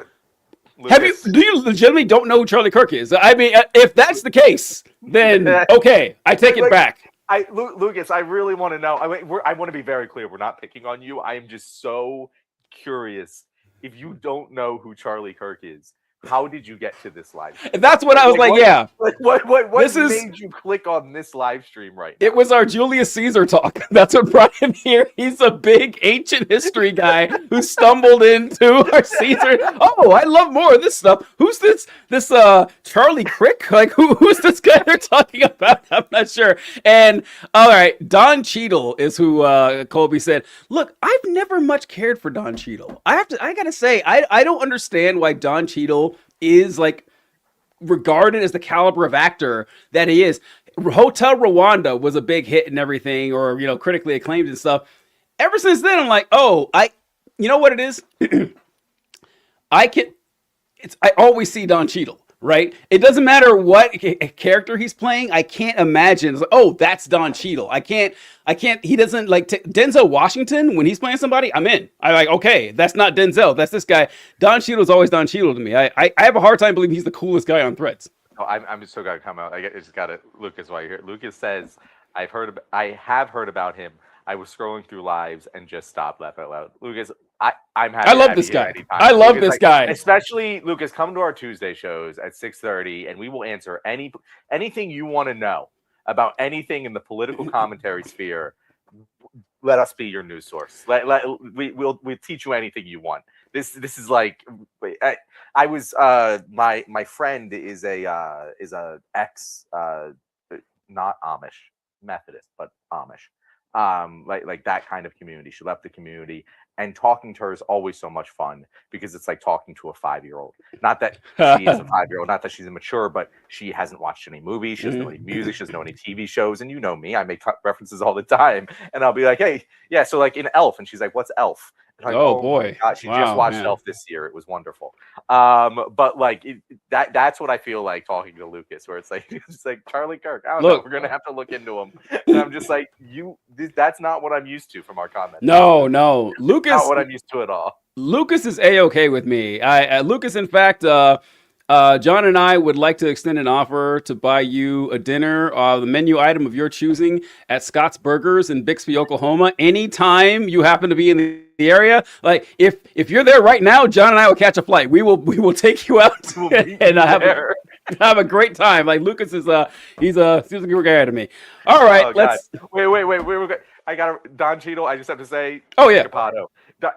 Lucas. Do you legitimately don't know who Charlie Kirk is? I mean, if that's the case, then okay, I take it back. Lucas, I really want to know. I want to be very clear. We're not picking on you. I am just so curious. If you don't know who Charlie Kirk is, how did you get to this live stream? That's what I was like, yeah. What made you click on this live stream right now? It was our Julius Caesar talk. That's what brought him here. He's a big ancient history guy who stumbled into our Caesar. Oh, I love more of this stuff. Who's this Charlie Crick? Like, who's this guy they're talking about? I'm not sure. And all right, Don Cheadle is who Colby said. Look, I've never much cared for Don Cheadle. I gotta say, I don't understand why Don Cheadle is like regarded as the caliber of actor that he is. Hotel Rwanda was a big hit and everything, or critically acclaimed and stuff. Ever since then, I'm like, you know what it is? I always see Don Cheadle, right? It doesn't matter what character he's playing. I can't imagine. It's like, oh, that's Don Cheadle. I can't. He doesn't like Denzel Washington when he's playing somebody. I'm in. I'm like, okay, that's not Denzel. That's this guy. Don Cheadle is always Don Cheadle to me. I have a hard time believing he's the coolest guy on Threads. Oh, I'm just so glad to come out. I just got it. Lucas, while you're here. Lucas says, I have heard about him. I was scrolling through lives and just stopped laughing out loud. Lucas, I'm happy. I love this guy. I love this guy. Especially Lucas, come to our Tuesday shows at 6:30, and we will answer anything you want to know about anything in the political commentary sphere. Let us be your news source. We'll teach you anything you want. This is like I was my friend is a ex not Amish Methodist, but Amish. Like that kind of community. She left the community, and talking to her is always so much fun because it's like talking to a 5-year-old. Not that she is a 5-year-old, not that she's immature, but she hasn't watched any movies, she doesn't know any music, she doesn't know any TV shows. And you know me, I make references all the time, and I'll be like, hey, yeah, so like in Elf, and she's like, what's Elf? Like, oh boy, God, she just watched Elf this year. It was wonderful. But like that's what I feel like talking to Lucas, where it's like Charlie Kirk. I don't know. We're gonna have to look into him. And I'm just like, that's not what I'm used to from our comments. No, Lucas. Not what I'm used to at all. Lucas is a-okay with me. Lucas, in fact, John and I would like to extend an offer to buy you a dinner, the menu item of your choosing at Scott's Burgers in Bixby, Oklahoma. Anytime you happen to be in the area, like if you're there right now, John and I will catch a flight. We will take you out and have a great time. Like Lucas is he's a good guy to me. All right, let's wait. I got Don Cheadle. I just have to say, oh yeah, Capado.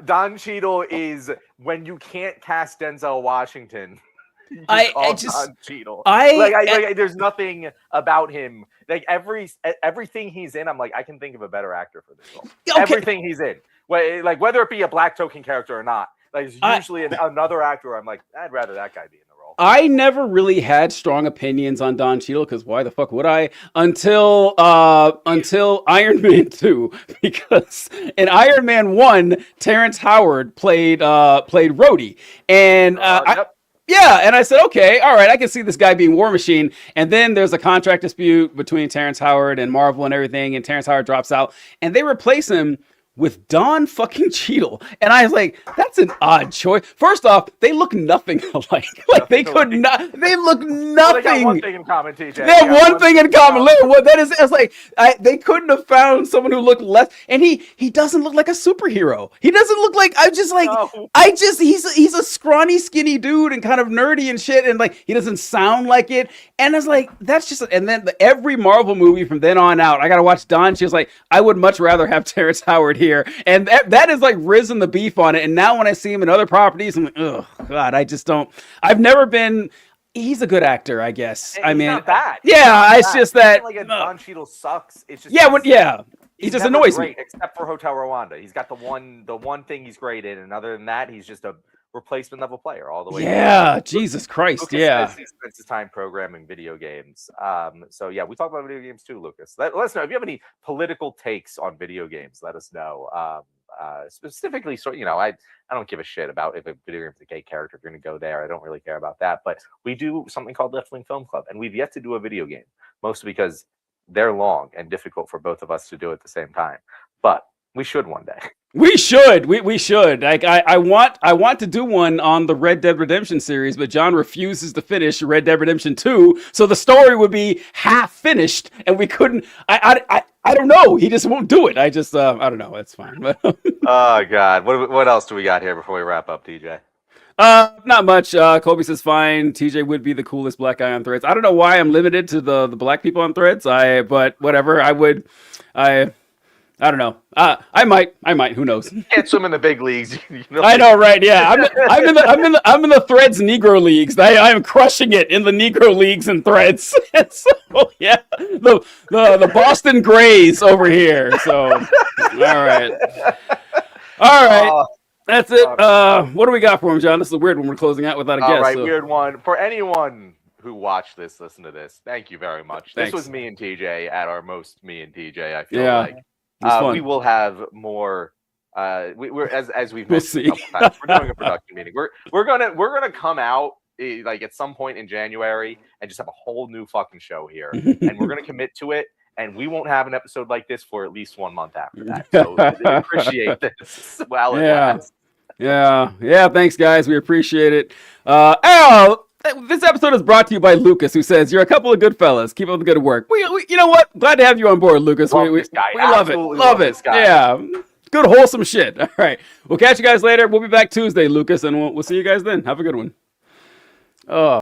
Don Cheadle is when you can't cast Denzel Washington. Don Cheadle. There's nothing about him. Like everything he's in, I'm like, I can think of a better actor for this role. Okay. Everything he's in, like whether it be a black token character or not, like it's usually another actor. I'm like, I'd rather that guy be in the role. I never really had strong opinions on Don Cheadle because why the fuck would I? Until Iron Man 2, because in Iron Man 1, Terrence Howard played Rhodey, and yep. Yeah, and I said, okay, all right, I can see this guy being War Machine. And then there's a contract dispute between Terrence Howard and Marvel and everything, and Terrence Howard drops out, and they replace him with Don fucking Cheadle. And I was like, that's an odd choice. First off, they look nothing alike. Like they could not. They look nothing. Well, they got one thing in common, TJ. They have one thing in common. What that is, it's like they couldn't have found someone who looked less. And he doesn't look like a superhero. He doesn't look like he's a scrawny, skinny dude and kind of nerdy and shit. And like he doesn't sound like it. And I was like, that's just. And then every Marvel movie from then on out, I gotta watch Don. She was like, I would much rather have Terrence Howard here. And that is like risen the beef on it. And now when I see him in other properties, I'm like, oh God, I just don't. I've never been. He's a good actor, I guess. I mean, not bad. Yeah, it's just that. Like Don Cheadle sucks. It's just he just annoys me. Except for Hotel Rwanda, he's got the one thing he's great in, and other than that, he's just a replacement level player all the way. Yeah, Jesus Christ. Lucas says he spends his time programming video games. So yeah, we talk about video games too, Lucas. Let us know if you have any political takes on video games. Let us know. Specifically, so I don't give a shit about if a video game is a gay character. If you're going to go there, I don't really care about that. But we do something called Left Wing Film Club, and we've yet to do a video game, mostly because they're long and difficult for both of us to do at the same time. But we should one day. We should. We should. Like I want to do one on the Red Dead Redemption series, but John refuses to finish Red Dead Redemption 2, so the story would be half finished, and we couldn't. I don't know. He just won't do it. I don't know. It's fine. But Oh God, what else do we got here before we wrap up, TJ? not much. Kobe says fine. TJ would be the coolest black guy on Threads. I don't know why I'm limited to the black people on Threads. But whatever. I don't know. I might. Who knows? Can't swim in the big leagues. You know? I know, right? Yeah, I'm in the Threads Negro leagues. I am crushing it in the Negro leagues and Threads. And so yeah, the Boston Grays over here. So all right. That's it. What do we got for him, John? This is a weird one. We're closing out without a guest. All right, so. weird one for anyone who watched this, listen to this. Thank you very much. Thanks. This was me and TJ at our most me and TJ. I feel Yeah. like. Fun. We will have more. We're as we've We'll mentioned see. a couple times. We're doing a production meeting. We're gonna come out like at some point in January and just have a whole new fucking show here, and we're gonna commit to it. And we won't have an episode like this for at least 1 month after that. So I appreciate this. Well, yeah. Thanks, guys. We appreciate it. This episode is brought to you by Lucas, who says, "You're a couple of good fellas. Keep up the good work." We you know what? Glad to have you on board, Lucas. Love We this guy. love it. Absolutely Love it. this guy. Yeah. Good, wholesome shit. All right. We'll catch you guys later. We'll be back Tuesday, Lucas, and we'll see you guys then. Have a good one. Oh.